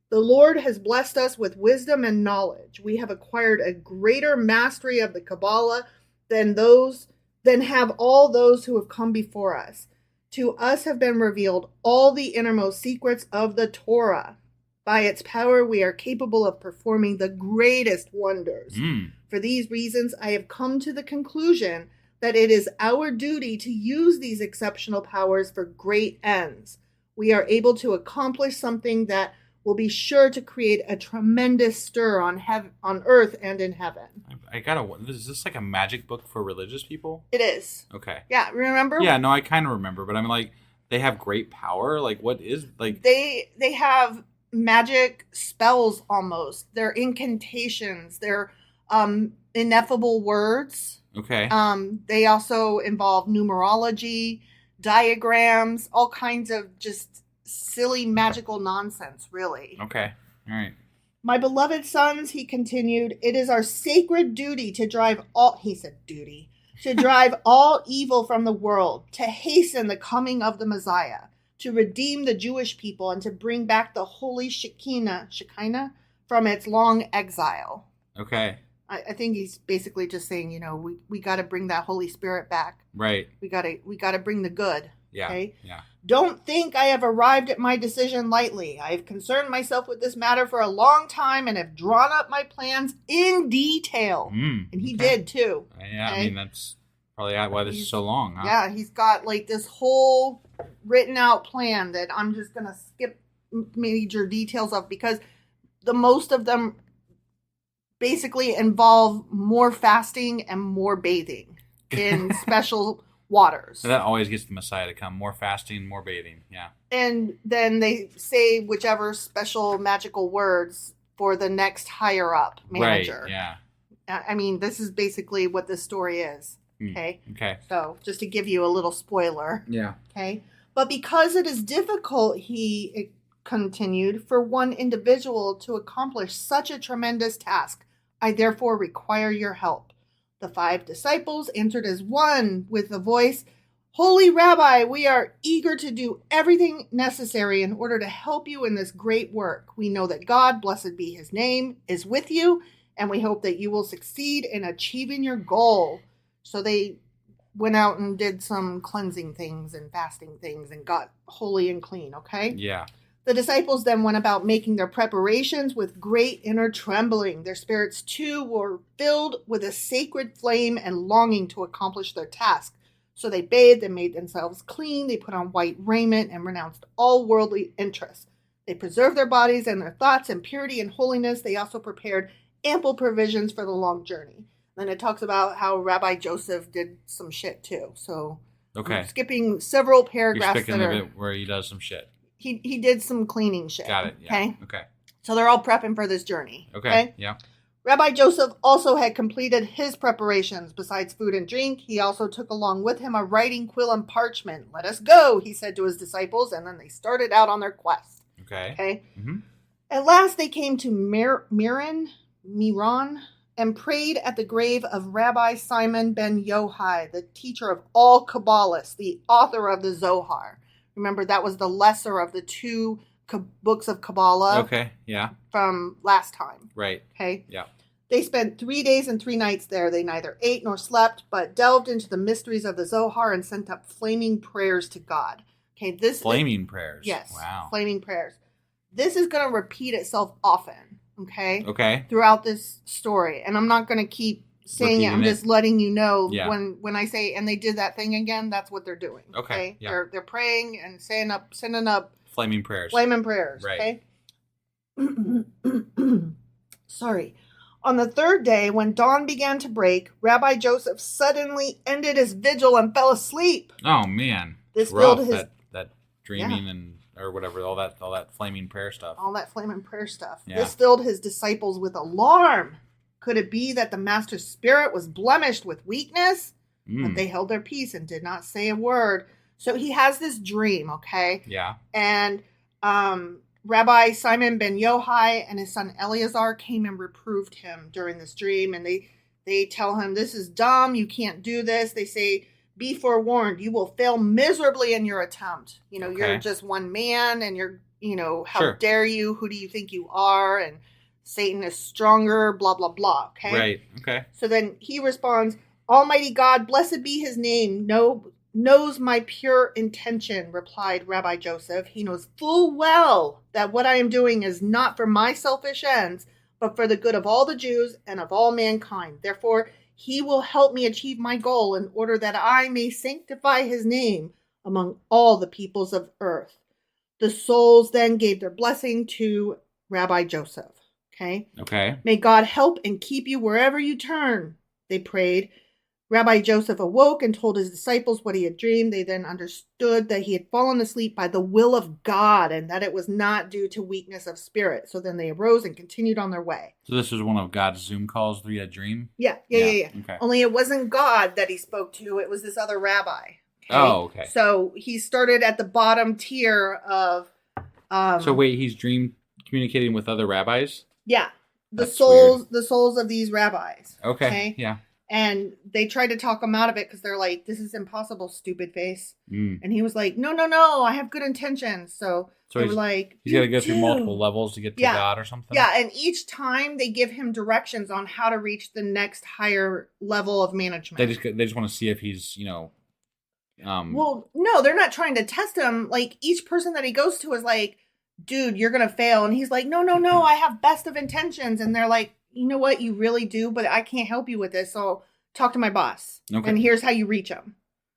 The Lord has blessed us with wisdom and knowledge. We have acquired a greater mastery of the Kabbalah than have all those who have come before us. To us have been revealed all the innermost secrets of the Torah. By its power, we are capable of performing the greatest wonders. For these reasons, I have come to the conclusion that it is our duty to use these exceptional powers for great ends. We are able to accomplish something that will be sure to create a tremendous stir on earth and in heaven." Is this like a magic book for religious people? It is. Okay. Yeah, remember? Yeah, no, I kind of remember, but I mean, like, they have great power. Like, what is, like... They have magic spells almost. They're incantations. They're ineffable words. Okay. They also involve numerology, diagrams, all kinds of just silly magical nonsense, really. Okay. All right. "My beloved sons," he continued, "it is our sacred duty to drive all," he said duty, "to drive all evil from the world, to hasten the coming of the Messiah, to redeem the Jewish people, and to bring back the holy Shekinah from its long exile." Okay. I think he's basically just saying, we got to bring that Holy Spirit back. Right. We got to bring the good. Yeah. Okay? Yeah. "Don't think I have arrived at my decision lightly. I have concerned myself with this matter for a long time and have drawn up my plans in detail." And he did too. Yeah, okay? I mean, that's probably why this is so long, huh? Yeah, he's got like this whole written out plan that I'm just going to skip major details of because the most of them basically involve more fasting and more bathing in special waters. So that always gets the Messiah to come. More fasting, more bathing. Yeah. And then they say whichever special magical words for the next higher up manager. Right, yeah. I mean, this is basically what this story is. Okay. Okay. So just to give you a little spoiler. Yeah. Okay. But because it is difficult, he continued, for one individual to accomplish such a tremendous task, I therefore require your help. The 5 disciples answered as one with a voice, "Holy Rabbi, we are eager to do everything necessary in order to help you in this great work. We know that God, blessed be his name, is with you, and we hope that you will succeed in achieving your goal." So they went out and did some cleansing things and fasting things and got holy and clean, okay? Yeah. The disciples then went about making their preparations with great inner trembling. Their spirits, too, were filled with a sacred flame and longing to accomplish their task. So they bathed and made themselves clean. They put on white raiment and renounced all worldly interests. They preserved their bodies and their thoughts in purity and holiness. They also prepared ample provisions for the long journey. Then it talks about how Rabbi Joseph did some shit, too. So okay. I'm skipping several You're paragraphs speaking of it where he does some shit. He did some cleaning shit. Got it. Yeah. Okay. So they're all prepping for this journey. Okay. Yeah. Rabbi Joseph also had completed his preparations. Besides food and drink, he also took along with him a writing quill and parchment. "Let us go," he said to his disciples, and then they started out on their quest. Okay. Mm-hmm. At last they came to Miron, and prayed at the grave of Rabbi Simon ben Yohai, the teacher of all Kabbalists, the author of the Zohar. Remember, that was the lesser of the 2 books of Kabbalah. Okay, yeah. From last time. Right. Okay. Yeah. They spent 3 days and 3 nights there. They neither ate nor slept, but delved into the mysteries of the Zohar and sent up flaming prayers to God. Okay, flaming prayers. Yes. Wow. Flaming prayers. This is going to repeat itself often. Okay. Okay. Throughout this story, and I'm not going to keep saying it. I'm just letting you know when I say, and they did that thing again, that's what they're doing. Okay. Yeah. They're praying and sending up flaming prayers. Right. Okay. Sorry. On the 3rd day, when dawn began to break, Rabbi Joseph suddenly ended his vigil and fell asleep. Oh man. This filled his that dreaming and or whatever, all that flaming prayer stuff. All that flaming prayer stuff. Yeah. This filled his disciples with alarm. Could it be that the master's spirit was blemished with weakness? But they held their peace and did not say a word. So he has this dream, okay? Yeah. And Rabbi Simon ben Yohai and his son Eleazar came and reproved him during this dream. And they tell him, this is dumb. You can't do this. They say, be forewarned. You will fail miserably in your attempt. You're just one man and you're, how dare you? Who do you think you are? And Satan is stronger, blah, blah, blah. Okay. Right. Okay. So then he responds, Almighty God, blessed be his name, knows my pure intention, replied Rabbi Joseph. He knows full well that what I am doing is not for my selfish ends, but for the good of all the Jews and of all mankind. Therefore, he will help me achieve my goal in order that I may sanctify his name among all the peoples of earth. The souls then gave their blessing to Rabbi Joseph. Okay. May God help and keep you wherever you turn, they prayed. Rabbi Joseph awoke and told his disciples what he had dreamed. They then understood that he had fallen asleep by the will of God and that it was not due to weakness of spirit. So then they arose and continued on their way. So this was one of God's Zoom calls where you had a dream? Yeah. Okay. Only it wasn't God that he spoke to. It was this other rabbi. Okay? Oh, okay. So he started at the bottom tier of... so wait, he's communicating with other rabbis? Yeah. The souls of these rabbis. Okay. Yeah. And they tried to talk him out of it because they're like, this is impossible, stupid face. And he was like, no, I have good intentions. So they were like, he's got to go through multiple levels to get to God or something? Yeah, and each time they give him directions on how to reach the next higher level of management. They just want to see if he's, Well, no, they're not trying to test him. Like, each person that he goes to is like, dude, you're going to fail. And he's like, no, I have best of intentions. And they're like, you know what? You really do, but I can't help you with this. So talk to my boss. Okay. And here's how you reach him.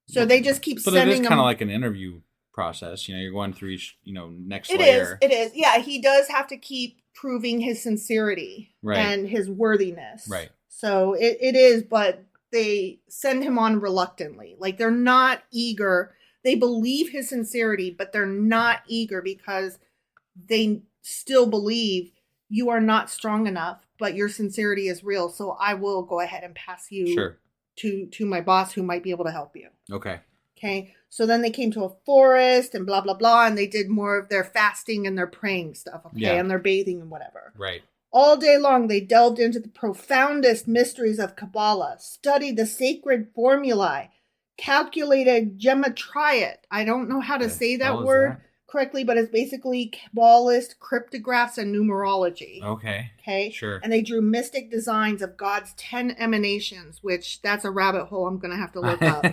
So they just keep sending him. But it is kind of like an interview process. You're going through each, next layer. It is. Yeah, he does have to keep proving his sincerity and his worthiness. Right. So it is, but they send him on reluctantly. Like, they're not eager. They believe his sincerity, but they're not eager because they still believe you are not strong enough, but your sincerity is real. So I will go ahead and pass you to my boss who might be able to help you. Okay. So then they came to a forest and blah, blah, blah. And they did more of their fasting and their praying stuff. Okay. Yeah. And their bathing and whatever. Right. All day long, they delved into the profoundest mysteries of Kabbalah, studied the sacred formulae, calculated gematria. I don't know how to say that word correctly, but it's basically Kabbalist cryptographs and numerology. Okay. Sure. And they drew mystic designs of God's 10 emanations, which that's a rabbit hole I'm going to have to look up.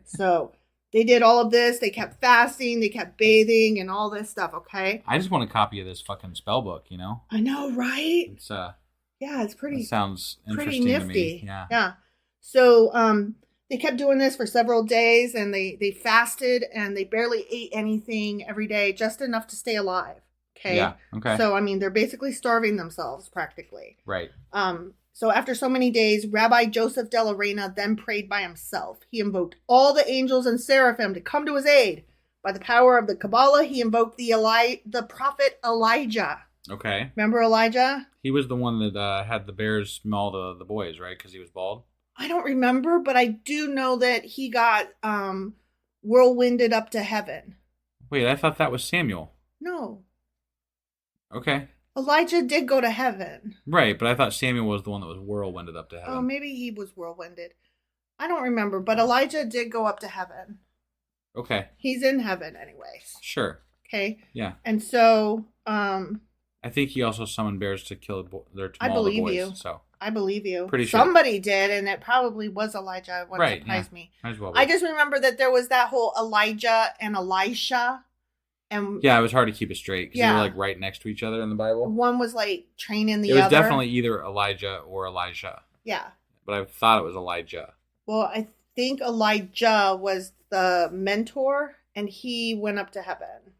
So they did all of this. They kept fasting. They kept bathing and all this stuff. Okay. I just want a copy of this fucking spell book, I know, right? It's it's pretty. It sounds interesting pretty nifty. to me. Yeah. Yeah. So they kept doing this for several days, and they fasted, and they barely ate anything every day, just enough to stay alive. Okay. Yeah. Okay. So they're basically starving themselves practically. Right. So after so many days, Rabbi Joseph de la Reina then prayed by himself. He invoked all the angels and seraphim to come to his aid. By the power of the Kabbalah, he invoked the prophet Elijah. Okay. Remember Elijah? He was the one that had the bears maul the boys, right? Because he was bald. I don't remember, but I do know that he got whirlwinded up to heaven. Wait, I thought that was Samuel. No. Okay. Elijah did go to heaven. Right, but I thought Samuel was the one that was whirlwinded up to heaven. Oh, maybe he was whirlwinded. I don't remember, but Elijah did go up to heaven. Okay. He's in heaven anyways. Sure. Okay. Yeah. And so, I think he also summoned bears to kill to I maul believe the boys. you. So I believe you. Pretty sure. Somebody did, and it probably was Elijah. It wouldn't surprise me. Might as well be. I just remember that there was that whole Elijah and Elisha. And yeah, it was hard to keep it straight because they were like right next to each other in the Bible. One was like training the other. It was definitely either Elijah or Elijah. Yeah. But I thought it was Elijah. Well, I think Elijah was the mentor, and he went up to heaven.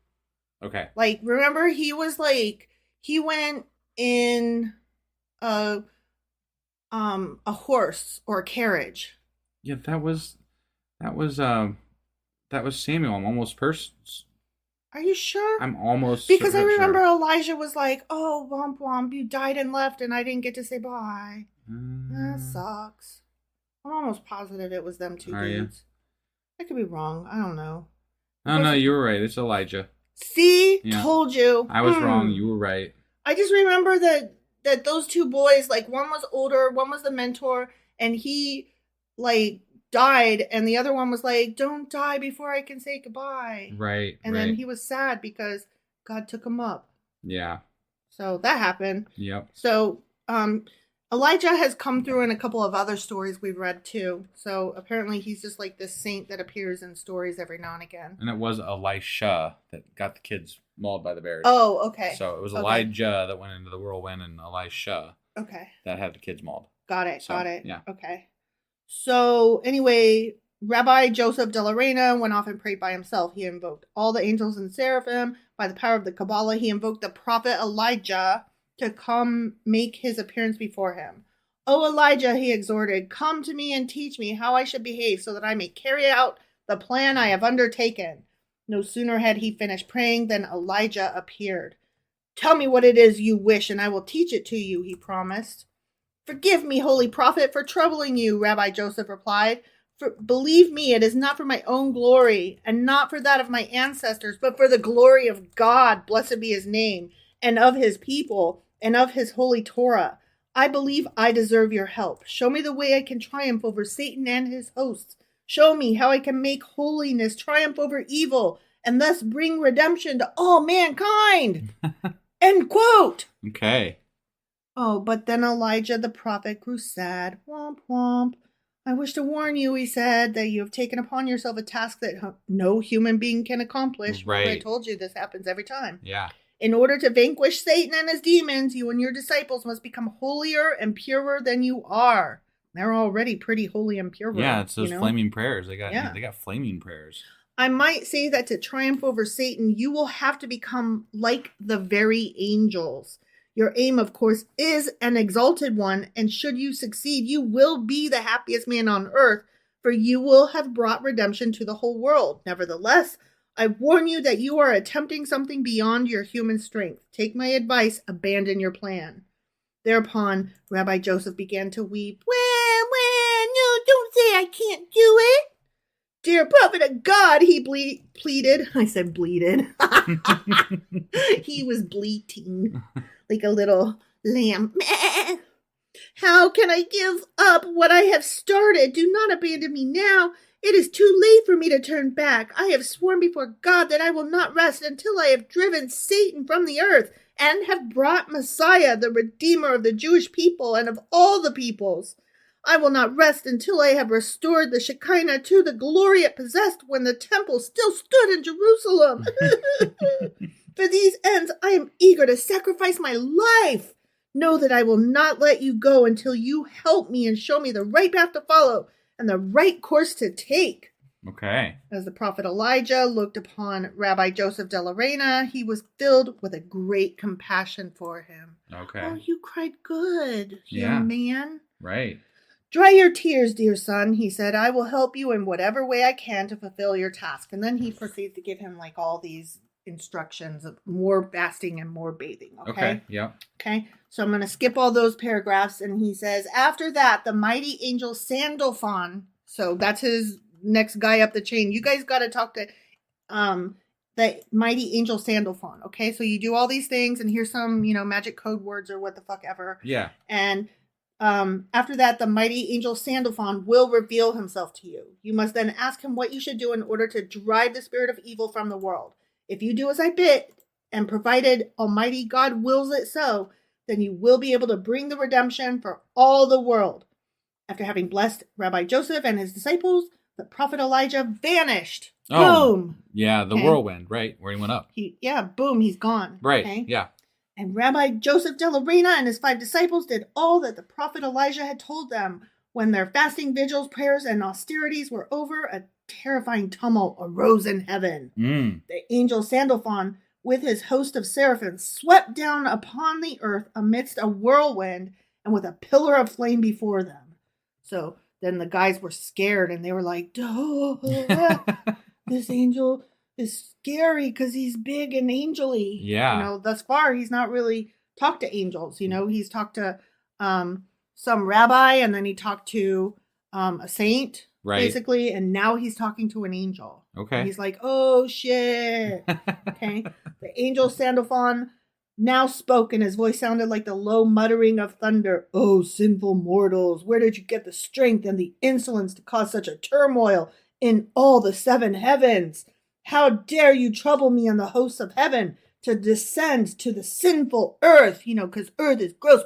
Okay. Like, remember, he was like, he went in a horse or a carriage. Yeah, that was Samuel. I'm almost Are you sure? I'm almost because I remember Elijah was like, "Oh, womp womp, you died and left, and I didn't get to say bye. That sucks." I'm almost positive it was them two dudes. I could be wrong. I don't know. Oh no, you were right. It's Elijah. See? Yeah. Told you. I was wrong. You were right. I just remember that those two boys, like, one was older, one was the mentor, and he, like, died, and the other one was like, don't die before I can say goodbye. Right. And then he was sad because God took him up. Yeah. So that happened. Yep. So Elijah has come through in a couple of other stories we've read too. So apparently he's just like this saint that appears in stories every now and again. And it was Elisha that got the kids mauled by the bears. Oh, okay. So it was Elijah that went into the whirlwind, and Elisha that had the kids mauled. Got it. So, got it. Yeah. Okay. So anyway, Rabbi Joseph de la Reina went off and prayed by himself. He invoked all the angels and seraphim. By the power of the Kabbalah, he invoked the prophet Elijah to come make his appearance before him. "O Elijah," he exhorted, "come to me and teach me how I should behave so that I may carry out the plan I have undertaken." No sooner had he finished praying than Elijah appeared. "Tell me what it is you wish, and I will teach it to you," he promised. "Forgive me, holy prophet, for troubling you," Rabbi Joseph replied. "Believe me, it is not for my own glory, and not for that of my ancestors, but for the glory of God, blessed be his name, and of his people, and of his holy Torah. I believe I deserve your help. Show me the way I can triumph over Satan and his hosts. Show me how I can make holiness triumph over evil, and thus bring redemption to all mankind." End quote. Okay. Oh, but then Elijah the prophet grew sad. Womp womp. "I wish to warn you," he said, "that you have taken upon yourself a task that no human being can accomplish." Right. Well, I told you this happens every time. Yeah. "In order to vanquish Satan and his demons, you and your disciples must become holier and purer than you are." They're already pretty holy and pure. Yeah, it's those flaming prayers. They got Yeah. they got flaming prayers. "I might say that to triumph over Satan, you will have to become like the very angels. Your aim, of course, is an exalted one, and should you succeed, you will be the happiest man on earth, for you will have brought redemption to the whole world. Nevertheless, I warn you that you are attempting something beyond your human strength. Take my advice, abandon your plan." Thereupon, Rabbi Joseph began to weep. Well, no, don't say I can't do it. "Dear prophet of God," he pleaded. I said bleated. He was bleating like a little lamb. "How can I give up what I have started? Do not abandon me now. It is too late for me to turn back. I have sworn before God that I will not rest until I have driven Satan from the earth and have brought Messiah, the Redeemer of the Jewish people and of all the peoples. I will not rest until I have restored the Shekinah to the glory it possessed when the temple still stood in Jerusalem. For these ends, I am eager to sacrifice my life. Know that I will not let you go until you help me and show me the right path to follow and the right course to take." Okay. As the prophet Elijah looked upon Rabbi Joseph de la Reina, he was filled with a great compassion for him. Okay. "Oh, you cried good, Yeah. young man. Right. Dry your tears, dear son," he said. "I will help you in whatever way I can to fulfill your task." And then he proceeds to give him like all these instructions of more fasting and more bathing. Okay. Yeah. Okay. So I'm going to skip all those paragraphs. And he says, "After that, the mighty angel Sandalphon," so that's his next guy up the chain. You guys got to talk to the mighty angel Sandalphon. Okay. So you do all these things, and here's some, magic code words or what the fuck ever. Yeah. And after that, the mighty angel Sandalphon will reveal himself to you. You must then ask him what you should do in order to drive the spirit of evil from the world. If you do as I bid, and provided Almighty God wills it so, then you will be able to bring the redemption for all the world." After having blessed Rabbi Joseph and his disciples, the prophet Elijah vanished. Oh, Boom. Yeah, the whirlwind, right? Where he went up. Boom, he's gone. Right. Okay? Yeah. And Rabbi Joseph de la Reina and his 5 disciples did all that the prophet Elijah had told them. When their fasting, vigils, prayers, and austerities were over, a terrifying tumult arose in heaven. The angel Sandalphon, with his host of seraphim, swept down upon the earth amidst a whirlwind and with a pillar of flame before them. So then the guys were scared and they were like, "This angel is scary because he's big and angelly." Yeah. Thus far he's not really talked to angels. He's talked to some rabbi, and then he talked to a saint, right, basically, and now he's talking to an angel. Okay. And he's like, oh, shit. Okay. The angel Sandalphon now spoke, and his voice sounded like the low muttering of thunder. Oh, sinful mortals, where did you get the strength and the insolence to cause such a turmoil in all the 7 heavens? How dare you trouble me and the hosts of heaven to descend to the sinful earth? Because earth is gross.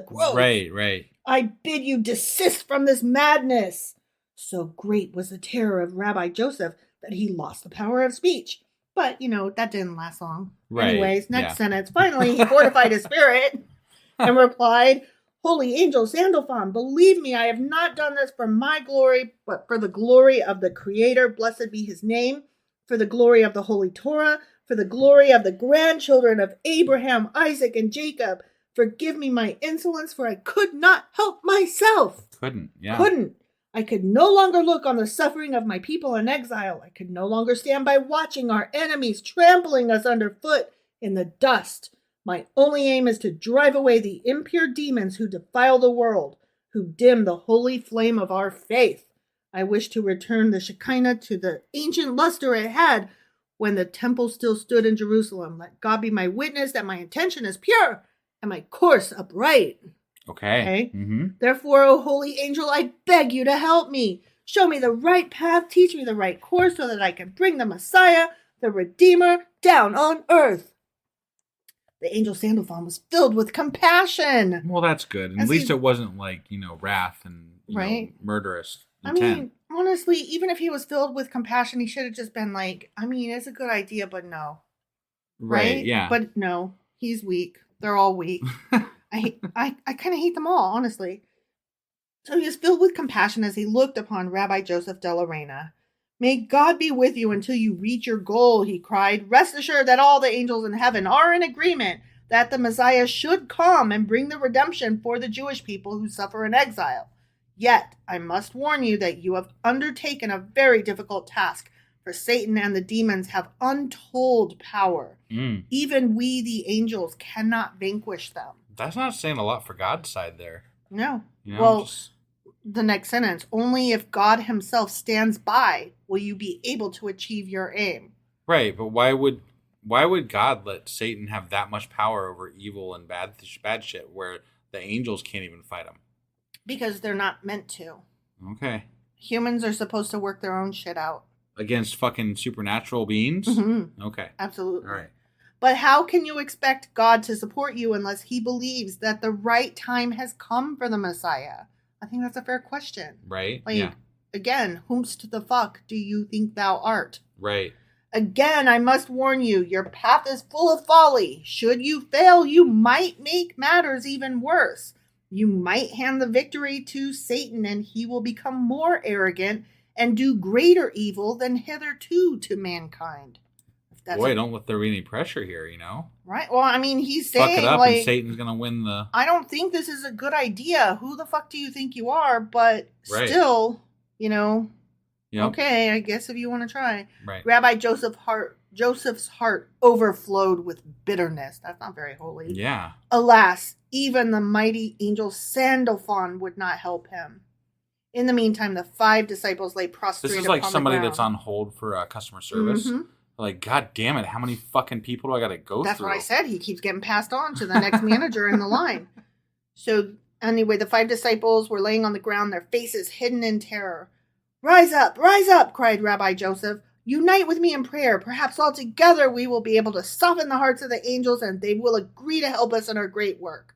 Gross. Right. I bid you desist from this madness. So great was the terror of Rabbi Joseph that he lost the power of speech. But, that didn't last long. Right. Anyways, next sentence. Finally, he fortified his spirit and replied, Holy angel Sandalphon, believe me, I have not done this for my glory, but for the glory of the Creator. Blessed be his name. For the glory of the Holy Torah. For the glory of the grandchildren of Abraham, Isaac, and Jacob. Forgive me my insolence, for I could not help myself. Couldn't. I could no longer look on the suffering of my people in exile. I could no longer stand by watching our enemies trampling us underfoot in the dust. My only aim is to drive away the impure demons who defile the world, who dim the holy flame of our faith. I wish to return the Shekinah to the ancient luster it had when the temple still stood in Jerusalem. Let God be my witness that my intention is pure and my course upright. Okay. Mm-hmm. Therefore, O holy angel, I beg you to help me. Show me the right path, teach me the right course so that I can bring the Messiah, the Redeemer, down on earth. The angel Sandalphon was filled with compassion. Well, that's good. At least it wasn't like, wrath and murderous intent. I mean, honestly, even if he was filled with compassion, he should have just been like, it's a good idea, but no. Right? Yeah. But no, he's weak. They're all weak. I kind of hate them all, honestly. So he was filled with compassion as he looked upon Rabbi Joseph de la Reina. May God be with you until you reach your goal, he cried. Rest assured that all the angels in heaven are in agreement that the Messiah should come and bring the redemption for the Jewish people who suffer in exile. Yet, I must warn you that you have undertaken a very difficult task, for Satan and the demons have untold power. Even we, the angels, cannot vanquish them. That's not saying a lot for God's side there. No. The next sentence, only if God himself stands by will you be able to achieve your aim. Right, but why would God let Satan have that much power over evil and bad shit where the angels can't even fight him? Because they're not meant to. Okay. Humans are supposed to work their own shit out. Against fucking supernatural beings? Mm-hmm. Okay. Absolutely. All right. But how can you expect God to support you unless he believes that the right time has come for the Messiah? I think that's a fair question. Right. Again, whomst the fuck do you think thou art? Right. Again, I must warn you, your path is full of folly. Should you fail, you might make matters even worse. You might hand the victory to Satan and he will become more arrogant and do greater evil than hitherto to mankind. Boy, don't let there be any pressure here, Right? Well, he's saying, fuck it up and Satan's going to win the... I don't think this is a good idea. Who the fuck do you think you are? But still, Yep. Okay, I guess if you want to try. Right. Rabbi Joseph's heart overflowed with bitterness. That's not very holy. Yeah. Alas, even the mighty angel Sandalphon would not help him. In the meantime, the 5 disciples lay prostrate upon the ground. This is like somebody that's on hold for customer service. Mm-hmm. Like, God damn it, how many fucking people do I got to go through? That's what I said. He keeps getting passed on to the next manager in the line. So, anyway, the 5 disciples were laying on the ground, their faces hidden in terror. Rise up, cried Rabbi Joseph. Unite with me in prayer. Perhaps all together we will be able to soften the hearts of the angels and they will agree to help us in our great work.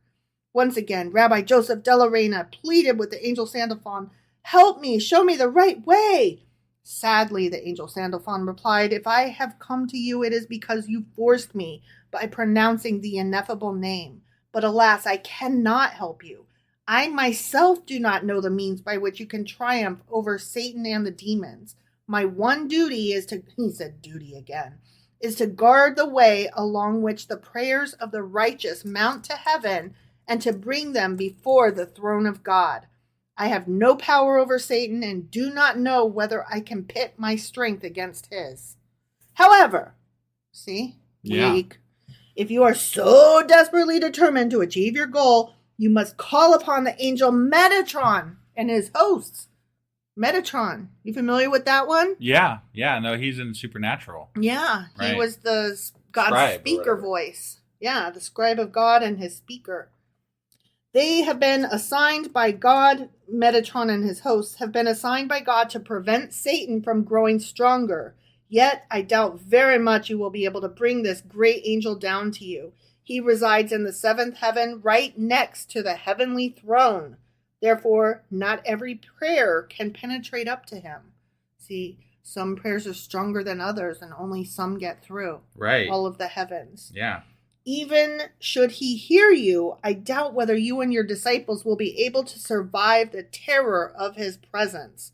Once again, Rabbi Joseph de la Reina pleaded with the angel Sandalphon, help me, show me the right way. Sadly, the angel Sandalphon replied, if I have come to you, it is because you forced me by pronouncing the ineffable name. But alas, I cannot help you. I myself do not know the means by which you can triumph over Satan and the demons. My one duty is to, he said duty again, is to guard the way along which the prayers of the righteous mount to heaven and to bring them before the throne of God. I have no power over Satan and do not know whether I can pit my strength against his. However, weak. If you are so desperately determined to achieve your goal, you must call upon the angel Metatron and his hosts. Metatron. You familiar with that one? Yeah. No, he's in Supernatural. Yeah, he Right. was the God's Scribe or speaker whatever. voice. Yeah, the scribe of God and his speaker. They have been assigned by God, Metatron and his hosts have been assigned by God to prevent Satan from growing stronger. Yet, I doubt very much you will be able to bring this great angel down to you. He resides in the seventh heaven right next to the heavenly throne. Therefore, not every prayer can penetrate up to him. See, some prayers are stronger than others and only some get through. Right. All of the heavens. Yeah. Even should he hear you, I doubt whether you and your disciples will be able to survive the terror of his presence.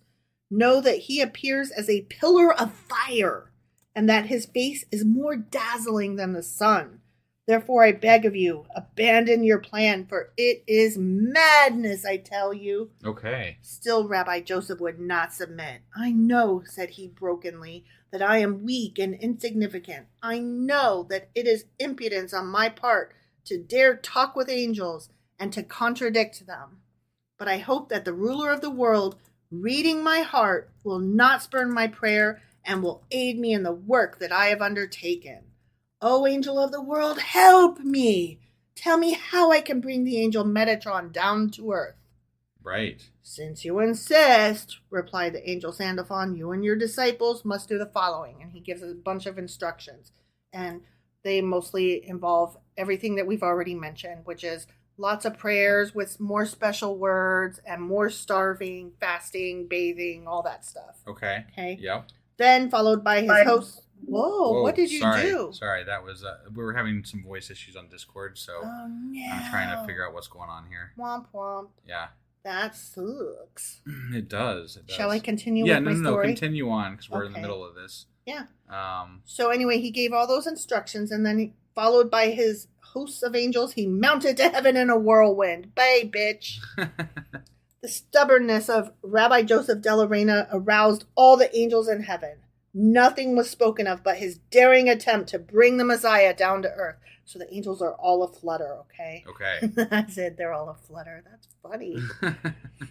Know that he appears as a pillar of fire, and that his face is more dazzling than the sun. Therefore, I beg of you, abandon your plan, for it is madness, I tell you. Okay. Still, Rabbi Joseph would not submit. I know, said he brokenly, that I am weak and insignificant. I know that it is impudence on my part to dare talk with angels and to contradict them. But I hope that the ruler of the world, reading my heart, will not spurn my prayer and will aid me in the work that I have undertaken. O angel of the world, help me! Tell me how I can bring the angel Metatron down to earth. Right. Since you insist, replied the angel Sandalphon, you and your disciples must do the following. And he gives a bunch of instructions. And they mostly involve everything that we've already mentioned, which is lots of prayers with more special words and more starving, fasting, bathing, all that stuff. Okay. Yep. Then followed by his host. Whoa, what did you do? Sorry, that was we were having some voice issues on Discord, so I'm trying to figure out what's going on here. Womp womp. Yeah. That sucks. It does. Shall I continue with my story? No, continue on, because we're in the middle of this. Yeah. So anyway, he gave all those instructions, and then followed by his hosts of angels, he mounted to heaven in a whirlwind. Bye, bitch. The stubbornness of Rabbi Joseph de la Reina aroused all the angels in heaven. Nothing was spoken of but his daring attempt to bring the Messiah down to earth. So the angels are all aflutter, okay? Okay. I said they're all aflutter. That's funny.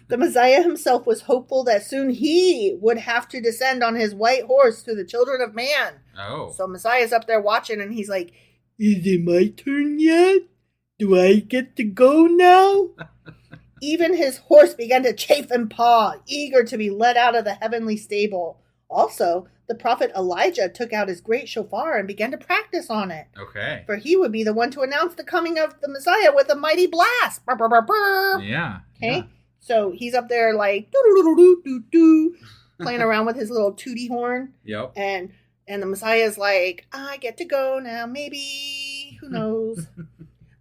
The Messiah himself was hopeful that soon he would have to descend on his white horse to the children of man. Oh. So Messiah's up there watching, and he's like, is it my turn yet? Do I get to go now? Even his horse began to chafe and paw, eager to be let out of the heavenly stable. Also, the prophet Elijah took out his great shofar and began to practice on it. Okay. For he would be the one to announce the coming of the Messiah with a mighty blast. Burr, burr, burr, burr. Yeah. Okay? Yeah. So he's up there like doo-doo-doo-doo-doo-doo, playing around with his little tootie horn. Yep. And the Messiah's like, I get to go now, maybe. Who knows?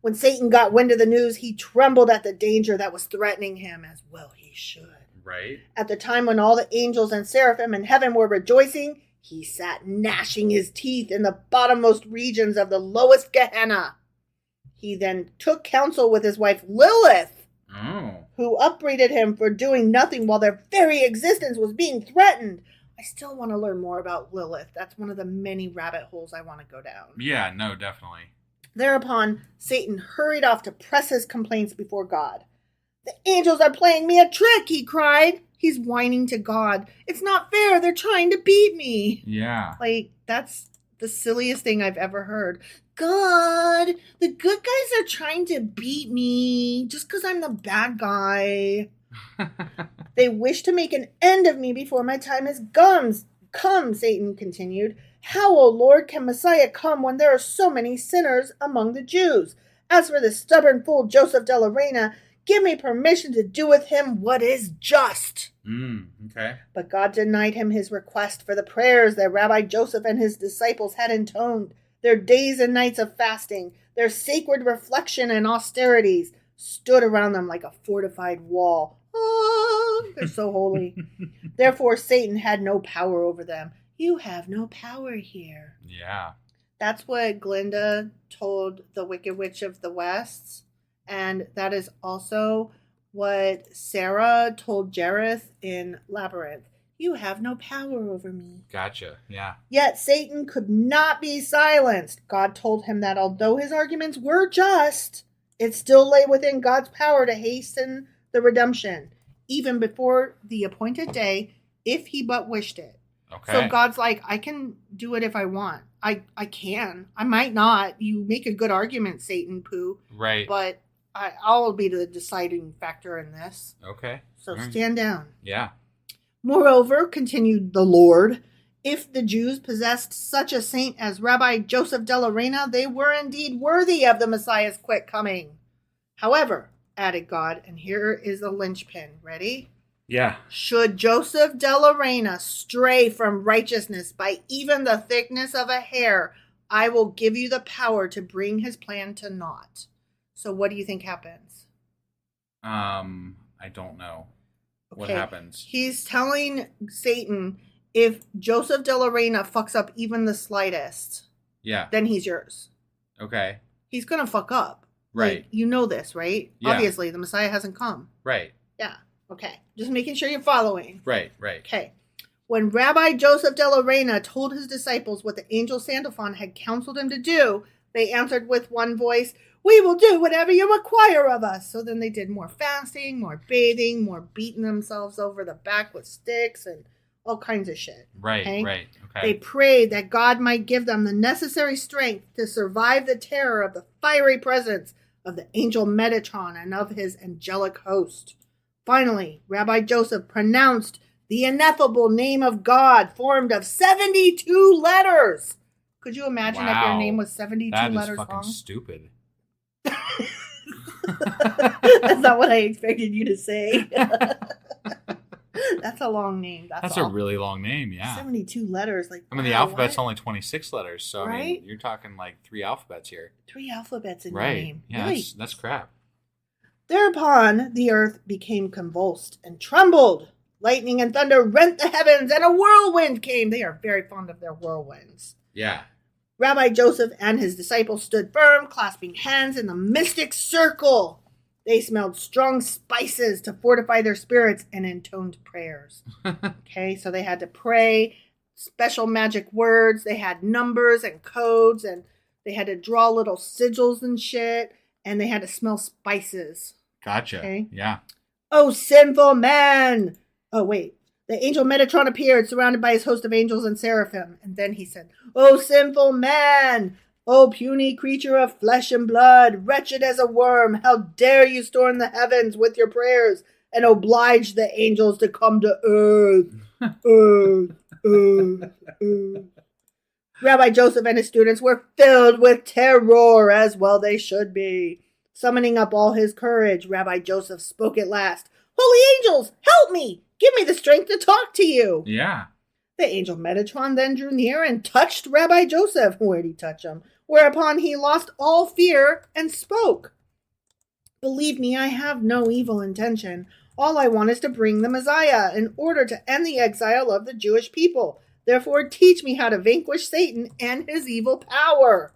When Satan got wind of the news, he trembled at the danger that was threatening him, as well he should. Right. At the time when all the angels and seraphim in heaven were rejoicing, he sat gnashing his teeth in the bottommost regions of the lowest Gehenna. He then took counsel with his wife Lilith, who upbraided him for doing nothing while their very existence was being threatened. I still want to learn more about Lilith. That's one of the many rabbit holes I want to go down. Yeah, no, definitely. Thereupon, Satan hurried off to press his complaints before God. The angels are playing me a trick, he cried. He's whining to God. It's not fair. They're trying to beat me. Yeah. Like, that's the silliest thing I've ever heard. God, the good guys are trying to beat me just because I'm the bad guy. They wish to make an end of me before my time is come, Satan continued. How, O Lord, can Messiah come when there are so many sinners among the Jews? As for the stubborn fool Joseph de la Reina, give me permission to do with him what is just. Okay. But God denied him his request, for the prayers that Rabbi Joseph and his disciples had intoned, their days and nights of fasting, their sacred reflection and austerities, stood around them like a fortified wall. Oh, they're so holy. Therefore, Satan had no power over them. You have no power here. Yeah. That's what Glinda told the Wicked Witch of the West. And that is also what Sarah told Jareth in Labyrinth. You have no power over me. Gotcha. Yeah. Yet Satan could not be silenced. God told him that although his arguments were just, it still lay within God's power to hasten the redemption. even before the appointed day, if he but wished it. Okay. So God's like, I can do it if I want. I can. I might not. You make a good argument, Satan, Pooh. Right. But I'll be the deciding factor in this. Okay. So stand down. Yeah. Moreover, continued the Lord, if the Jews possessed such a saint as Rabbi Joseph de la Reina, they were indeed worthy of the Messiah's quick coming. However, added God, and here is the linchpin. Ready? Yeah. Should Joseph de la Reina stray from righteousness by even the thickness of a hair, I will give you the power to bring his plan to naught. So what do you think happens? I don't know. Okay. What happens? He's telling Satan, if Joseph de la Reina fucks up even the slightest, then he's yours. Okay. He's going to fuck up. Right. Like, you know this, right? Yeah. Obviously, the Messiah hasn't come. Right. Yeah. Okay. Just making sure you're following. Right. Okay. When Rabbi Joseph de la Reina told his disciples what the angel Sandalphon had counseled him to do, they answered with one voice, we will do whatever you require of us. So then they did more fasting, more bathing, more beating themselves over the back with sticks and all kinds of shit. Right. Okay. They prayed that God might give them the necessary strength to survive the terror of the fiery presence of the angel Metatron and of his angelic host. Finally, Rabbi Joseph pronounced the ineffable name of God, formed of 72 letters. Could you imagine if your name was 72 letters long? That is fucking stupid. That's not what I expected you to say. That's a long name. That's a really long name, yeah. 72 letters. Like, the alphabet's only 26 letters, so right? I mean, you're talking like 3 alphabets here. 3 alphabets in your right. name. Yeah, right. that's crap. Thereupon the earth became convulsed and trembled. Lightning and thunder rent the heavens, and a whirlwind came. They are very fond of their whirlwinds. Yeah. Rabbi Joseph and his disciples stood firm, clasping hands in the mystic circle. They smelled strong spices to fortify their spirits and intoned prayers. Okay, so they had to pray special magic words. They had numbers and codes, and they had to draw little sigils and shit, and they had to smell spices. Gotcha. Okay? Yeah. Oh, sinful man! Oh, wait. The angel Metatron appeared, surrounded by his host of angels and seraphim. And then he said, oh, sinful man! Oh, puny creature of flesh and blood, wretched as a worm, how dare you storm the heavens with your prayers and oblige the angels to come to earth? Earth. Rabbi Joseph and his students were filled with terror, as well they should be. Summoning up all his courage, Rabbi Joseph spoke at last. Holy angels, help me! Give me the strength to talk to you. Yeah. The angel Metatron then drew near and touched Rabbi Joseph. Where'd he touch him? Whereupon he lost all fear and spoke. Believe me, I have no evil intention. All I want is to bring the Messiah in order to end the exile of the Jewish people. Therefore, teach me how to vanquish Satan and his evil power.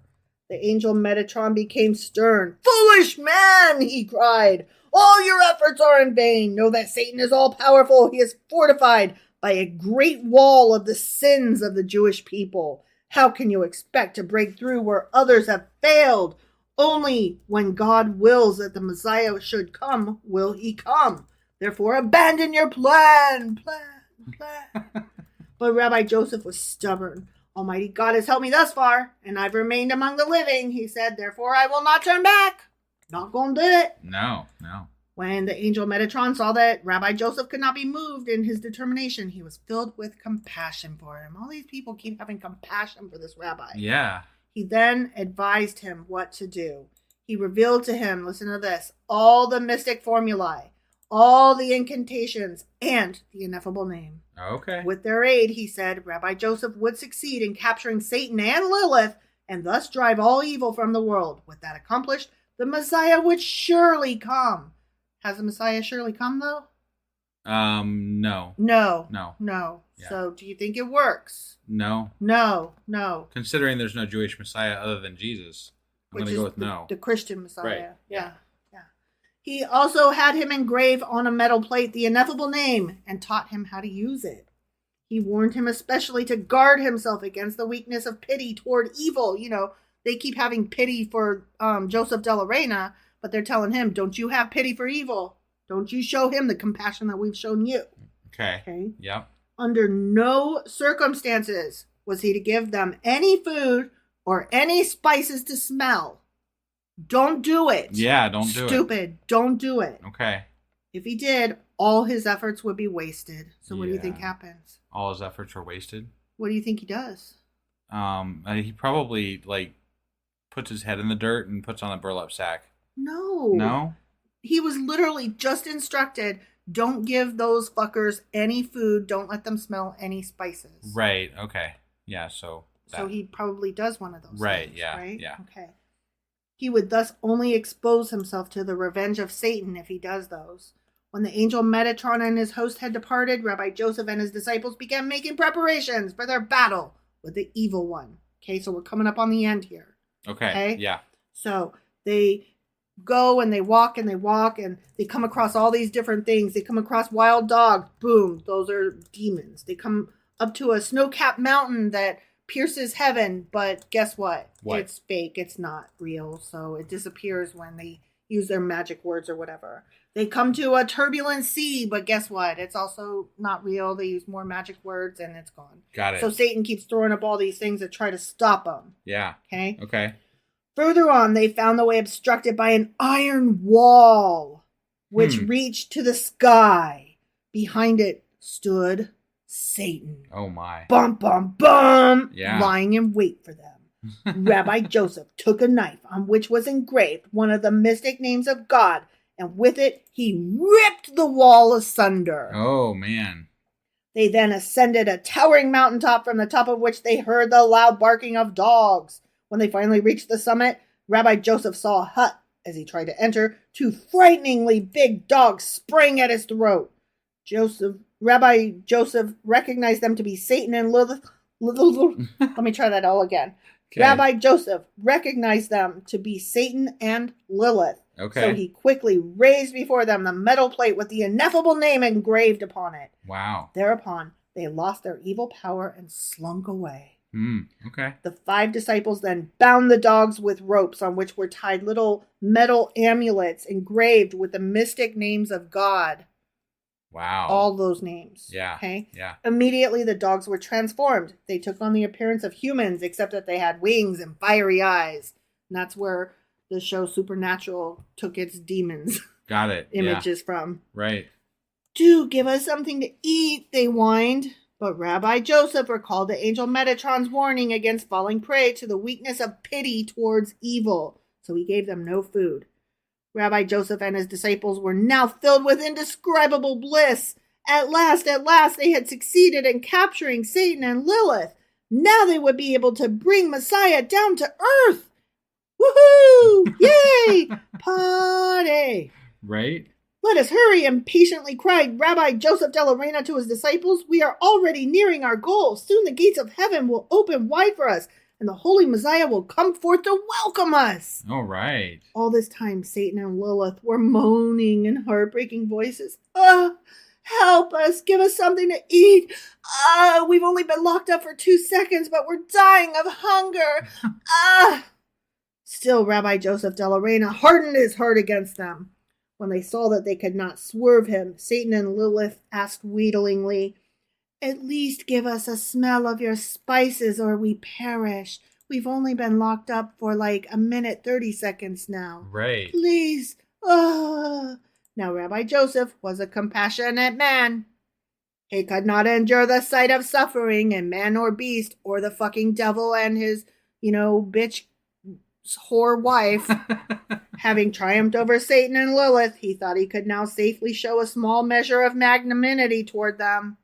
The angel Metatron became stern. Foolish man, he cried. All your efforts are in vain. Know that Satan is all-powerful. He is fortified by a great wall of the sins of the Jewish people. How can you expect to break through where others have failed? Only when God wills that the Messiah should come, will he come. Therefore, abandon your plan. But Rabbi Joseph was stubborn. Almighty God has helped me thus far, and I've remained among the living, he said. Therefore, I will not turn back. Not gonna do it. No. When the angel Metatron saw that Rabbi Joseph could not be moved in his determination, he was filled with compassion for him. All these people keep having compassion for this rabbi. Yeah. He then advised him what to do. He revealed to him, listen to this, all the mystic formulae, all the incantations, and the ineffable name. Okay. With their aid, he said, Rabbi Joseph would succeed in capturing Satan and Lilith and thus drive all evil from the world. With that accomplished, the Messiah would surely come. Has the Messiah surely come, though? No. No. Yeah. So, do you think it works? No. Considering there's no Jewish Messiah other than Jesus, I'm going to go with no. The Christian Messiah. Right. Yeah. He also had him engrave on a metal plate the ineffable name and taught him how to use it. He warned him especially to guard himself against the weakness of pity toward evil. You know, they keep having pity for Joseph de la Reina, but they're telling him, don't you have pity for evil. Don't you show him the compassion that we've shown you. Okay. Yep. Under no circumstances was he to give them any food or any spices to smell. Don't do it. Yeah, don't do it. Stupid. Don't do it. Okay. If he did, all his efforts would be wasted. So what do you think happens? All his efforts are wasted? What do you think he does? He probably, like, puts his head in the dirt and puts on a burlap sack. No. No? He was literally just instructed, don't give those fuckers any food. Don't let them smell any spices. Right. Okay. Yeah, so he probably does one of those things, yeah, right? yeah. Okay. He would thus only expose himself to the revenge of Satan if he does those. When the angel Metatron and his host had departed, Rabbi Joseph and his disciples began making preparations for their battle with the evil one. Okay, so we're coming up on the end here. Okay, yeah. So they go and they walk and they come across all these different things. They come across wild dogs. Boom, those are demons. They come up to a snow-capped mountain that pierces heaven, but guess what? It's fake. It's not real. So it disappears when they use their magic words or whatever. They come to a turbulent sea, but guess what? It's also not real. They use more magic words and it's gone. Got it. So Satan keeps throwing up all these things that try to stop them. Yeah. Okay. Further on, they found the way obstructed by an iron wall, which reached to the sky. Behind it stood Satan. Oh my. Bum, bum, bum. Yeah. Lying in wait for them. Rabbi Joseph took a knife on which was engraved one of the mystic names of God, and with it he ripped the wall asunder. Oh man. They then ascended a towering mountaintop from the top of which they heard the loud barking of dogs. When they finally reached the summit, Rabbi Joseph saw a hut. As he tried to enter, 2 frighteningly big dogs sprang at his throat. Rabbi Joseph recognized them to be Satan and Lilith. Let me try that all again. Okay. Rabbi Joseph recognized them to be Satan and Lilith. Okay. So he quickly raised before them the metal plate with the ineffable name engraved upon it. Wow. Thereupon, they lost their evil power and slunk away. Okay. The 5 disciples then bound the dogs with ropes on which were tied little metal amulets engraved with the mystic names of God. Wow. All those names. Yeah. Okay. Yeah. Immediately the dogs were transformed. They took on the appearance of humans, except that they had wings and fiery eyes. And that's where the show Supernatural took its demons. Got it. Images from. Right. Do give us something to eat, they whined. But Rabbi Joseph recalled the angel Metatron's warning against falling prey to the weakness of pity towards evil. So he gave them no food. Rabbi Joseph and his disciples were now filled with indescribable bliss. At last, they had succeeded in capturing Satan and Lilith. Now they would be able to bring Messiah down to earth. Woohoo! Yay! Party! Right? Let us hurry, impatiently cried Rabbi Joseph de la Reina to his disciples. We are already nearing our goal. Soon the gates of heaven will open wide for us, and the Holy Messiah will come forth to welcome us. All right. All this time, Satan and Lilith were moaning in heartbreaking voices. Help us. Give us something to eat. We've only been locked up for 2 seconds, but we're dying of hunger. Still, Rabbi Joseph de la Reina hardened his heart against them. When they saw that they could not swerve him, Satan and Lilith asked wheedlingly, At least give us a smell of your spices or we perish. We've only been locked up for like a minute, 30 seconds now. Right. Please. Now Rabbi Joseph was a compassionate man. He could not endure the sight of suffering in man or beast or the fucking devil and his, bitch whore wife. Having triumphed over Satan and Lilith, he thought he could now safely show a small measure of magnanimity toward them.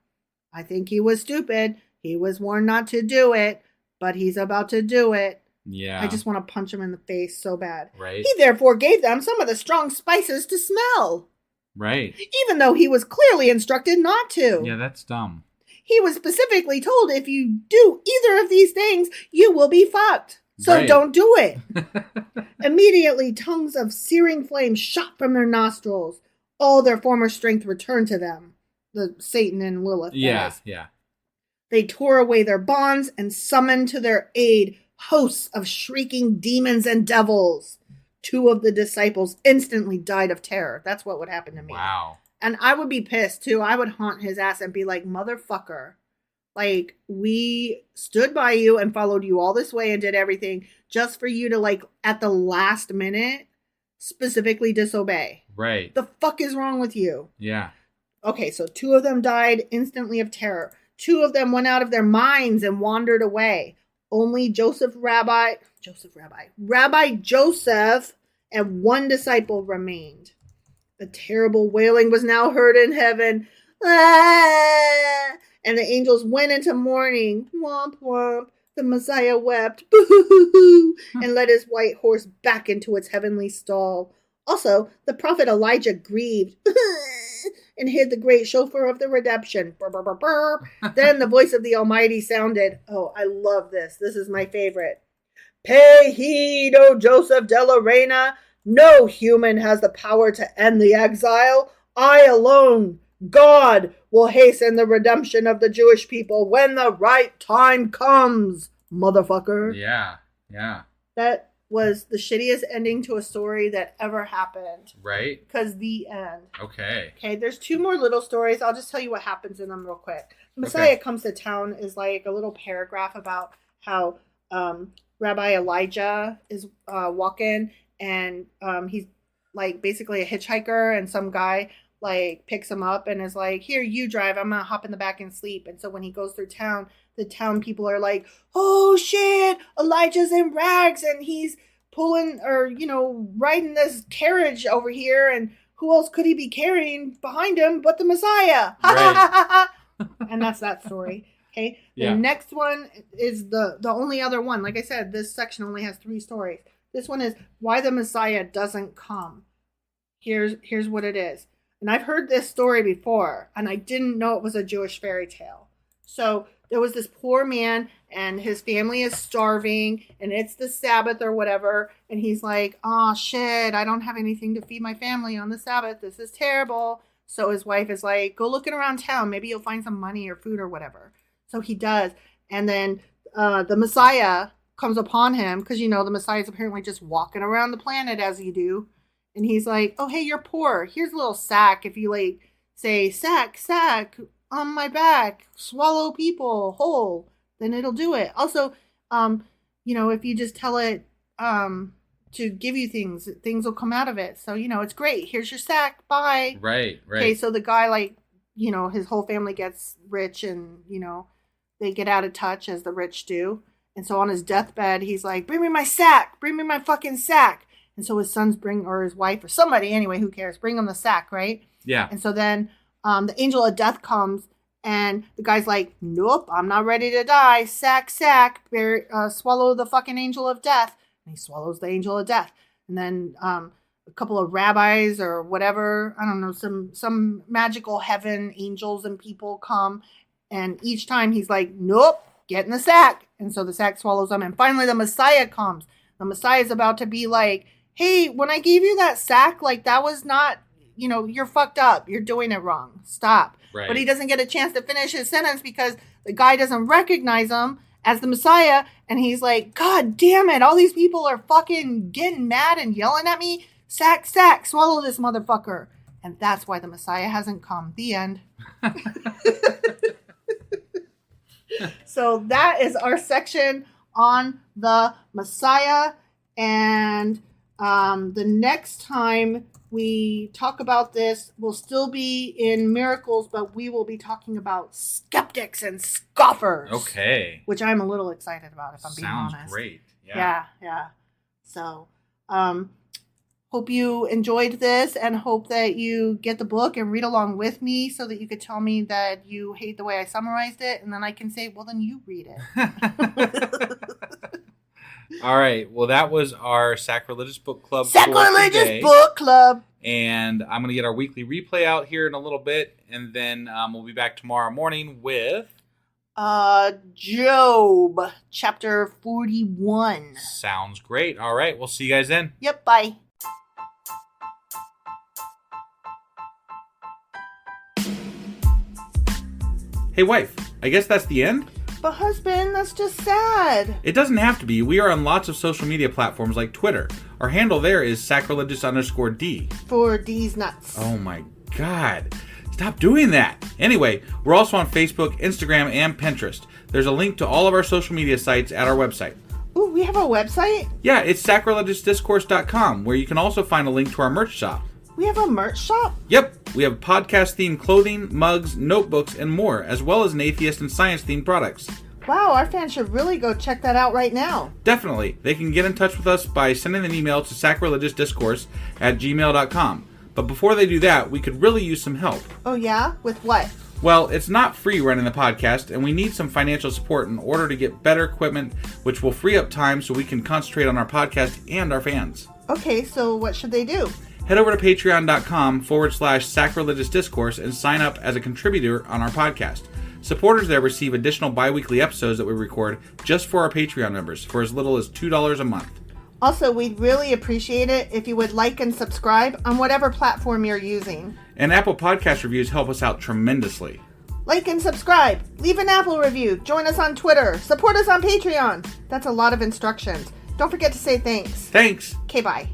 I think he was stupid. He was warned not to do it, but he's about to do it. Yeah. I just want to punch him in the face so bad. Right. He therefore gave them some of the strong spices to smell. Right. Even though he was clearly instructed not to. Yeah, that's dumb. He was specifically told if you do either of these things, you will be fucked. So don't do it. Immediately, tongues of searing flame shot from their nostrils. All their former strength returned to them. The Satan and Lilith. Yeah. They tore away their bonds and summoned to their aid hosts of shrieking demons and devils. 2 of the disciples instantly died of terror. That's what would happen to me. Wow. And I would be pissed too. I would haunt his ass and be like, motherfucker. Like, we stood by you and followed you all this way and did everything just for you to, like, at the last minute, specifically disobey. Right. The fuck is wrong with you? Yeah. Okay, so 2 of them died instantly of terror. 2 of them went out of their minds and wandered away. Only Rabbi Joseph and 1 disciple remained. A terrible wailing was now heard in heaven. Ah! And the angels went into mourning. Womp womp. The Messiah wept. Boo-hoo-hoo-hoo, and led his white horse back into its heavenly stall. Also, the prophet Elijah grieved and hid the great shofar of the redemption. Burr, burr, burr, burr. Then the voice of the Almighty sounded. Oh, I love this. This is my favorite. Pay heed, O Joseph de la Reina. No human has the power to end the exile. I alone, God, will hasten the redemption of the Jewish people when the right time comes, motherfucker. Yeah. That was the shittiest ending to a story that ever happened. Right. Because the end. Okay, there's 2 more little stories. I'll just tell you what happens in them real quick. Messiah comes to town is like a little paragraph about how Rabbi Elijah is walking, and he's like basically a hitchhiker, and some guy like picks him up and is like, here, you drive, I'm gonna hop in the back and sleep. And so when he goes through town, the town people are like, oh shit, Elijah's in rags and he's pulling or riding this carriage over here, and who else could he be carrying behind him but the Messiah? Right. And that's that story. Okay. Yeah. The next one is the only other one. Like I said, this section only has 3 stories. This one is why the Messiah doesn't come. Here's what it is. And I've heard this story before, and I didn't know it was a Jewish fairy tale. So there was this poor man, and his family is starving, and it's the Sabbath or whatever, and he's like, oh shit, I don't have anything to feed my family on the Sabbath. This is terrible. So his wife is like, go looking around town. Maybe you'll find some money or food or whatever. So he does. And then the Messiah comes upon him, because, the Messiah is apparently just walking around the planet as you do. And he's like, oh, hey, you're poor. Here's a little sack. If you like say sack on my back, swallow people whole, then it'll do it. Also, if you just tell it to give you things will come out of it. So, it's great. Here's your sack. Bye. Right. Okay, so the guy, his whole family gets rich, and, they get out of touch as the rich do. And so on his deathbed, he's like, bring me my sack. Bring me my fucking sack. And so his sons or his wife, or somebody, anyway, who cares, bring him the sack, right? Yeah. And so then the angel of death comes, and the guy's like, nope, I'm not ready to die. Sack, swallow the fucking angel of death. And he swallows the angel of death. And then a couple of rabbis or whatever, I don't know, some magical heaven angels and people come. And each time he's like, nope, get in the sack. And so the sack swallows them. And finally the Messiah comes. The Messiah is about to be like, hey, when I gave you that sack, like, that was not, you're fucked up. You're doing it wrong. Stop. Right. But he doesn't get a chance to finish his sentence because the guy doesn't recognize him as the Messiah. And he's like, God damn it. All these people are fucking getting mad and yelling at me. Sack, swallow this motherfucker. And that's why the Messiah hasn't come. The end. So that is our section on the Messiah. And the next time we talk about this, we'll still be in miracles, but we will be talking about skeptics and scoffers. Okay. Which I'm a little excited about, if I'm being honest. Sounds great. Yeah. So, hope you enjoyed this, and hope that you get the book and read along with me so that you could tell me that you hate the way I summarized it, and then I can say, well, then you read it. All right. Well, that was our Sacrilegious Book Club. Sacrilegious Book Club. And I'm going to get our weekly replay out here in a little bit. And then we'll be back tomorrow morning with... Job, chapter 41. Sounds great. All right. We'll see you guys then. Yep. Bye. Hey, wife. I guess that's the end? But husband, that's just sad. It doesn't have to be. We are on lots of social media platforms like Twitter. Our handle there is sacrilegious_D. For D's nuts. Oh my God. Stop doing that. Anyway, we're also on Facebook, Instagram, and Pinterest. There's a link to all of our social media sites at our website. Ooh, we have a website? Yeah, it's sacrilegiousdiscourse.com, where you can also find a link to our merch shop. We have a merch shop? Yep, we have podcast-themed clothing, mugs, notebooks, and more, as well as an atheist and science-themed products. Wow, our fans should really go check that out right now. Definitely. They can get in touch with us by sending an email to sacrilegiousdiscourse@gmail.com. But before they do that, we could really use some help. Oh yeah? With what? Well, it's not free running the podcast, and we need some financial support in order to get better equipment, which will free up time so we can concentrate on our podcast and our fans. Okay, so what should they do? Head over to patreon.com/sacrilegiousdiscourse and sign up as a contributor on our podcast. Supporters there receive additional bi-weekly episodes that we record just for our Patreon members for as little as $2 a month. Also, we'd really appreciate it if you would like and subscribe on whatever platform you're using. And Apple Podcast reviews help us out tremendously. Like and subscribe, leave an Apple review, join us on Twitter, support us on Patreon. That's a lot of instructions. Don't forget to say thanks. Thanks. Okay, bye.